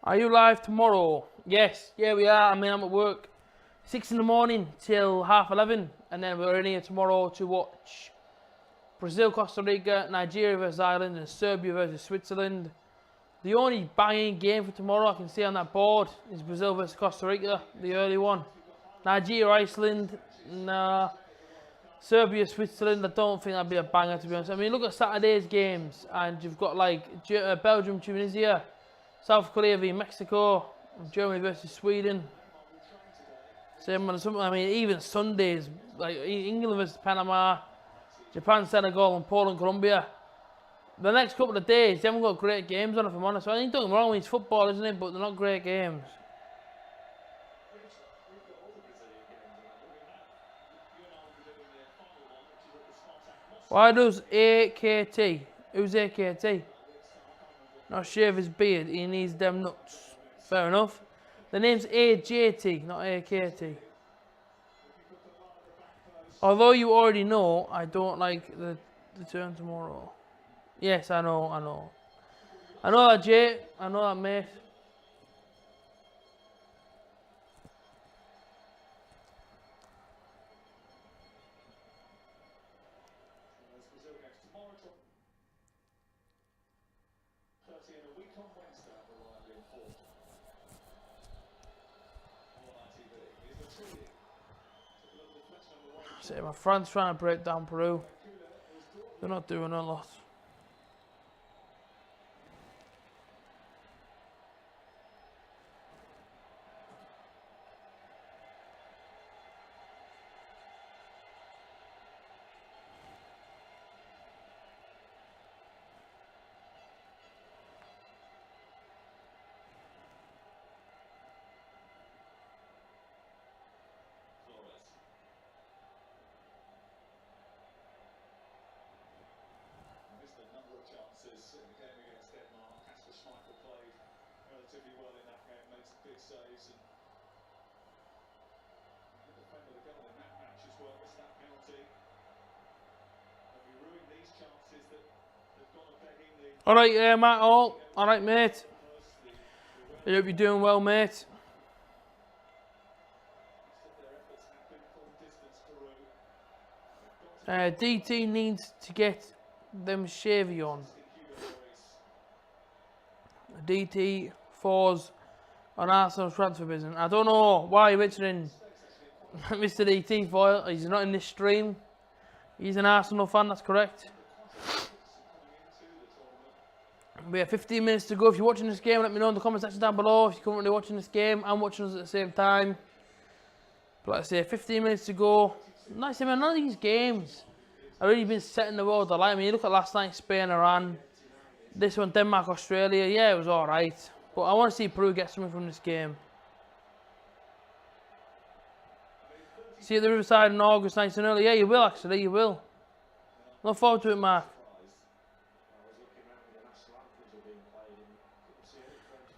Are you live tomorrow? Yes, yeah we are. I mean, I'm at work 6 in the morning till 11:30, and then we're in here tomorrow to watch Brazil, Costa Rica, Nigeria versus Ireland, and Serbia versus Switzerland. The only banging game for tomorrow I can see on that board is Brazil versus Costa Rica, the early one. Nigeria, Iceland, nah. Serbia, Switzerland, I don't think that'd be a banger, to be honest. I mean, look at Saturday's games, and you've got like Belgium, Tunisia, South Korea v Mexico, Germany versus Sweden. Same on something. I mean, even Sundays like England versus Panama, Japan, Senegal, and Poland, Colombia. the next couple of days, they haven't got great games on, if I'm honest. I think don't get me wrong, it's football, isn't it? But they're not great games. Why does AKT? Who's AKT? Not shave his beard, he needs them nuts. Fair enough. The name's AJT, not AKT. Although you already know, I don't like the turn tomorrow. Yes, I know. I know that, Jay. I know that, mate. My friend's trying to break down Peru. They're not doing a lot. Alright, Matt Hall. Alright, mate. I hope you're doing well, mate. DT needs to get them Chevy on. DT falls on Arsenal's transfer business. I don't know why you're mentioning Mr. DT for. He's not in this stream. He's an Arsenal fan, that's correct. We have 15 minutes to go. If you're watching this game, let me know in the comment section down below. If you're currently watching this game and watching us at the same time. But like I say, 15 minutes to go. Nice, man. None of these games have really been setting the world alight. I mean, you look at last night, Spain, Iran. This one, Denmark, Australia. Yeah, it was alright. But I want to see Peru get something from this game. See you at the Riverside in August, nice and early. Yeah, you will, actually. You will. Look forward to it, Mark.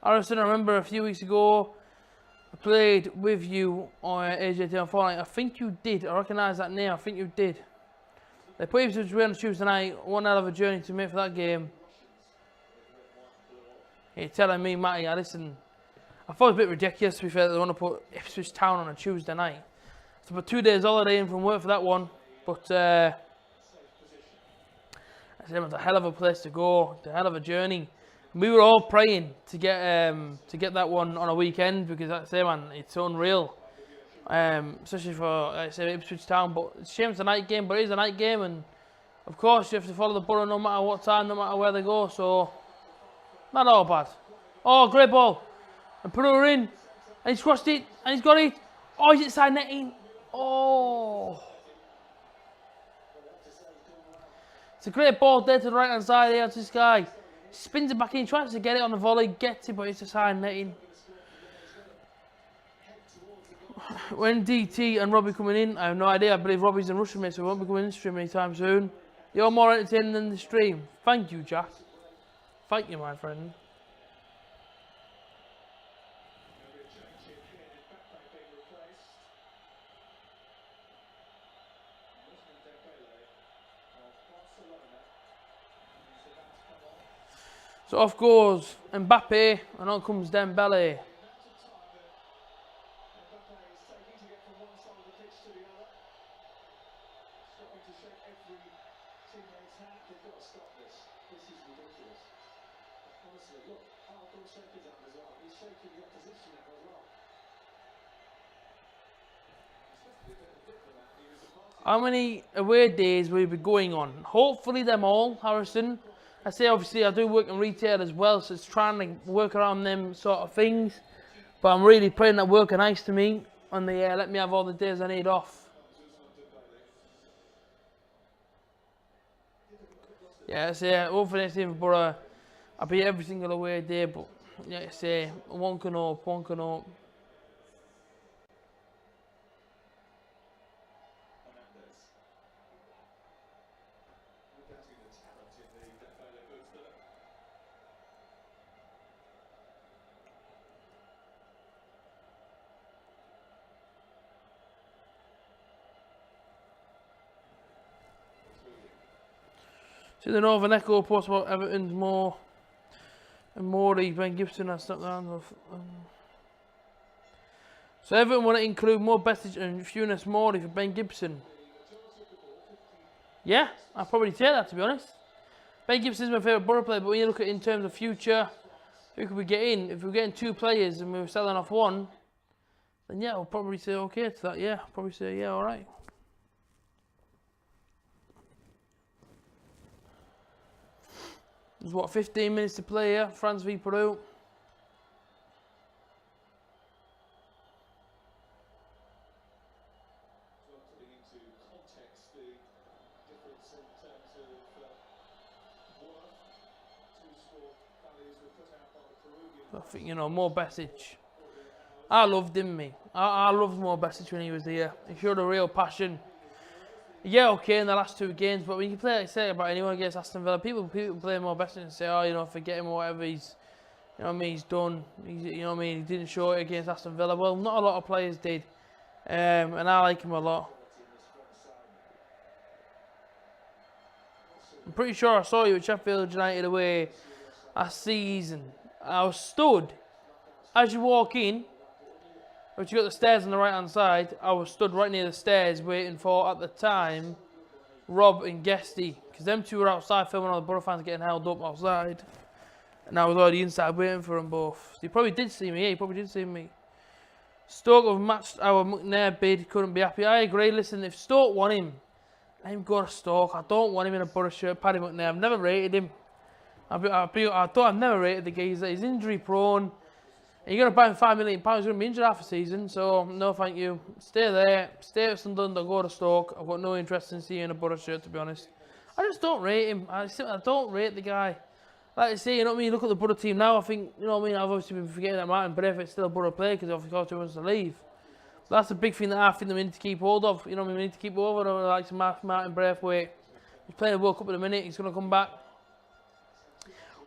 Harrison, I remember a few weeks ago, I played with you on AJT on Fortnite. I think you did. I recognise that name. I think you did. They played with us on Tuesday night. One hell of a journey to make for that game. You're telling me, Matty, listen, I thought it was a bit ridiculous, to be fair, that they want to put Ipswich Town on a Tuesday night. So put 2 days holiday in from work for that one. But it was a hell of a place to go. It's a hell of a journey. We were all praying to get that one on a weekend because, like I say, man, it's unreal. Especially for, like I say, Ipswich Town. But it's a shame it's a night game, but it is a night game, and of course you have to follow the Boro no matter what time, no matter where they go. So not all bad. Oh, great ball, and Peru are in, and he's crossed it, and he's got it. Oh, he's inside netting. Oh, it's a great ball there to the right hand side here to this guy. Spins it back in, tries to get it on the volley, gets it, but it's a side netting. When DT and Robbie coming in, I have no idea. I believe Robbie's in Russian, mate, so we won't be coming in the stream anytime soon. You're more entertaining than the stream. Thank you, Jack. Thank you, my friend. So off goes Mbappe, and on comes Dembele. How many away days will you be going on? Hopefully them all, Harrison. I say obviously I do work in retail as well, so it's trying to work around them sort of things. But I'm really praying that work are nice to me and they let me have all the days I need off. Yeah, so hopefully next time for Boro, I'll be every single away day, but yeah, say one can hope, one can hope. So the Northern Echo post about Everton's more and Morley, Ben Gibson has stuck down. So Everton want to include more Besic and Funes Morley for Ben Gibson. Yeah, I'll probably take that, to be honest. Ben Gibson is my favourite Boro player, but when you look at it in terms of future, who could we get in? If we're getting 2 players and we're selling off 1, then yeah, I'll probably say okay to that. Yeah, I'll probably say yeah, alright. There's what, 15 minutes to play here, France v Peru. I think, you know, more Besic. I loved him, me. I loved more Besic when he was here. He showed a real passion. Yeah, okay, in the last 2 games, but when you play, say about anyone against Aston Villa, people play more Besic and say, oh, you know, forget him or whatever. He's, you know what I mean, he's done. You know what I mean, he didn't show it against Aston Villa. Well, not a lot of players did, and I like him a lot. I'm pretty sure I saw you at Sheffield United away last season. I was stood as you walk in. But you got the stairs on the right hand side. I was stood right near the stairs waiting for, at the time, Rob and Guesty, because them 2 were outside filming all the Boro fans getting held up outside, and I was already inside waiting for them both. So you probably did see me. Yeah, you probably did see me. Stoke have matched our McNair bid. Couldn't be happy. I agree. Listen, if Stoke want him, let him go to Stoke. I don't want him in a Boro shirt. Paddy McNair. I've never rated him. I've never rated the geezer. He's injury prone. And you're going to buy him £5 million. He's going to be injured half a season. So, no thank you. Stay there. Stay at Sunderland or go to Stoke. I've got no interest in seeing a Boro shirt, to be honest. I just don't rate him. I don't rate the guy. Like I say, you know what I mean? Look at the Boro team now. I think, you know what I mean? I've obviously been forgetting that Martin Braithwaite's still a Boro player because obviously he wants to leave. But that's a big thing that I think that we need to keep hold of. You know what I mean? We need to keep over the likes of Martin Braithwaite. He's playing the World Cup in a minute. He's going to come back.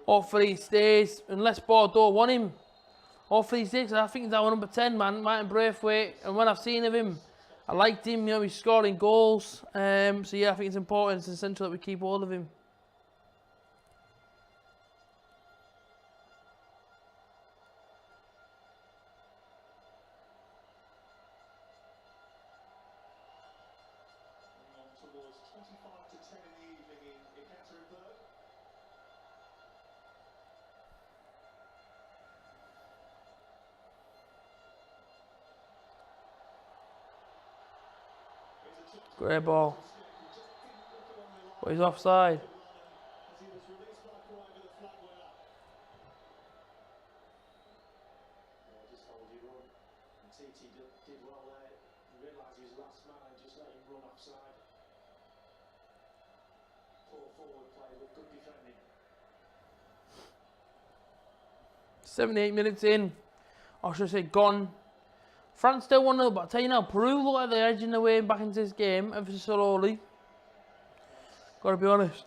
Hopefully he stays. Unless Bordeaux want him. Hopefully he stays. I think he's our number 10, man. Martin Braithwaite. And when I've seen of him, I liked him. You know, he's scoring goals. So yeah, I think it's important. It's essential that we keep hold of him. Towards 25 to 10 in the evening in Yekaterinburg. Great ball. But he's offside. Did well there, realised his last man and just let him run offside. Poor forward play with good defending. 78 minutes in. Or should I say gone. France still 1-0, but I'll tell you now, Peru look like they're edging their way back into this game ever so slowly. Gotta be honest.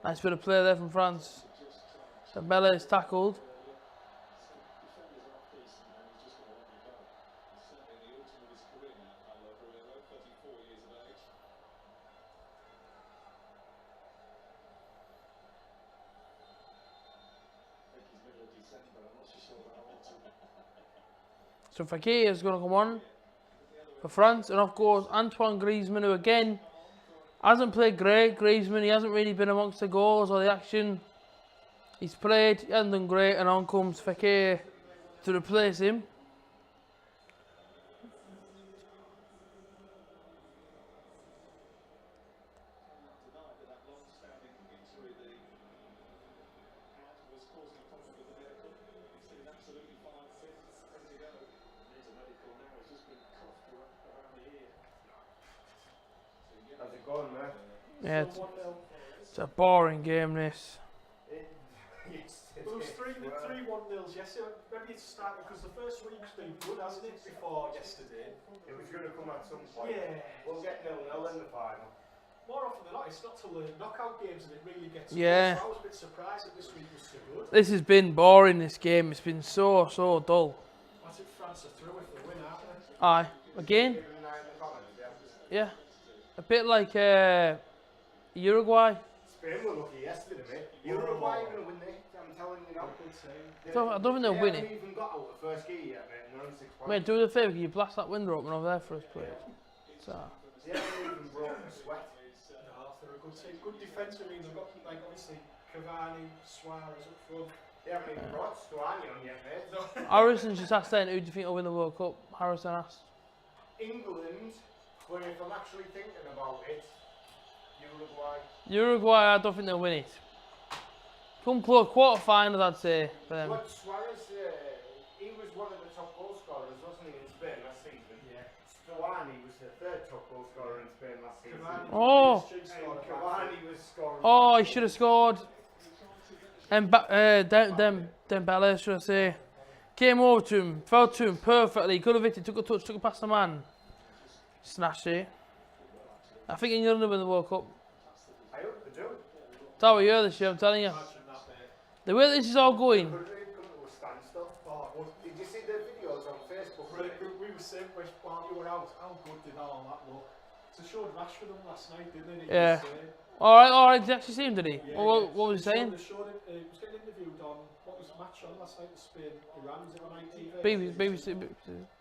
Nice bit of play there from France. Dembele is tackled. So Fekir is going to come on for France, and of course Antoine Griezmann, who again hasn't played great. Griezmann, he hasn't really been amongst the goals or the action. He's played, he hasn't done great, and on comes Fekir to replace him. Yeah, it's a boring game, this. Well, it was 3-1-0 yesterday. Maybe it's starting because the first week's been good, hasn't it, before yesterday? It was going to come at some point. Yeah. We'll get 0-0 in the final. More often than not, it's not till the knockout games and it really gets Yeah. good. So I was a bit surprised that this week was so good. This has been boring, this game. It's been so dull. That's it, France are through if they win, aren't they? Aye. Again? Yeah. A bit like Uruguay. Spain were lucky yesterday, mate. Uruguay are going to win this, I'm telling you now. I don't think they'll win it. They haven't even got out the first gear yet, mate, and they're on 6 points. Mate, do us a favour, can you blast that window open over there for us, please? So. They haven't even broke a sweat. No, they're a good team. Good defence, I mean, they've got, like, obviously, Cavani, Suarez up front. They haven't even brought Stuani on yet, mate. Harrison's just asked then, who do you think will win the World Cup? Harrison asked. England, but if I'm actually thinking about it, Uruguay. Uruguay, I don't think they'll win it. Come close, quarter-finals, I'd say, for them. But Suarez, he was one of the top goal scorers, wasn't he, in Spain last season? Yeah. Stuani was the third top goal scorer in Spain last season. Oh! And Cavani was scoring. Oh, he should have scored. And Dembele, should I say. Came over to him, fell to him perfectly. Could have hit it, took a touch, took it past the man. Snatched it. I think England will win the World Cup. I hope they do. That's how we hear this year, I'm telling you. The way this is all going. Could they come to a standstill? Did you see the videos on Facebook? We were saying while you were out, how good did all that look? It's a showed Rashford them last night, didn't it? Yeah. Alright, did you actually see him, did he? Yeah, what was he saying? He was getting interviewed on, what was the match on last night, Spain, Iran, was it on ITV? BBC.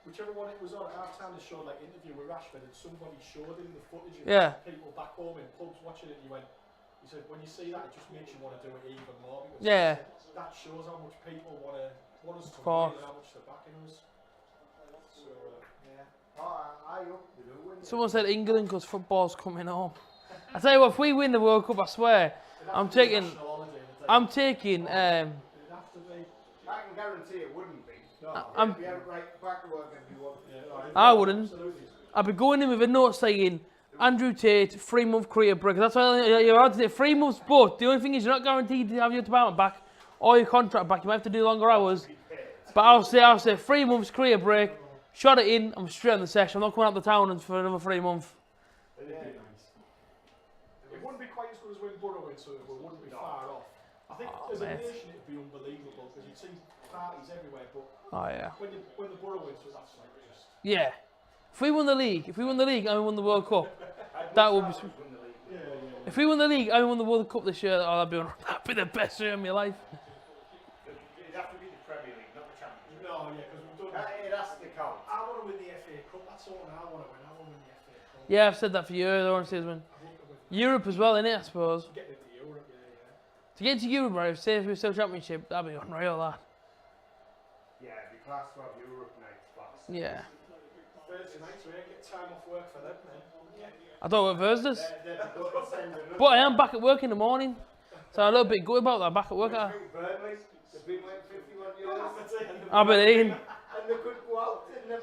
Whichever one it was on, at half time they showed like interview with Rashford and somebody showed him the footage of people back home in pubs watching it and he said, when you see that it just makes you want to do it even more because that shows how much people want us to win and how much they're backing us. So, I hope they do win. Someone said England because football's coming home. I tell you what, if we win the World Cup, I swear, I'm taking. I can guarantee it wouldn't be. Right back to work if you want. I wouldn't. I'd be going in with a note saying, Andrew Tate, 3-month career break. That's why you're allowed to take 3 months, but the only thing is you're not guaranteed to have your department back or your contract back. You might have to do longer hours. But I'll say 3 months career break, shot it in, I'm straight on the session. I'm not coming out the town for another 3 months. It wouldn't be quite as good as when Boro went, so it wouldn't be far off. I think as a nation it'd be unbelievable because you'd see parties everywhere, but when the Boro went, so that's like just... Yeah. If we won the league and we won the World Cup, that would be... If we won the league and we won the World Cup this year, that'd be the best year of my life. It'd have to be the Premier League, not the Champions League. No, yeah, because we've done... It has to count. I want to win the FA Cup, that's all I want to win. I want to win the FA Cup. Yeah, I've said that for years. I want to see us win. Europe as well, innit, I suppose. Getting into Europe, To get to Europe, right, say if we're still Championship, that'd be unreal, that. Yeah, it'd be class to have Europe nights, class. Yeah. Thursday nights, we ain't get time off work for them, man. I don't work Thursdays. But I am back at work in the morning. So I'm a little bit good about that, back at work. Burnley, they've been like 51 years. Aberdeen. And they could go out in the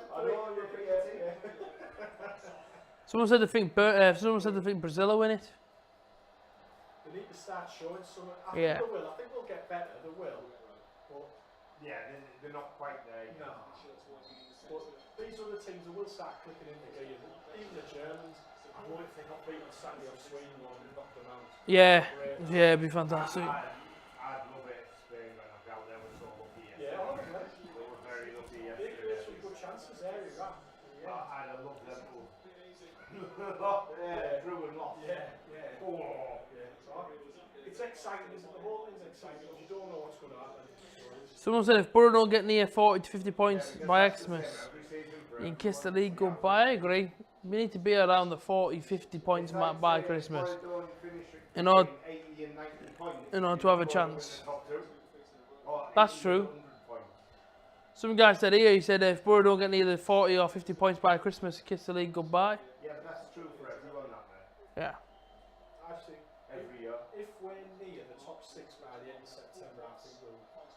Someone said they think Brazil will win it. They need to start showing some. I Yeah. think they will. I think they'll get better. They will. But yeah, they're not quite there. no. But these other teams, they will start clicking in the game. Even the Germans. I wonder if they got beaten Saturday off Sweden or knocked them out. Yeah, it'd be fantastic. I'd love it if Spain went out. They were so lucky yesterday. Yeah, honestly. They were very lucky They yesterday. create some good chances there, Iran. I'd love them to. Yeah, Drew and lost. Yeah, yeah. Oh. Yeah. It's exciting, isn't it? The whole thing's exciting because you don't know what's going to happen. Someone said if Boro don't get near 40 to 50 points by Xmas, you can kiss the league goodbye. I agree. We need to be around the 40, 50 points mark by Christmas in order to have a chance. That's true. Some guy said here, he said if Boro don't get near the 40 or 50 points by Christmas, kiss the league goodbye. Yeah, but that's true for everyone, that mate. Yeah. I think Every year. if we're near the top 6 by the end of September, I think we'll go.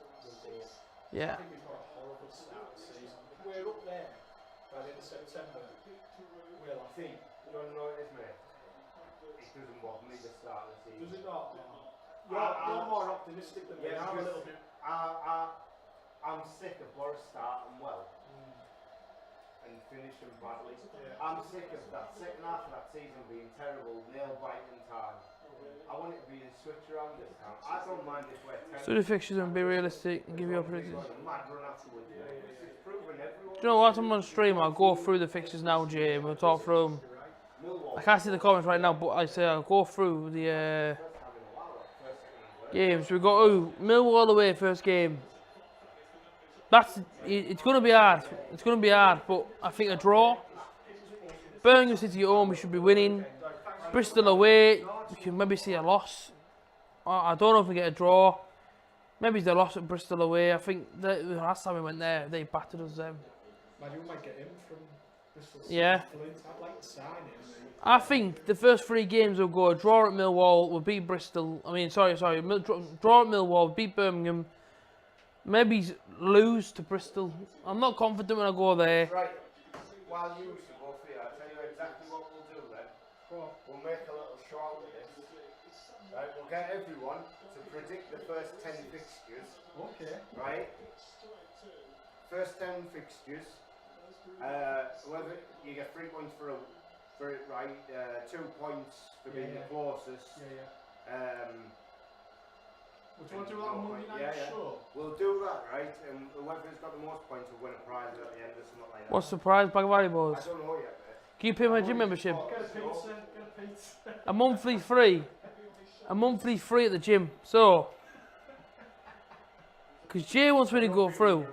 Yeah. I think we've got a horrible start to the season. If we're up there by the end of September, well, I think. You don't know what it is, mate? It doesn't bother me the start of the season. Does it not? You're more optimistic than me. I'm a little bit. I'm sick of Boro starting well and finishing badly. I'm sick of that second half of that season being terrible, nail-biting time. I want it to be a switch around this time. I don't mind if we're 10. So the fixtures and be realistic and give you a prediction. It's a mad run afterwards. It's proven everyone. Do you know what? I'm on stream. I'll go through the fixtures now, Jay, and we'll talk through them. I can't see the comments right now, but I say I'll go through the games. We've got Millwall away first game. It's going to be hard. It's going to be hard, but I think a draw. Birmingham City at home, we should be winning. Bristol away, we can maybe see a loss. I don't know if we get a draw. Maybe it's a loss at Bristol away. I think the last time we went there, they battered us. Man, you might get him from Bristol. Yeah. I'd like to sign him. I think the first 3 games will go a draw at Millwall, we'll beat Bristol. Draw at Millwall, beat Birmingham. Maybe lose to Bristol. I'm not confident when I go there. Right, while you used to go for you, I'll tell you exactly what we'll do then. We'll make a little show out of this. Right, we'll get everyone to predict the first 10 fixtures. Okay. Right? First 10 fixtures. Whether you get 3 points for it, right? 2 points for being the closest. Would you want to do that on Monday night show? We'll do that, right? And whoever's got the most points will win a prize at the end or something like that. What's the prize? Bag of I Haribo's? don't know yet, mate. Can you pay my gym membership? Get a pizza. Get a pizza. A monthly free. A monthly free at the gym. So, because Jay wants me to go through.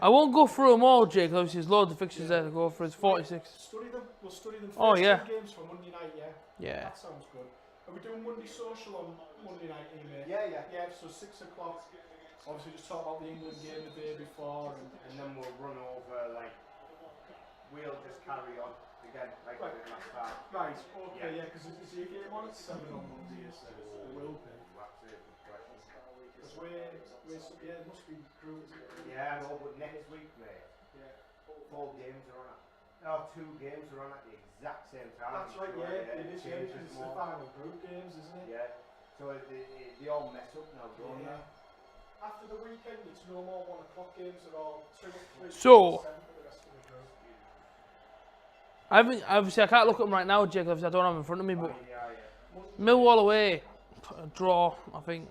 I won't go through them all, Jay, because obviously there's loads of fixtures there to go through. It's 46. Study them. We'll study them. Oh, yeah. Games for Monday night, yeah? Yeah. That sounds good. Are we doing Monday social on Monday night, mate? Yeah. Yeah, so 6 o'clock. Obviously, just talk about the England game the day before, And then we'll run over, like, we'll just carry on again, like we did last time. Right, okay, yeah, because is your game on at 7 on Monday, is it? It will be. Because it must be group. Yeah, no, but next week, mate, 4 games are on at, 2 games are on at the exact same time. That's right, yeah, it is, yeah, it's the final group games, isn't it? Yeah, so they all mess up now, don't they? After the weekend, it's no more 1 o'clock games, they're all 2 or 3. So, obviously I can't look at them right now, Jake, obviously I don't have them in front of me, but Millwall away, a draw, I think.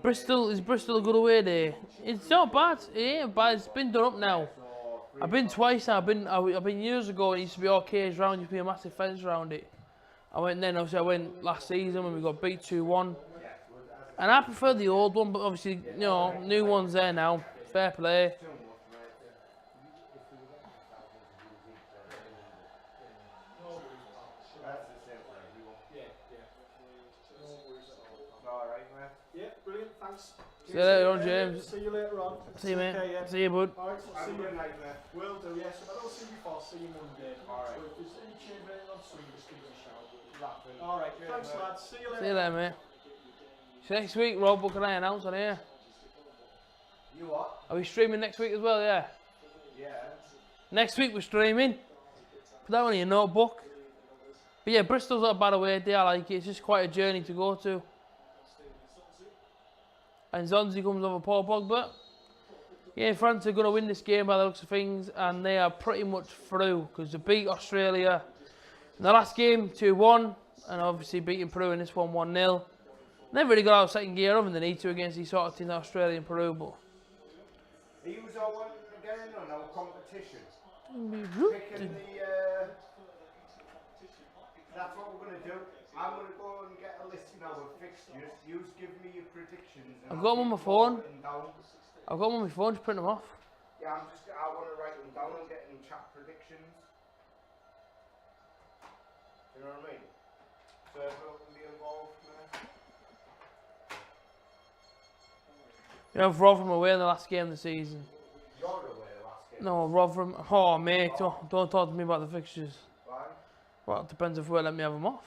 Is Bristol a good away day? It's not bad, it ain't bad, it's been done up now. I've been twice now, I've been years ago, it used to be all cage round, used to be a massive fence around it. I went then, obviously I went last season when we got beat 2-1. And I prefer the old one, but obviously, new one's there now, fair play. See you later on, James. See you later on. See you, mate. Okay, yeah. See you, bud. Alright, so see you later. Will do, yes. If I don't see you before, see you Monday. Alright. So if there's any change on Sunday, just give us a shout. Alright, thanks, lads. See you later. See you later, mate. So next week, Rob, what can I announce on here? You what? Are we streaming next week as well, yeah? Yeah. Next week we're streaming. Put that one in your notebook. But yeah, Bristol's not a bad away day, I like it. It's just quite a journey to go to. And Zonzi comes over Paul Pogba. Yeah, France are going to win this game by the looks of things, and they are pretty much through because they beat Australia in the last game 2-1, and obviously beating Peru in this one 1-0. Never really got out of second gear other than they need to against these sort of teams, Australia and Peru. But are you all again on our competition? Picking that's what we're going to do. I'm going to go and get a list now of fixtures. You give me your predictions. I've got them on my phone. I've got them on my phone, just print them off. Yeah, I want to write them down and get in chat predictions. You know what I mean? So everyone can be involved, man. You know, Rotherham away in the last game of the season. You're away last game? No, Rotherham. Oh, mate, don't talk to me about the fixtures. Why? Well, it depends if we'll let me have them off.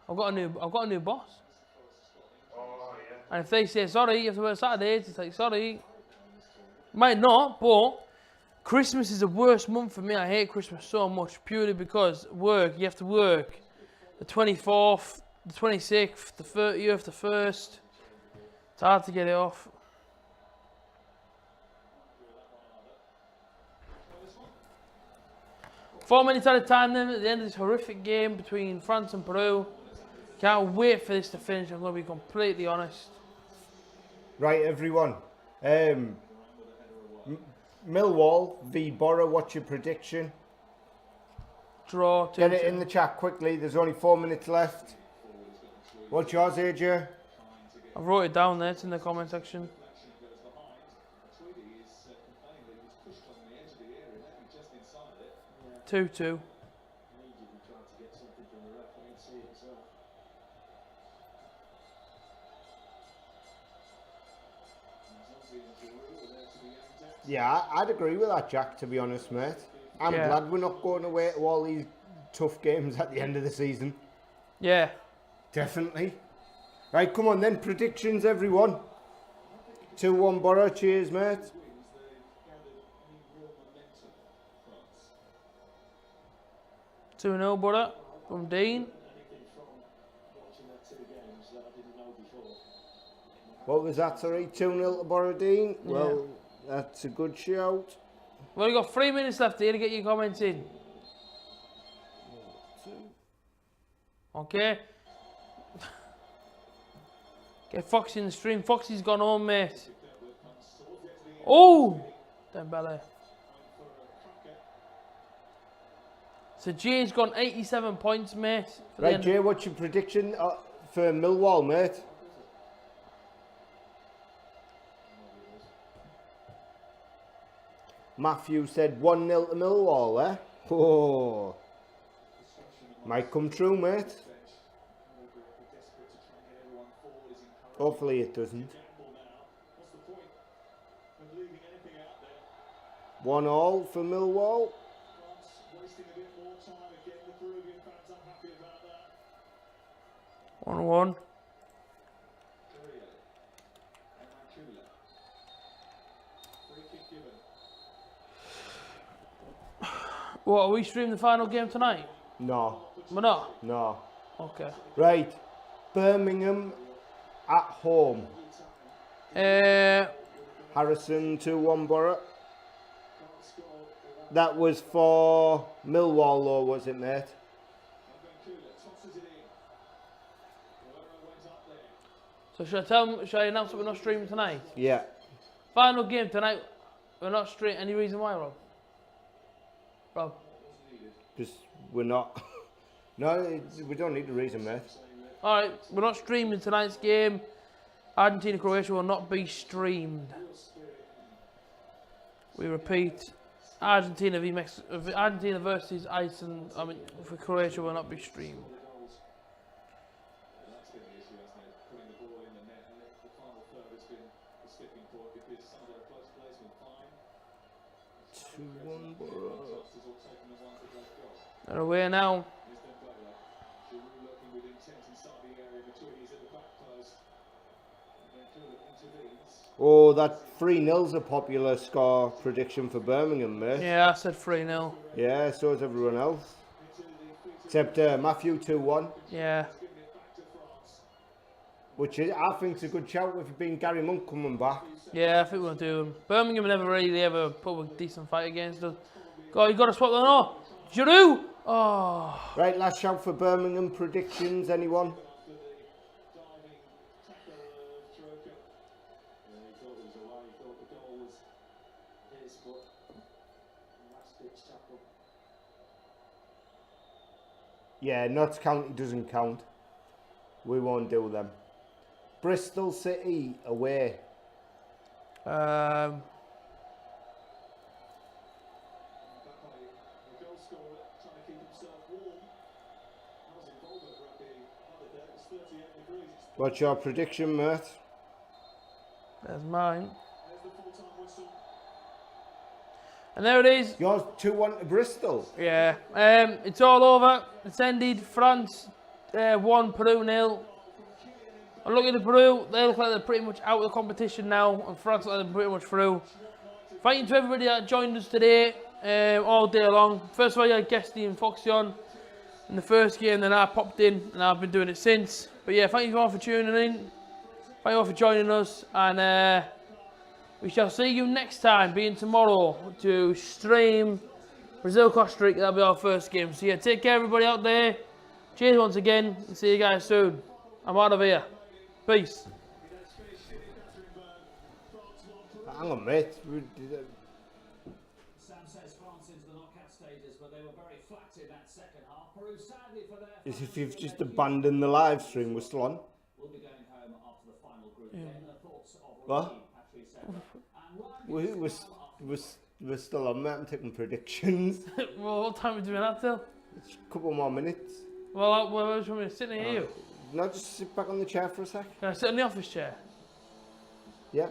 I've got a new boss. Oh, yeah. And if they say sorry, you have to work Saturdays, it's like sorry. Might not, but Christmas is the worst month for me. I hate Christmas so much purely because work. You have to work the 24th, the 26th, the 30th, the 1st. It's hard to get it off. Four minutes at a time then at the end of this horrific game between France and Peru. Can't wait for this to finish, I'm going to be completely honest. Right, everyone. Millwall v Boro, what's your prediction? Draw. Get it in the chat quickly, there's only 4 minutes left. What's yours, AJ? I wrote it down there, it's in the comment section. 2-2. Yeah, I'd agree with that, Jack, to be honest, mate. I'm glad we're not going away to all these tough games at the end of the season. Yeah. Definitely. Right, come on then, predictions, everyone. 2-1 Boro, cheers, mate. 2-0 Boro from Dean. What was that, sorry? 2-0 to Borodine? Yeah. Well, that's a good shout. We've only got 3 minutes left here to get your comments in. Okay. Get Foxy in the stream. Foxy's gone home, mate. Oh! Dembele. So Jay's gone 87 points, mate. Right, Jay, what's your prediction for Millwall, mate? Matthew said 1-0 to Millwall, eh? Oh. Might come true, mate. Hopefully it doesn't. 1-1 for Millwall. 1-1. What, are we streaming the final game tonight? No. We're not? No. Okay. Right. Birmingham at home. Harrison 2-1 Boro. That was for Millwall though, was it, mate? So should I announce that we're not streaming tonight? Yeah. Final game tonight, we're not streaming. Any reason why, Rob? Rob? Just, we're not. No, we don't need a reason, mate. Alright, we're not streaming tonight's game. Argentina-Croatia will not be streamed. We repeat, Argentina versus Iceland, for Croatia will not be streamed. They're away now. Oh, that 3-0's a popular score prediction for Birmingham, mate. Yeah, I said 3-0. Yeah, so is everyone else. Except Matthew 2-1. Yeah. Which is, I think, is a good shout with being Gary Monk coming back. Yeah, I think we'll do them. Birmingham never really ever put a decent fight against us. God, you got to swap them off. Giroud! Oh. Right, last shout for Birmingham predictions, anyone? Yeah, Notts County doesn't count. We won't do them. Bristol City away. What's your prediction, mate? There's mine. And there it is. Yours 2-1 to Bristol. Yeah. It's all over. It's ended. France 1, Peru 0. I'm looking at Peru. They look like they're pretty much out of the competition now, and France look like they're pretty much through. Thank you to everybody that joined us today, all day long. First of all, you had Guesty and Foxy on in the first game, then I popped in, and I've been doing it since. But yeah, thank you all for tuning in. Thank you all for joining us, and we shall see you next time, being tomorrow, to stream Brazil-Costa Rica. That'll be our first game. So yeah, take care everybody out there. Cheers once again, and see you guys soon. I'm out of here. Peace. Hang on, mate. Sam says France into the knockout stages, but they were very flat in that second half. Peru, sadly for their... As if you've just abandoned the live stream, we're still on. We'll be going home after the final group game. Thoughts of What? We're still on, mate. I'm taking predictions. Well, what time are we doing that till? It's a couple more minutes. Well, where do you want me to sit near you? No, just sit back on the chair for a sec. Can I sit in the office chair? Yeah.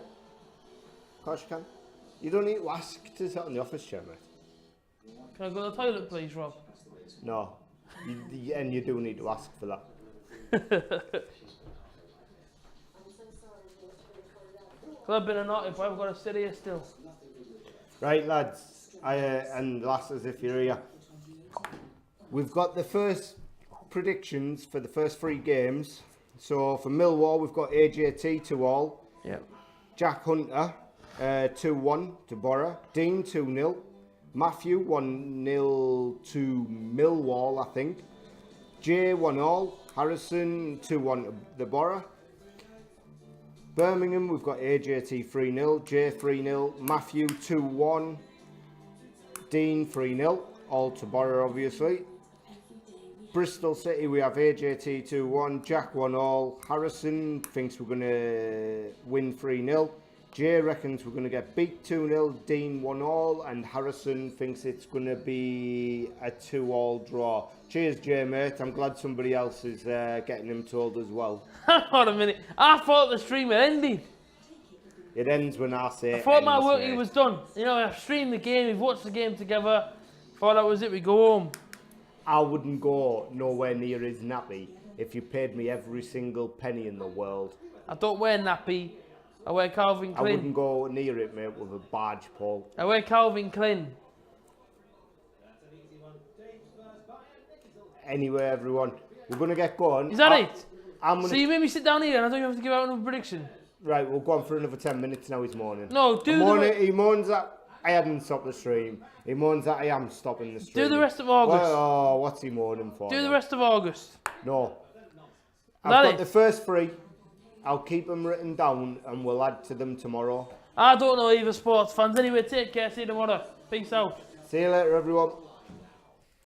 Of course you can. You don't need to ask to sit on the office chair, mate. Can I go to the toilet, please, Rob? No. And you do need to ask for that. I've been a naughty boy, I've got to sit here still. Right, lads, and lasses, if you're here. We've got the first predictions for the first 3 games. So for Millwall, we've got AJT 2-all. Yep. Jack Hunter 2-1 to Boro. Dean 2-0. Matthew 1-0 to Millwall, I think. Jay 1-all. Harrison 2-1 to the Boro. Birmingham, we've got AJT 3-0, Jay 3-0, Matthew 2-1, Dean 3-0, all to Boro obviously. Bristol City, we have AJT 2-1, Jack 1-all, Harrison thinks we're going to win 3-0, Jay reckons we're going to get beat 2-0, Dean 1-all, and Harrison thinks it's going to be a 2-all draw. Cheers, Jay, mate. I'm glad somebody else is getting him told as well. Hang on a minute. I thought the stream had ended. It ends when I say it. I thought my work mate. was done. You know, I've streamed the game, we've watched the game together. Thought that was it, we go home. I wouldn't go nowhere near his nappy if you paid me every single penny in the world. I don't wear nappy. I wear Calvin Klein. I wouldn't go near it, mate, with a badge, Paul. I wear Calvin Klein. Anyway, everyone, we're going to get going. Is that it? I'm gonna... So you made me sit down here and I don't even have to give out another prediction? Right, we'll go on for another 10 minutes now, he's moaning. No, He moans that I hadn't stopped the stream. He moans that I am stopping the stream. Do the rest of August. Oh, what's he moaning for? Do the rest of August. No. I've That got it? the first 3. I'll keep them written down and we'll add to them tomorrow. I don't know either sports fans. Anyway, take care. See you tomorrow. Peace out. See you later, everyone.